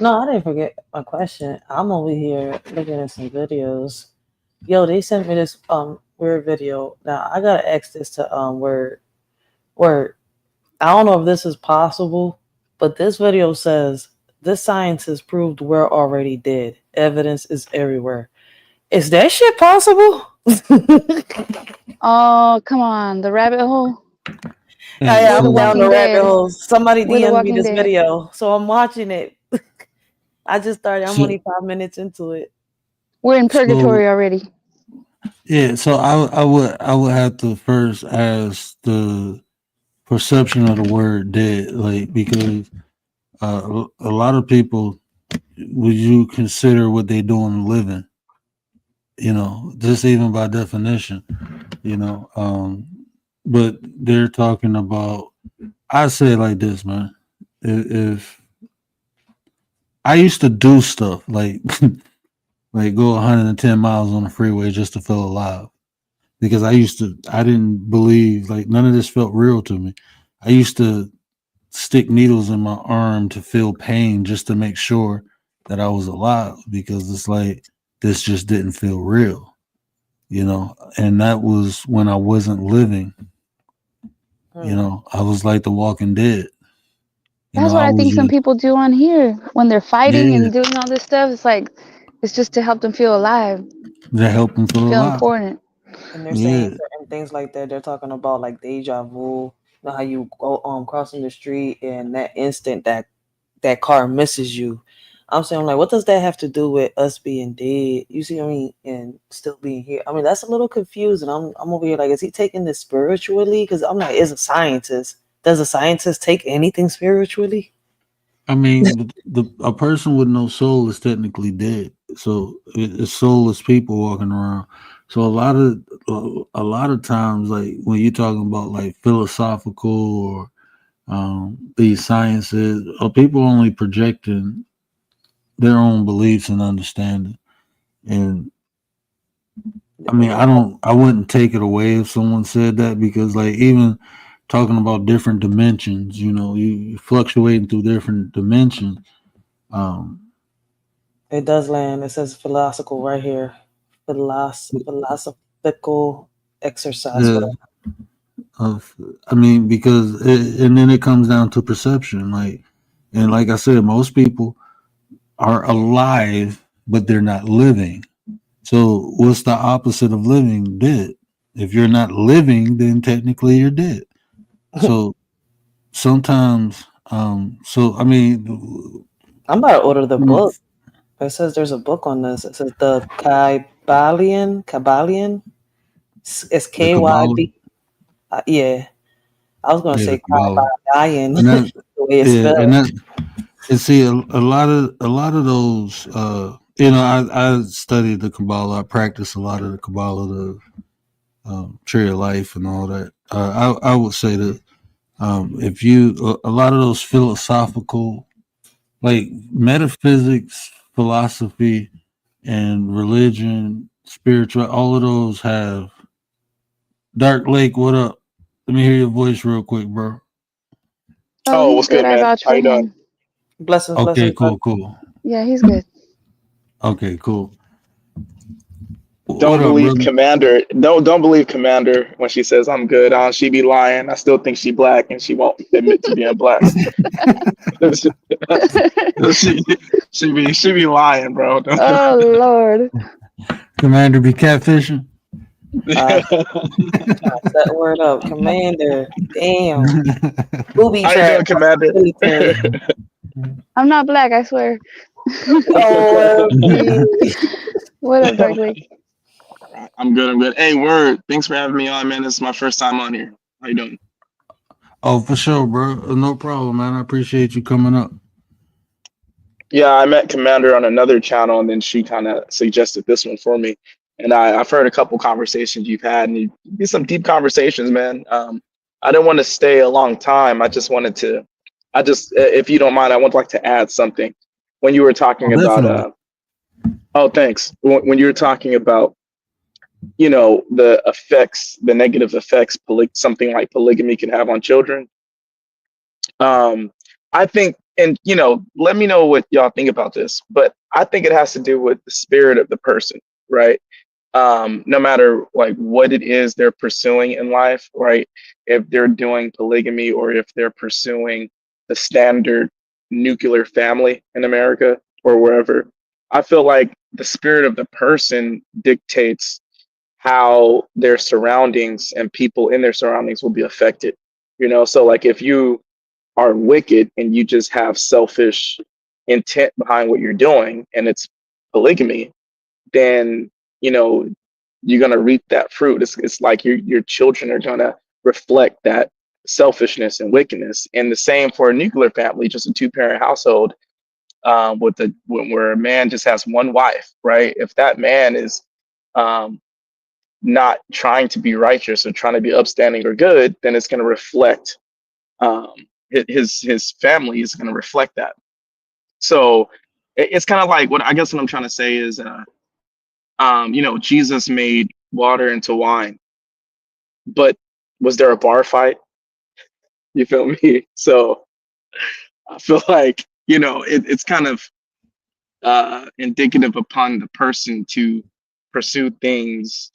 [SPEAKER 3] No, I didn't forget my question. I'm over here looking at some videos. Yo, they sent me this weird video. Now I gotta ask this to word. I don't know if this is possible, but this video says this science has proved we're already dead. Evidence is everywhere. Is that shit possible?
[SPEAKER 4] Oh, come on. The rabbit hole.
[SPEAKER 1] And
[SPEAKER 3] Yeah,
[SPEAKER 4] We're the
[SPEAKER 3] I'm
[SPEAKER 1] so
[SPEAKER 3] down the
[SPEAKER 4] Walking
[SPEAKER 3] rabbit
[SPEAKER 4] Dead.
[SPEAKER 3] hole. Somebody
[SPEAKER 4] We're the
[SPEAKER 3] DM'd me
[SPEAKER 4] Walking
[SPEAKER 3] this
[SPEAKER 4] Dead.
[SPEAKER 3] video, so I'm watching it. I just started. I'm
[SPEAKER 1] so
[SPEAKER 3] only 5 minutes into it.
[SPEAKER 4] We're in
[SPEAKER 1] so
[SPEAKER 4] purgatory already.
[SPEAKER 1] yeah, so I would have to first ask the perception of the word dead, like because a lot of people would you consider what they doing living, just even by definition, you know. But they're talking about I say it like this, man. If I used to do stuff like like go 110 miles on the freeway just to feel alive because I didn't believe like none of this felt real to me. I used to stick needles in my arm to feel pain just to make sure that I was alive because it's like this just didn't feel real. And that was when I wasn't living. I was like the walking dead.
[SPEAKER 4] That's what
[SPEAKER 1] I
[SPEAKER 4] I
[SPEAKER 1] was
[SPEAKER 4] think some
[SPEAKER 1] just
[SPEAKER 4] people do on here when they're fighting
[SPEAKER 1] yeah,
[SPEAKER 4] and doing all this stuff. It's like it's just to help them feel alive,
[SPEAKER 1] that helped them feel
[SPEAKER 4] feel
[SPEAKER 1] alive.
[SPEAKER 4] important.
[SPEAKER 3] And they're saying
[SPEAKER 1] Yeah,
[SPEAKER 3] certain things like that. They're talking about like deja vu. You know how you go crossing the street and that instant that car misses you. I'm saying like, what does that have to do with us being dead? You see what I mean? And still being here. I mean, that's a little confusing. I'm over here like, is he taking this spiritually? Because I'm like, as a scientist, Does a scientist take anything spiritually?
[SPEAKER 1] I mean, a person with no soul is technically dead. So it's soulless people walking around. So a lot of times, like when you're talking about like philosophical or these sciences, people only projecting their own beliefs and understanding. And I mean, I wouldn't take it away if someone said that, because like even talking about different dimensions, you fluctuating through different dimensions.
[SPEAKER 3] It does land. It says philosophical right here. Philosophical exercise.
[SPEAKER 1] Yeah, I mean, because and then it comes down to perception. And like I said, most people are alive, but they're not living. So what's the opposite of living? Dead. If you're not living, then technically you're dead. So sometimes, so I mean,
[SPEAKER 3] I'm about to order the book. It says there's a book on this. It says the Kabbalion. It's
[SPEAKER 1] Kabbalah,
[SPEAKER 3] KYB. Yeah, I was gonna
[SPEAKER 1] yeah, the
[SPEAKER 3] say
[SPEAKER 1] Kabbalah,
[SPEAKER 3] Kabbalion.
[SPEAKER 1] and that,
[SPEAKER 3] The way it's
[SPEAKER 1] yeah,
[SPEAKER 3] spelled.
[SPEAKER 1] and that, and see a lot of those, I studied the Kabbalah. I practiced a lot of the Kabbalah, the tree of life, and all that. I would say that if you a lot of those philosophical, like metaphysics, philosophy, and religion, spiritual, all of those have. Dark Lake, what up? Let me hear your voice real quick, bro.
[SPEAKER 4] Oh,
[SPEAKER 7] Oh,
[SPEAKER 4] he's
[SPEAKER 7] what's
[SPEAKER 4] good.
[SPEAKER 7] good,
[SPEAKER 4] I
[SPEAKER 7] man?
[SPEAKER 4] vouch
[SPEAKER 7] How
[SPEAKER 4] for
[SPEAKER 7] you doing?
[SPEAKER 4] him.
[SPEAKER 3] Blessings,
[SPEAKER 1] Okay,
[SPEAKER 3] blessings.
[SPEAKER 1] cool.
[SPEAKER 4] Yeah, he's good.
[SPEAKER 1] Okay, cool. What
[SPEAKER 7] Don't
[SPEAKER 1] up,
[SPEAKER 7] believe
[SPEAKER 1] brother?
[SPEAKER 7] Commander. Don't believe Commander when she says I'm good. She be lying. I still think she black, and she won't admit to being black. she be lying, bro.
[SPEAKER 4] Oh Lord.
[SPEAKER 1] Commander be catfishing?
[SPEAKER 3] Set word up, Commander. Damn, booby
[SPEAKER 7] How you
[SPEAKER 3] trap.
[SPEAKER 7] doing, Commander?
[SPEAKER 3] Military.
[SPEAKER 4] I'm not black, I swear.
[SPEAKER 3] OMG.
[SPEAKER 4] What up, Dark Lake?
[SPEAKER 7] I'm good. I'm good. Hey, word. Thanks for having me on, man. This is my first time on here. How you doing?
[SPEAKER 1] Oh, for sure, bro. No problem, man. I appreciate you coming up.
[SPEAKER 7] Yeah, I met Commander on another channel, and then she kind of suggested this one for me. And I've heard a couple conversations you've had, and you did some deep conversations, man. I didn't want to stay a long time. If you don't mind, I would like to add something. When you were
[SPEAKER 1] Oh,
[SPEAKER 7] talking about,
[SPEAKER 1] definitely.
[SPEAKER 7] oh, thanks. When you were talking about, the effects, the negative effects, something like polygamy can have on children. I think, and let me know what y'all think about this, but I think it has to do with the spirit of the person, right? No matter like what it is they're pursuing in life, right? If they're doing polygamy or if they're pursuing the standard nuclear family in America or wherever, I feel like the spirit of the person dictates how their surroundings and people in their surroundings will be affected. So like if you are wicked and you just have selfish intent behind what you're doing and it's polygamy, then you're gonna reap that fruit. It's like your children are gonna reflect that selfishness and wickedness. And the same for a nuclear family, just a two-parent household, where a man just has one wife, right? If that man is not trying to be righteous or trying to be upstanding or good, then it's gonna reflect um, his family is going to reflect that. So it's kind of like what I'm trying to say is, Jesus made water into wine, but was there a bar fight? You feel me? So I feel like it's kind of indicative upon the person to pursue things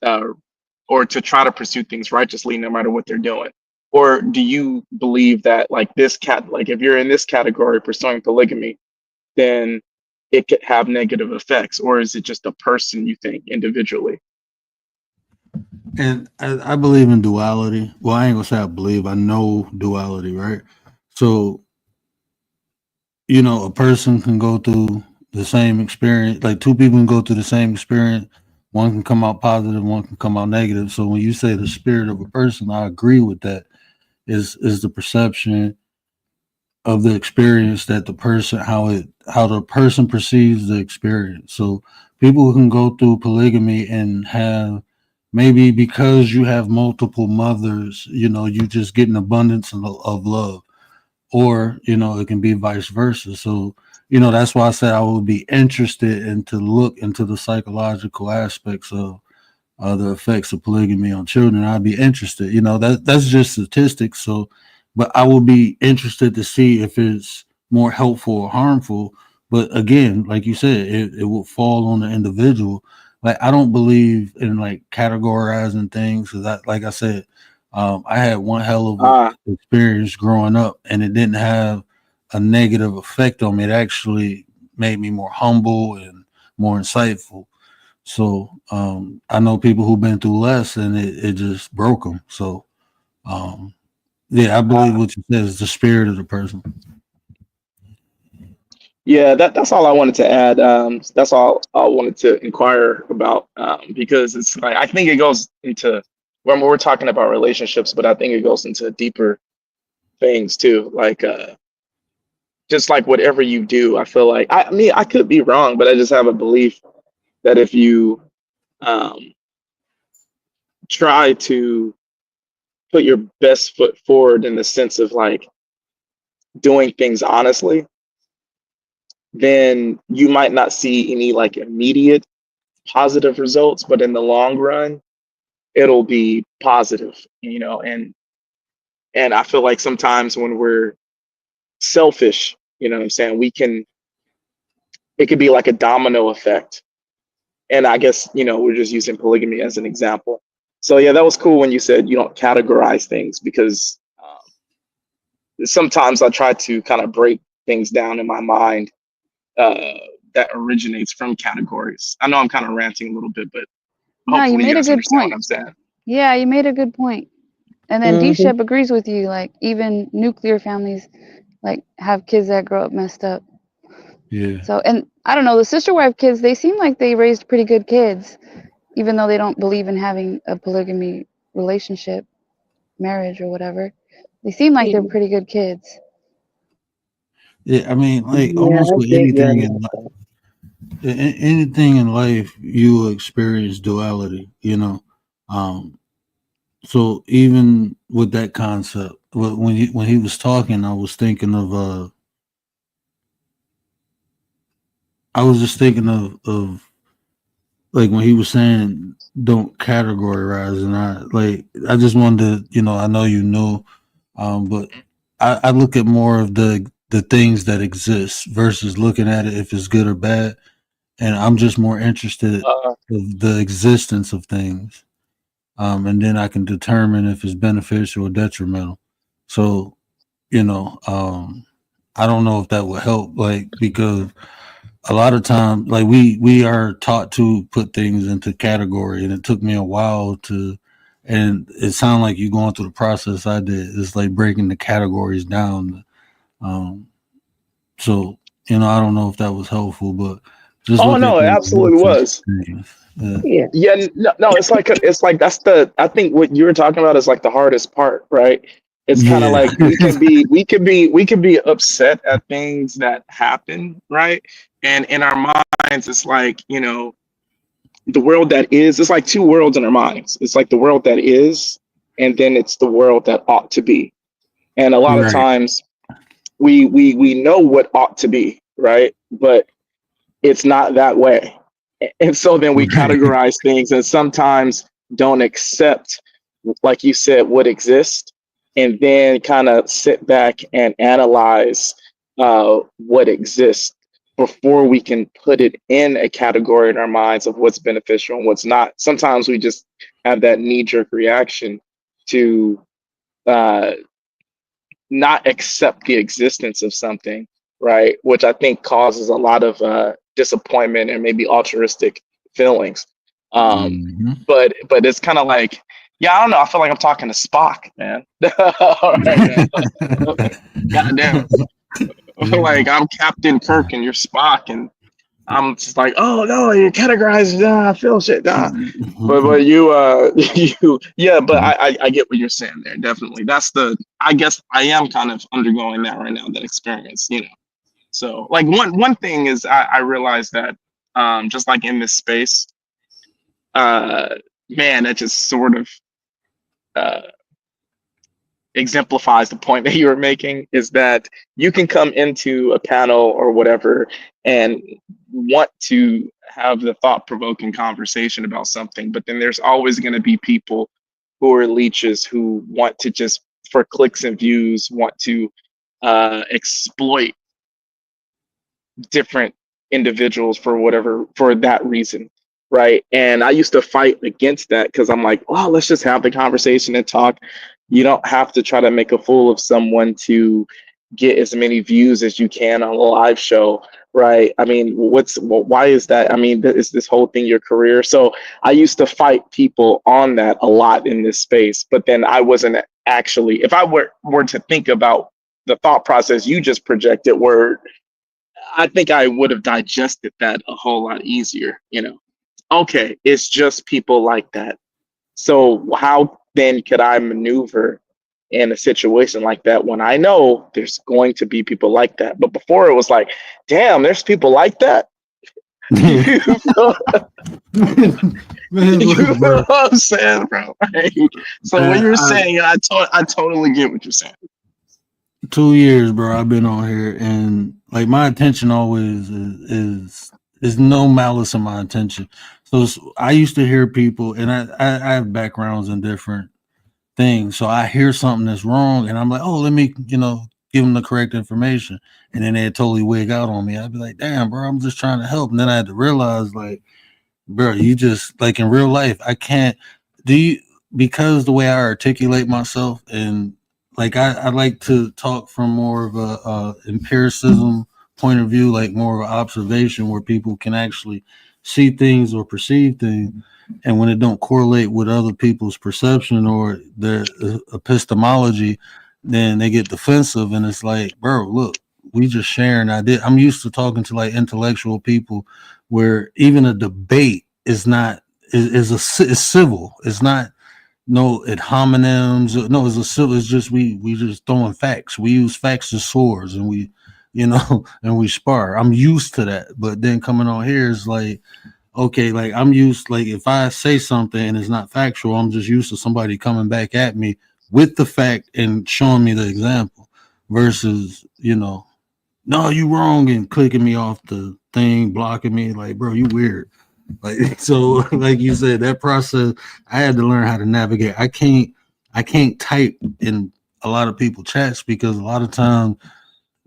[SPEAKER 7] or to try to pursue things righteously, no matter what they're doing. Or do you believe that like if you're in this category pursuing polygamy, then it could have negative effects, or is it just a person you think individually?
[SPEAKER 1] And I believe in duality. Well, I ain't gonna say I believe. I know duality, right? So, a person can go through the same experience. Like two people can go through the same experience. One can come out positive, one can come out negative. So when you say the spirit of a person, I agree with that. is the perception of the experience that the person, how the person perceives the experience. So people can go through polygamy and have, maybe because you have multiple mothers, you just get an abundance of love, or it can be vice versa. So that's why I said I would be interested in to look into the psychological aspects of the effects of polygamy on children. I'd be interested. That's just statistics. So, but I would be interested to see if it's more helpful or harmful. But again, like you said, it will fall on the individual. Like, I don't believe in like categorizing things, because like I said, I had one hell of a experience growing up, and it didn't have a negative effect on me. It actually made me more humble and more insightful. So I know people who've been through less, and it just broke them. So yeah, I believe what you said is the spirit of the person.
[SPEAKER 7] Yeah, that's all I wanted to add. That's all I wanted to inquire about, because it's like, I think it goes into, when we're talking about relationships, but I think it goes into deeper things too. Like just like whatever you do, I feel like, I mean, I could be wrong, but I just have a belief that if you try to put your best foot forward in the sense of like doing things honestly, then you might not see any like immediate positive results, but in the long run, it'll be positive, and I feel like sometimes when we're selfish, what I'm saying, it could be like a domino effect. And I guess, we're just using polygamy as an example. So yeah, that was cool when you said you don't categorize things, because sometimes I try to kind of break things down in my mind that originates from categories. I know I'm kind of ranting a little bit, but
[SPEAKER 4] No, you
[SPEAKER 7] hopefully you
[SPEAKER 4] made a
[SPEAKER 7] guys
[SPEAKER 4] good
[SPEAKER 7] understand
[SPEAKER 4] point.
[SPEAKER 7] what I'm saying.
[SPEAKER 4] Yeah, you made a good point. And then D-Shep agrees with you. Like, even nuclear families, like, have kids that grow up messed up.
[SPEAKER 1] Yeah.
[SPEAKER 4] So, and I don't know, the sister wife kids, they seem like they raised pretty good kids, even though they don't believe in having a polygamy relationship, marriage, or whatever. They seem like they're pretty good kids.
[SPEAKER 1] Yeah, I mean, like
[SPEAKER 6] Yeah,
[SPEAKER 1] almost
[SPEAKER 6] I
[SPEAKER 1] with
[SPEAKER 6] feel you
[SPEAKER 1] anything
[SPEAKER 6] on that.
[SPEAKER 1] anything in life, you will experience duality. So even with that concept, when he was talking, I was thinking of I was just thinking of like when he was saying don't categorize, and I just wanted to, I know you know, but I look at more of the things that exist versus looking at it if it's good or bad, and I'm just more interested in the existence of things, and then I can determine if it's beneficial or detrimental. So I don't know if that would help, like, because a lot of times, like, we are taught to put things into category, and it took me a while and it sounded like you going through the process I did. It's like breaking the categories down. So I don't know if that was helpful, but just
[SPEAKER 7] Oh
[SPEAKER 1] look at
[SPEAKER 7] no, it
[SPEAKER 1] the
[SPEAKER 7] absolutely was.
[SPEAKER 1] things. Yeah.
[SPEAKER 6] Yeah.
[SPEAKER 7] Yeah, no, it's like I think what you were talking about is like the hardest part, right? It's kind of
[SPEAKER 1] Yeah.
[SPEAKER 7] like we can be upset at things that happen, right? And in our minds, it's like, the world that is, it's like two worlds in our minds. It's like the world that is, and then it's the world that ought to be. And a lot of
[SPEAKER 1] Right.
[SPEAKER 7] times we know what ought to be, right? But it's not that way. And so then we
[SPEAKER 1] Right.
[SPEAKER 7] categorize things and sometimes don't accept, like you said, what exists, and then kind of sit back and analyze what exists before we can put it in a category in our minds of what's beneficial and what's not. Sometimes we just have that knee-jerk reaction to uh, not accept the existence of something, right? Which I think causes a lot of disappointment and maybe altruistic feelings. Um,
[SPEAKER 1] Mm-hmm.
[SPEAKER 7] but it's kind of like, yeah, I don't know. I feel like I'm talking to Spock, man. All right now. Goddamn.
[SPEAKER 1] Yeah.
[SPEAKER 7] Like I'm Captain Kirk and you're Spock, and I'm just like, oh no, you're categorized. Nah, I feel shit. Nah. But you you yeah, but I get what you're saying there. Definitely. I guess I am kind of undergoing that right now, that experience, you know. So like one thing is I realized that just like in this space, uh man, that just sort of uh exemplifies the point that you were making, is that you can come into a panel or whatever and want to have the thought-provoking conversation about something, but then there's always going to be people who are leeches who want to just, for clicks and views, want to exploit different individuals for whatever, for that reason, right? And I used to fight against that because I'm like, well, let's just have the conversation and talk. You don't have to try to make a fool of someone to get as many views as you can on a live show, right? I mean, why is that? I mean, is this whole thing your career? So I used to fight people on that a lot in this space, but then I wasn't actually, if I were to think about the thought process you just projected, where I think I would have digested that a whole lot easier, you know. Okay, it's just people like that. So how then could I maneuver in a situation like that when I know there's going to be people like that? But before it was like, damn, there's people like that. You know,
[SPEAKER 1] Man,
[SPEAKER 7] you
[SPEAKER 1] look,
[SPEAKER 7] know
[SPEAKER 1] bro.
[SPEAKER 7] what I'm saying, bro? Right? So what
[SPEAKER 1] Man,
[SPEAKER 7] you're saying, I totally get what you're saying.
[SPEAKER 1] 2 years, bro, I've been on here, and like my intention always is no malice in my intention. So I used to hear people, and I have backgrounds in different things, so I hear something that's wrong, and I'm like, oh, let me give them the correct information, and then they totally wig out on me. I'd be like, damn, bro, I'm just trying to help, and then I had to realize, like, bro, you just like in real life, I can't do you because the way I articulate myself, and like I like to talk from more of a empiricism point of view, like more of an observation where people can actually see things or perceive things, and when it don't correlate with other people's perception or their epistemology, then they get defensive, and it's like, bro, look, we just sharing idea. I'm used to talking to like intellectual people where even a debate is not is civil. It's not no ad hominems. No, it's a civil. It's just we just throwing facts. We use facts as swords, and we and we spar. I'm used to that, but then coming on here is like, okay, like I'm used, like if I say something and it's not factual, I'm just used to somebody coming back at me with the fact and showing me the example versus no, you wrong, and clicking me off the thing, blocking me. Like, bro, you weird. Like, so, like you said, that process, I had to learn how to navigate. I can't type in a lot of people chats because a lot of times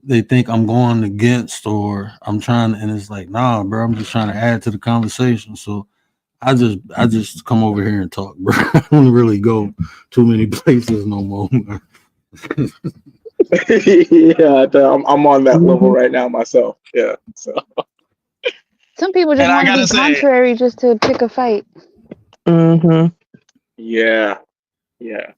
[SPEAKER 1] they think I'm going against or I'm trying, and it's like, nah, bro, I'm just trying to add to the conversation. So I just come over here and talk, bro. I don't really go too many places no more.
[SPEAKER 7] Yeah, I'm on that level
[SPEAKER 6] Mhm.
[SPEAKER 7] right now myself. Yeah. So,
[SPEAKER 4] Some people just
[SPEAKER 7] and I
[SPEAKER 4] want to
[SPEAKER 7] gotta
[SPEAKER 4] be
[SPEAKER 7] say,
[SPEAKER 4] contrary just to pick a fight.
[SPEAKER 6] Mhm.
[SPEAKER 7] yeah, yeah.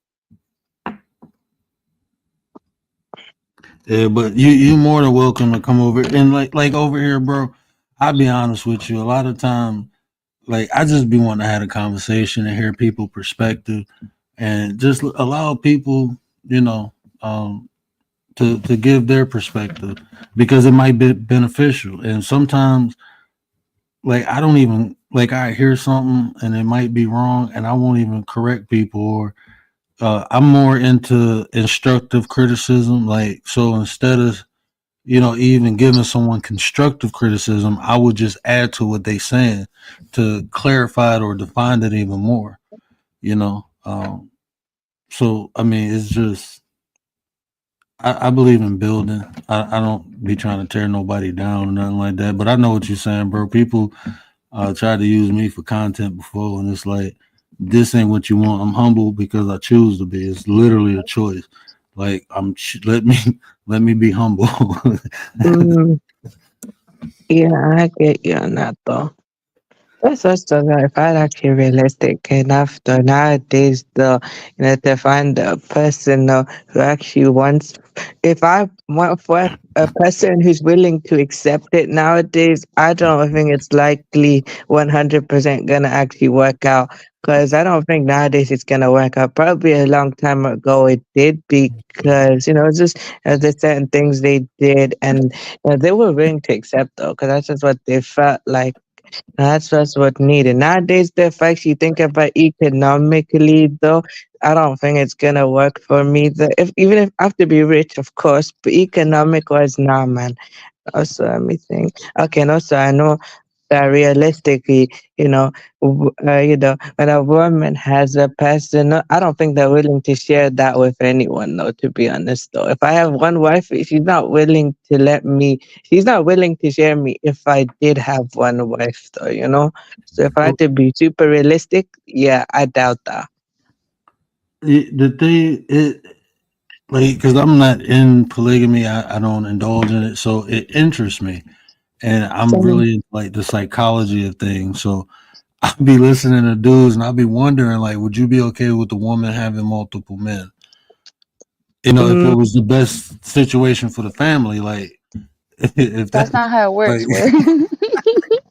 [SPEAKER 1] Yeah, but you more than welcome to come over and like over here, bro. I'll be honest with you. A lot of time, like I just be wanting to have a conversation and hear people' perspective, and just allow people, you know, um, to give their perspective because it might be beneficial. And sometimes, like I don't even like I hear something and it might be wrong, and I won't even correct people or I'm more into instructive criticism. Like so, instead of even giving someone constructive criticism, I would just add to what they saying to clarify it or define it even more, you know. So I mean, it's just I believe in building. I don't be trying to tear nobody down or nothing like that. But I know what you're saying, bro. People tried to use me for content before, and it's like this ain't what you want. I'm humble because I choose to be. It's literally a choice. Like let me let me be humble.
[SPEAKER 6] Mm. Yeah, I get you on that though. That's also not if I'm actually realistic enough though nowadays though, to find a person who actually wants if I want for a person who's willing to accept it nowadays, I don't think it's likely 100% gonna actually work out. Cause I don't think nowadays it's gonna work out. Probably a long time ago it did because it's just there's certain things they did and they were willing to accept though, because that's just what they felt like. That's just what needed. Nowadays, if I actually think about economically, though, I don't think it's gonna work for me. Even if I have to be rich, of course, but economic wise, nah, man. Also, let me think. Okay, and also I know that realistically, when a woman has a person, no, I don't think they're willing to share that with anyone. Though, to be honest, though, if I have one wife, she's not willing to share me. If I did have one wife, though. So if I had to be super realistic, yeah, I doubt that.
[SPEAKER 1] The thing it like because I'm not in polygamy, I don't indulge in it, so it interests me, and I'm
[SPEAKER 6] So,
[SPEAKER 1] really into, like the psychology of things. So I'll be listening to dudes, and I'll be wondering, like, would you be okay with a woman having multiple men? If it
[SPEAKER 6] mm,
[SPEAKER 1] was the best situation for the family, like if
[SPEAKER 4] That's
[SPEAKER 1] that
[SPEAKER 4] not how it
[SPEAKER 1] like
[SPEAKER 4] works. Where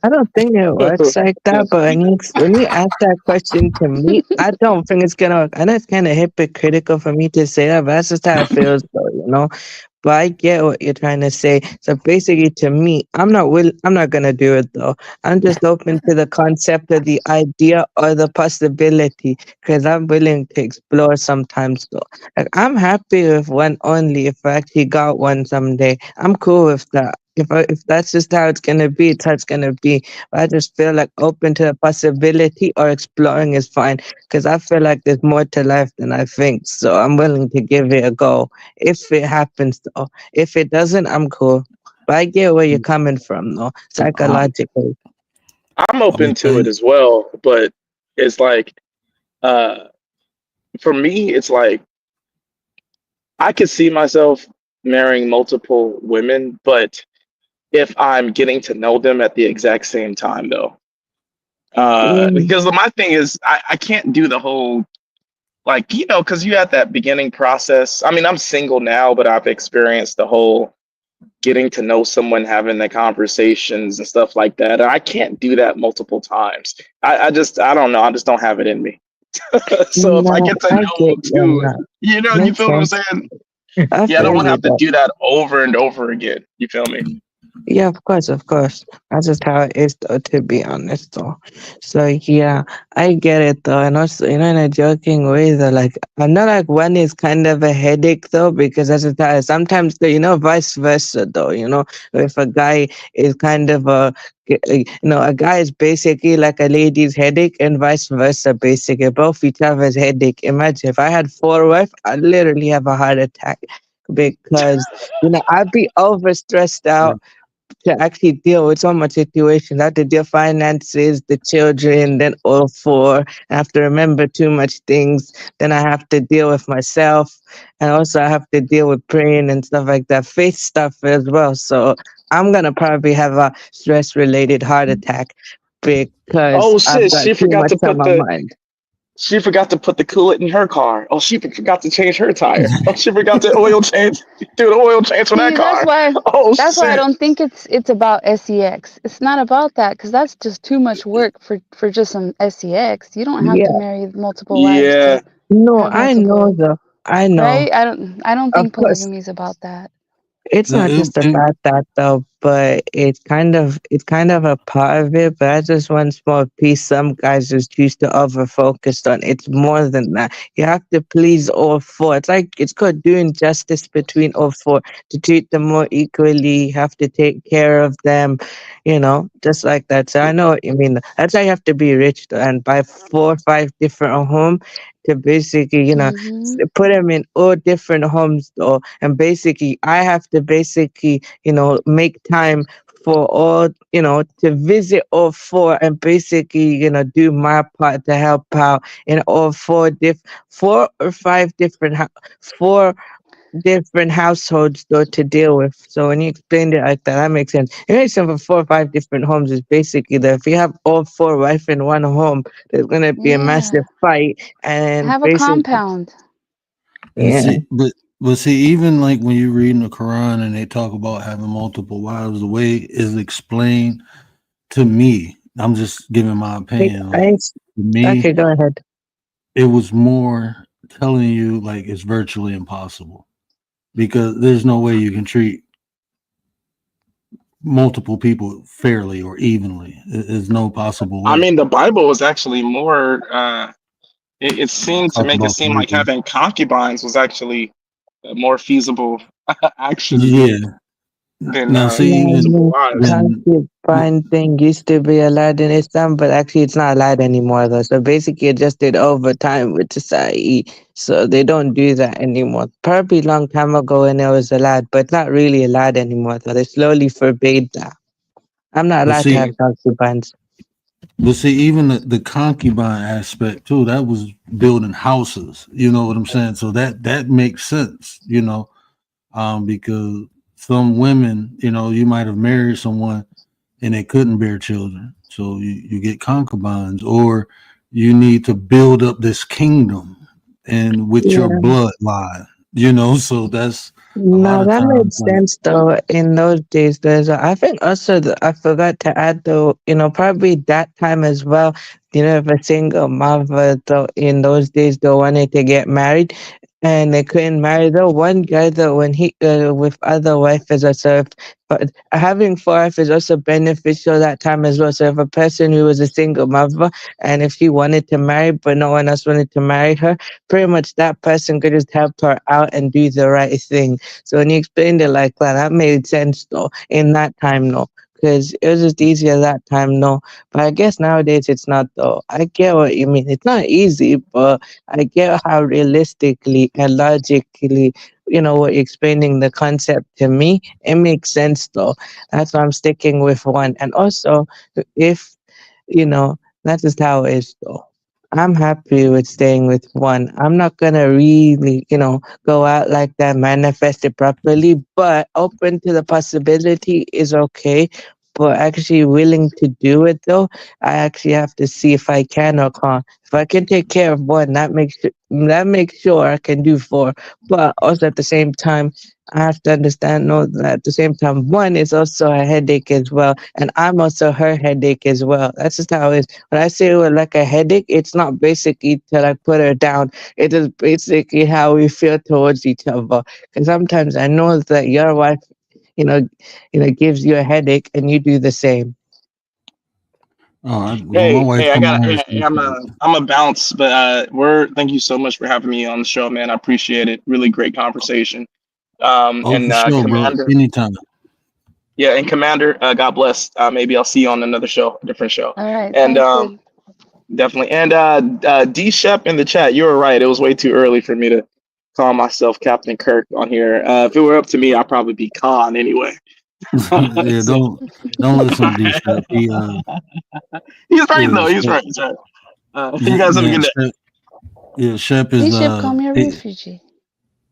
[SPEAKER 6] I don't think it works like that, but when you ask that question to me, I don't think it's gonna work. I know it's kind of hypocritical for me to say that, but that's just how it feels, though. But I get what you're trying to say. So basically, to me, I'm not gonna do it though. I'm just open to the concept of the idea or the possibility because I'm willing to explore sometimes though. Like I'm happy with one only if I actually got one someday. I'm cool with that. If that's just how it's gonna be, it's how it's gonna be. But I just feel like open to the possibility or exploring is fine because I feel like there's more to life than I think. So I'm willing to give it a go if it happens though. If it doesn't, I'm cool. But I get where you're coming from though,
[SPEAKER 1] I'm,
[SPEAKER 6] psychologically.
[SPEAKER 7] I'm open to it
[SPEAKER 1] okay.
[SPEAKER 7] as well, but it's like uh for me, it's like I could see myself marrying multiple women, but if I'm getting to know them at the exact same time though.
[SPEAKER 6] Mm,
[SPEAKER 7] Because my thing is I can't do the whole like because you had that beginning process. I mean, I'm single now, but I've experienced the whole getting to know someone, having the conversations and stuff like that. And I can't do that multiple times. I don't know. I just don't have it in me. So if I
[SPEAKER 6] no,
[SPEAKER 7] get to
[SPEAKER 6] I
[SPEAKER 7] know
[SPEAKER 6] get you on
[SPEAKER 7] two,
[SPEAKER 6] that.
[SPEAKER 7] you
[SPEAKER 6] Makes
[SPEAKER 7] feel what I'm
[SPEAKER 6] sense.
[SPEAKER 7] saying?
[SPEAKER 6] I
[SPEAKER 7] Yeah, I don't
[SPEAKER 6] feel
[SPEAKER 7] want to
[SPEAKER 6] you
[SPEAKER 7] have to
[SPEAKER 6] though.
[SPEAKER 7] do that over and over again. You feel me?
[SPEAKER 6] Yeah, of course, of course. That's just how it is, though, to be honest, though. So, yeah, I get it, though. And also, in a joking way, though, like, I know, like, one is kind of a headache, though, because that's just how sometimes, though, vice versa, though, if a guy is kind of a guy is basically like a lady's headache and vice versa, basically. Both each other's headache. Imagine if I had four wives, I'd literally have a heart attack because, I'd be over stressed out to actually deal with so much situations. I have to deal finances, the children, then all four. I have to remember too much things. Then I have to deal with myself. And also I have to deal with praying and stuff like that. Faith stuff as well. So I'm gonna probably have a stress related heart attack because
[SPEAKER 7] Oh
[SPEAKER 6] I've
[SPEAKER 7] shit,
[SPEAKER 6] got too much on my mind.
[SPEAKER 7] she forgot to put the coolant in her car. Oh, she forgot to change her tire. Oh, she forgot to oil change, do the oil change for that
[SPEAKER 4] see,
[SPEAKER 7] car. Oh
[SPEAKER 4] I
[SPEAKER 7] shit.
[SPEAKER 4] don't think it's about sex. It's not about that because that's just too much work for just some sex. You don't have to
[SPEAKER 6] Yeah.
[SPEAKER 4] marry multiple wives
[SPEAKER 7] Yeah.
[SPEAKER 4] to
[SPEAKER 6] No,
[SPEAKER 4] have
[SPEAKER 6] I know
[SPEAKER 4] multiple,
[SPEAKER 6] though. I know.
[SPEAKER 4] right? I don't
[SPEAKER 6] Of
[SPEAKER 4] think
[SPEAKER 6] course.
[SPEAKER 4] polygamy is about that.
[SPEAKER 6] It's not just about that though, but it's kind of a part of it, but that's just one small piece some guys just choose to over focus on. It's more than that. You have to please all four. It's called doing justice between all four to treat them more equally, you have to take care of them, just like that. So I know what you mean. That's why you have to be rich though, and buy 4 or 5 different homes to basically,
[SPEAKER 4] Hmm.
[SPEAKER 6] put them in all different homes though, and basically I have to basically make time for all to visit all four and basically do my part to help out in all 4 or 5 different different households though to deal with. So when you explained it like that makes sense. It makes sense for 4 or 5 different homes is basically that if you have all 4 wife in one home, there's gonna be a
[SPEAKER 4] Yeah.
[SPEAKER 6] massive fight and
[SPEAKER 4] Have a
[SPEAKER 6] basically
[SPEAKER 4] compound.
[SPEAKER 1] And
[SPEAKER 6] yeah.
[SPEAKER 1] but see, even like when you read in the Quran and they talk about having multiple wives, the way it's explained to me, I'm just giving my opinion. Like to me,
[SPEAKER 6] Okay, go ahead.
[SPEAKER 1] it was more telling you like it's virtually impossible because there's no way you can treat multiple people fairly or evenly. There's no possible
[SPEAKER 7] I
[SPEAKER 1] way.
[SPEAKER 7] mean, the Bible was actually more. It seemed to
[SPEAKER 1] Talk
[SPEAKER 7] make it
[SPEAKER 1] about
[SPEAKER 7] seem like
[SPEAKER 1] polygamy.
[SPEAKER 7] having concubines was actually a more feasible action
[SPEAKER 1] Yeah.
[SPEAKER 7] than
[SPEAKER 1] Now, see,
[SPEAKER 6] No,
[SPEAKER 7] multiple
[SPEAKER 6] no,
[SPEAKER 7] wives.
[SPEAKER 1] when
[SPEAKER 6] concubine thing used to be allowed in Islam, but actually it's not allowed anymore though. So basically it just did over time with society. So they don't do that anymore. Probably a long time ago when it was allowed, but not really allowed anymore though. They slowly forbade that. I'm not
[SPEAKER 1] but
[SPEAKER 6] allowed to
[SPEAKER 1] see,
[SPEAKER 6] have concubines.
[SPEAKER 1] even the concubine aspect too, that was building houses. You know what I'm saying? So that makes sense. Because some women, you might have married someone and they couldn't bear children, so you get concubines, or you need to build up this kingdom and with your
[SPEAKER 6] Yeah.
[SPEAKER 1] bloodline. So that's a lot
[SPEAKER 6] No,
[SPEAKER 1] of
[SPEAKER 6] that made
[SPEAKER 1] times like
[SPEAKER 6] sense though. In those days, I think also I forgot to add though. Probably that time as well. If a single mother though in those days they wanted to get married, and they couldn't marry though. One guy though, when he with other wives also, but having 4 wives is also beneficial that time as well. So if a person who was a single mother and if she wanted to marry but no one else wanted to marry her, pretty much that person could just help her out and do the right thing. So when you explained it like that, that made sense though. In that time, no, because it was just easier that time, no. But I guess nowadays it's not though. I get what you mean. It's not easy, but I get how realistically and logically, what you're explaining the concept to me. It makes sense though. That's why I'm sticking with one. And also, if you know, that's just how it is though. I'm happy with staying with one. I'm not gonna really, go out like that, manifest it properly, but open to the possibility is okay. But actually willing to do it though, I actually have to see if I can or can't. If I can take care of one, that makes sure I can do 4. But also at the same time, I have to understand, know that at the same time, one is also a headache as well, and I'm also her headache as well. That's just how it is. When I say we're like a headache, it's not basically to like put her down. It is basically how we feel towards each other. Because sometimes I know that your wife, you know, gives you a headache, and you do the same.
[SPEAKER 1] well, my wife
[SPEAKER 7] I
[SPEAKER 1] come
[SPEAKER 7] got.
[SPEAKER 1] on here.
[SPEAKER 7] Hey, I'm a bounce, but thank you so much for having me on the show, man. I appreciate it. Really great conversation.
[SPEAKER 1] Oh,
[SPEAKER 7] And
[SPEAKER 1] for sure, bro.
[SPEAKER 7] Commander,
[SPEAKER 1] Anytime.
[SPEAKER 7] yeah, and Commander, God bless. Maybe I'll see you on another show, a different show.
[SPEAKER 4] All right.
[SPEAKER 7] And
[SPEAKER 4] Sounds good.
[SPEAKER 7] definitely. And D Shep in the chat, you were right. It was way too early for me to call myself Captain Kirk on here. If it were up to me, I'd probably be Khan anyway.
[SPEAKER 1] Yeah,
[SPEAKER 7] So,
[SPEAKER 1] don't listen to D Step.
[SPEAKER 7] he's right
[SPEAKER 1] Yeah,
[SPEAKER 7] though. He's
[SPEAKER 1] Shep,
[SPEAKER 7] right. He's right. You guys have a
[SPEAKER 1] yeah,
[SPEAKER 7] good day.
[SPEAKER 1] Shep is
[SPEAKER 4] D-Ship, call me a refugee.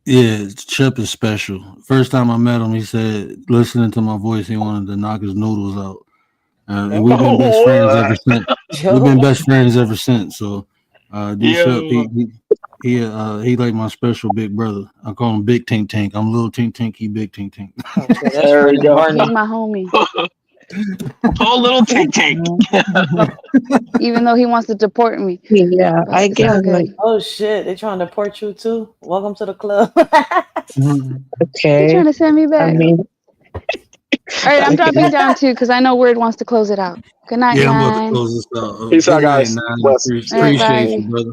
[SPEAKER 1] yeah, Shep is special. First time I met him, he said listening to my voice, he wanted to knock his noodles out. And we've been best friends ever
[SPEAKER 7] What?
[SPEAKER 1] since. We've been
[SPEAKER 3] Yo,
[SPEAKER 1] best friends ever since. So, D Shep,
[SPEAKER 7] Yo.
[SPEAKER 1] he like my special big brother. I call him Big Tink Tank. I'm little Tink Tank, he Big Tink Tank.
[SPEAKER 3] oh shit, that's
[SPEAKER 7] There we
[SPEAKER 3] funny,
[SPEAKER 7] go.
[SPEAKER 4] He's
[SPEAKER 3] Barney.
[SPEAKER 4] my homie.
[SPEAKER 7] Whole little tank tank.
[SPEAKER 4] Even though he wants to deport me.
[SPEAKER 6] Yeah,
[SPEAKER 4] But
[SPEAKER 6] I
[SPEAKER 4] it's
[SPEAKER 6] get
[SPEAKER 4] all
[SPEAKER 6] what.
[SPEAKER 4] good.
[SPEAKER 3] Oh shit, they trying to deport you too. Welcome to the club.
[SPEAKER 4] He
[SPEAKER 6] Okay.
[SPEAKER 4] trying to send me
[SPEAKER 6] I
[SPEAKER 4] back.
[SPEAKER 6] mean,
[SPEAKER 4] All right, I'm
[SPEAKER 6] okay.
[SPEAKER 4] dropping down too because I know Word wants to close it out. Good night,
[SPEAKER 1] Yeah, I'm about to
[SPEAKER 4] 9.
[SPEAKER 1] close this out.
[SPEAKER 7] Peace
[SPEAKER 1] Good
[SPEAKER 7] out,
[SPEAKER 1] night,
[SPEAKER 7] guys.
[SPEAKER 1] man.
[SPEAKER 7] Bless.
[SPEAKER 4] All right,
[SPEAKER 1] Appreciate you,
[SPEAKER 4] bye.
[SPEAKER 1] brother.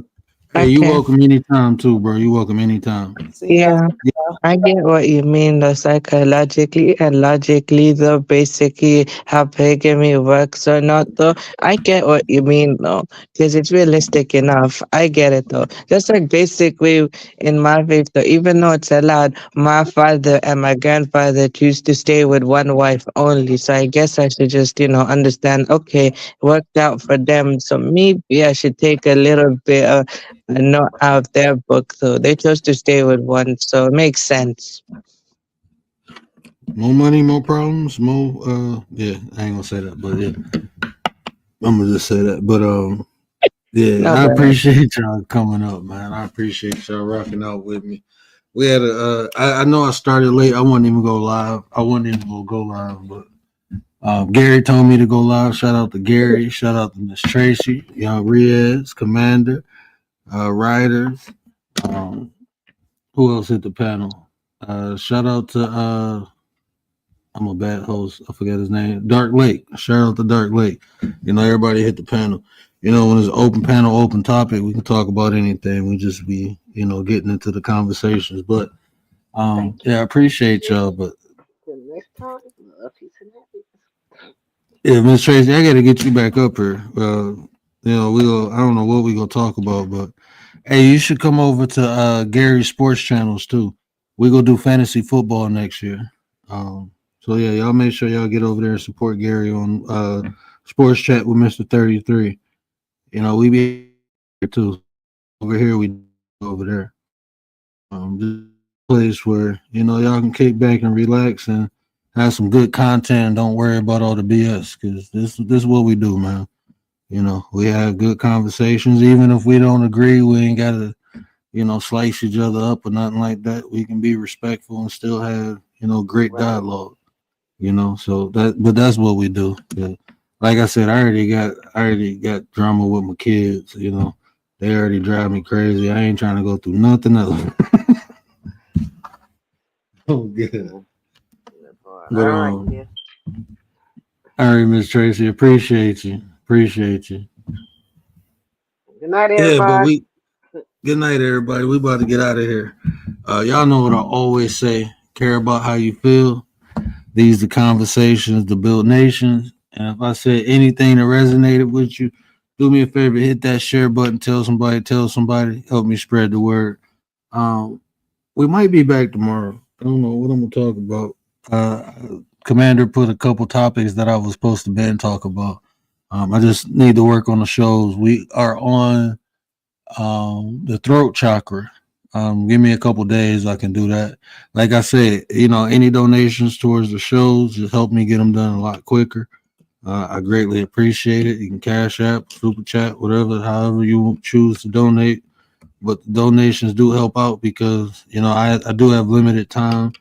[SPEAKER 1] Hey, you
[SPEAKER 6] Okay.
[SPEAKER 1] welcome anytime too, bro. You welcome anytime.
[SPEAKER 3] See you guys.
[SPEAKER 6] Yeah. I get what you mean, though, psychologically and logically, though, basically how polygamy works or not, though. I get what you mean, though, because it's realistic enough. I get it, though. Just like basically in my faith, though, even though it's allowed, my father and my grandfather choose to stay with one wife only. So I guess I should just, understand, okay, it worked out for them. So maybe I should take a little bit of and not out of their book. So they chose to stay with one. So it makes sense.
[SPEAKER 1] More money, more problems, more yeah, I ain't gonna say that, but yeah. I'm gonna just say that. But yeah,
[SPEAKER 6] No,
[SPEAKER 1] I
[SPEAKER 6] but
[SPEAKER 1] appreciate y'all coming up, man. I appreciate y'all rocking out with me. We had a I know I started late. I wasn't even go live. I wasn't even gonna go live, but Gary told me to go live. Shout out to Gary. Shout out to Miss Tracy, young Riaz, Commander, Riders. Um, who else hit the panel? Shout out to I'm a bad host. I forget his name. Dark Lake. Shout out to Dark Lake. You know, everybody hit the panel. You know, when it's an open panel, open topic, we can talk about anything. We just be, you know, getting into the conversations. But
[SPEAKER 5] Thank you.
[SPEAKER 1] yeah, I appreciate y'all. But
[SPEAKER 5] Till next time, love, peace, and happiness.
[SPEAKER 1] yeah, Miss Tracy, I gotta get you back up here. You know, we'll I don't know what we gonna talk about, but hey, you should come over to Gary's sports channels too. We gonna do fantasy football next year. So yeah, y'all make sure y'all get over there and support Gary on Sports Chat with Mr. 33. You know, we be here too. Over here we over there. Just a place where, you know, y'all can kick back and relax and have some good content and don't worry about all the BS, because this is what we do, man. You know, we have good conversations. Even if we don't agree, we ain't gotta, you know, slice each other up or nothing like that. We can be respectful and still have, you know, great
[SPEAKER 5] Right.
[SPEAKER 1] dialogue. You know, so but that's what we do. Yeah. Like I said, I already got drama with my kids. You know, they already drive me crazy. I ain't trying to go through nothing else. Oh, good.
[SPEAKER 5] Good boy.
[SPEAKER 1] But
[SPEAKER 5] All right, yeah.
[SPEAKER 1] all right, Miss Tracy, appreciate you. Appreciate you.
[SPEAKER 5] Good night,
[SPEAKER 1] Yeah, but
[SPEAKER 5] everybody.
[SPEAKER 1] good night, everybody. We about to get out of here. Y'all know what I always say: care about how you feel. These the conversations to build nations. And if I said anything that resonated with you, do me a favor, hit that share button, tell somebody, help me spread the word. Um, we might be back tomorrow. I don't know what I'm gonna talk about. Commander put a couple topics that I was supposed to be and talk about. I just need to work on the shows. We are on the throat chakra. Give me a couple days, I can do that. Like I said, you know, any donations towards the shows just help me get them done a lot quicker. I greatly appreciate it. You can cash app, super chat, whatever, however you choose to donate. But the donations do help out because, you know, I do have limited time.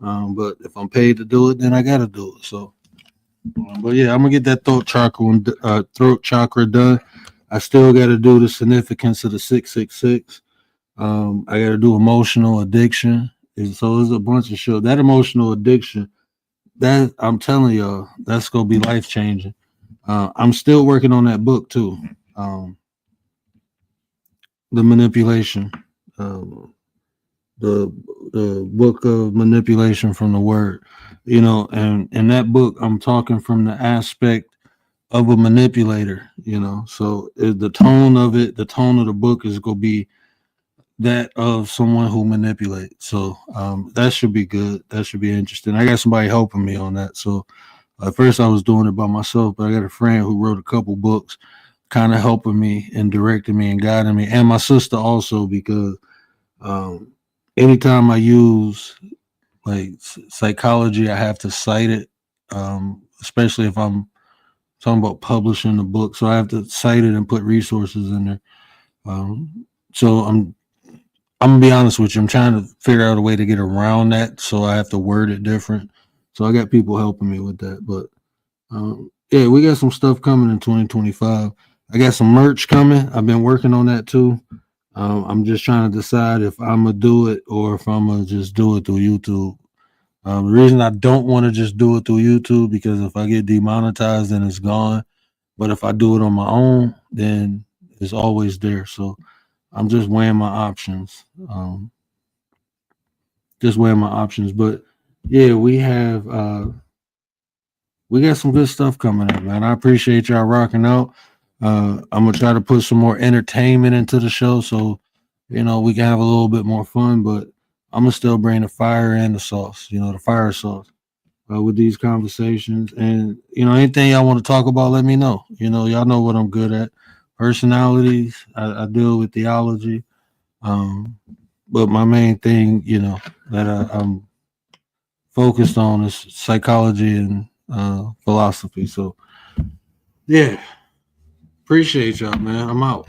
[SPEAKER 1] But if I'm paid to do it, then I got to do it. So, but yeah, I'm gonna get that throat chakra done. I still got to do the significance of the 666. I got to do emotional addiction. So there's a bunch of shows. That emotional addiction, that I'm telling y'all, that's gonna be life changing. I'm still working on that book too. The manipulation, um, the the book of manipulation from the word. You know, and in that book, I'm talking from the aspect of a manipulator. You know, so the tone of it, the tone of the book is gonna be that of someone who manipulates. So that should be good. That should be interesting. I got somebody helping me on that. So at first I was doing it by myself, but I got a friend who wrote a couple books, kind of helping me and directing me and guiding me, and my sister also, because um, anytime I use like psychology, I have to cite it, especially if I'm talking about publishing the book. So I have to cite it and put resources in there. So I'm gonna be honest with you. I'm trying to figure out a way to get around that, so I have to word it different. So I got people helping me with that. But yeah, we got some stuff coming in 2025. I got some merch coming. I've been working on that too. I'm just trying to decide if I'm gonna do it or if I'm gonna just do it through YouTube. The reason I don't want to just do it through YouTube, because if I get demonetized, then it's gone. But if I do it on my own, then it's always there. So I'm just weighing my options. But yeah, we got some good stuff coming up, man. I appreciate y'all rocking out. I'm gonna try to put some more entertainment into the show, so you know we can have a little bit more fun. But I'm gonna still bring the fire and the sauce, you know, the fire sauce with these conversations. And you know, anything y'all want to talk about, let me know. You know, y'all know what I'm good at. personalities. I deal with theology. But my main thing, that I'm focused on is psychology and philosophy. So, yeah, appreciate y'all, man. I'm out.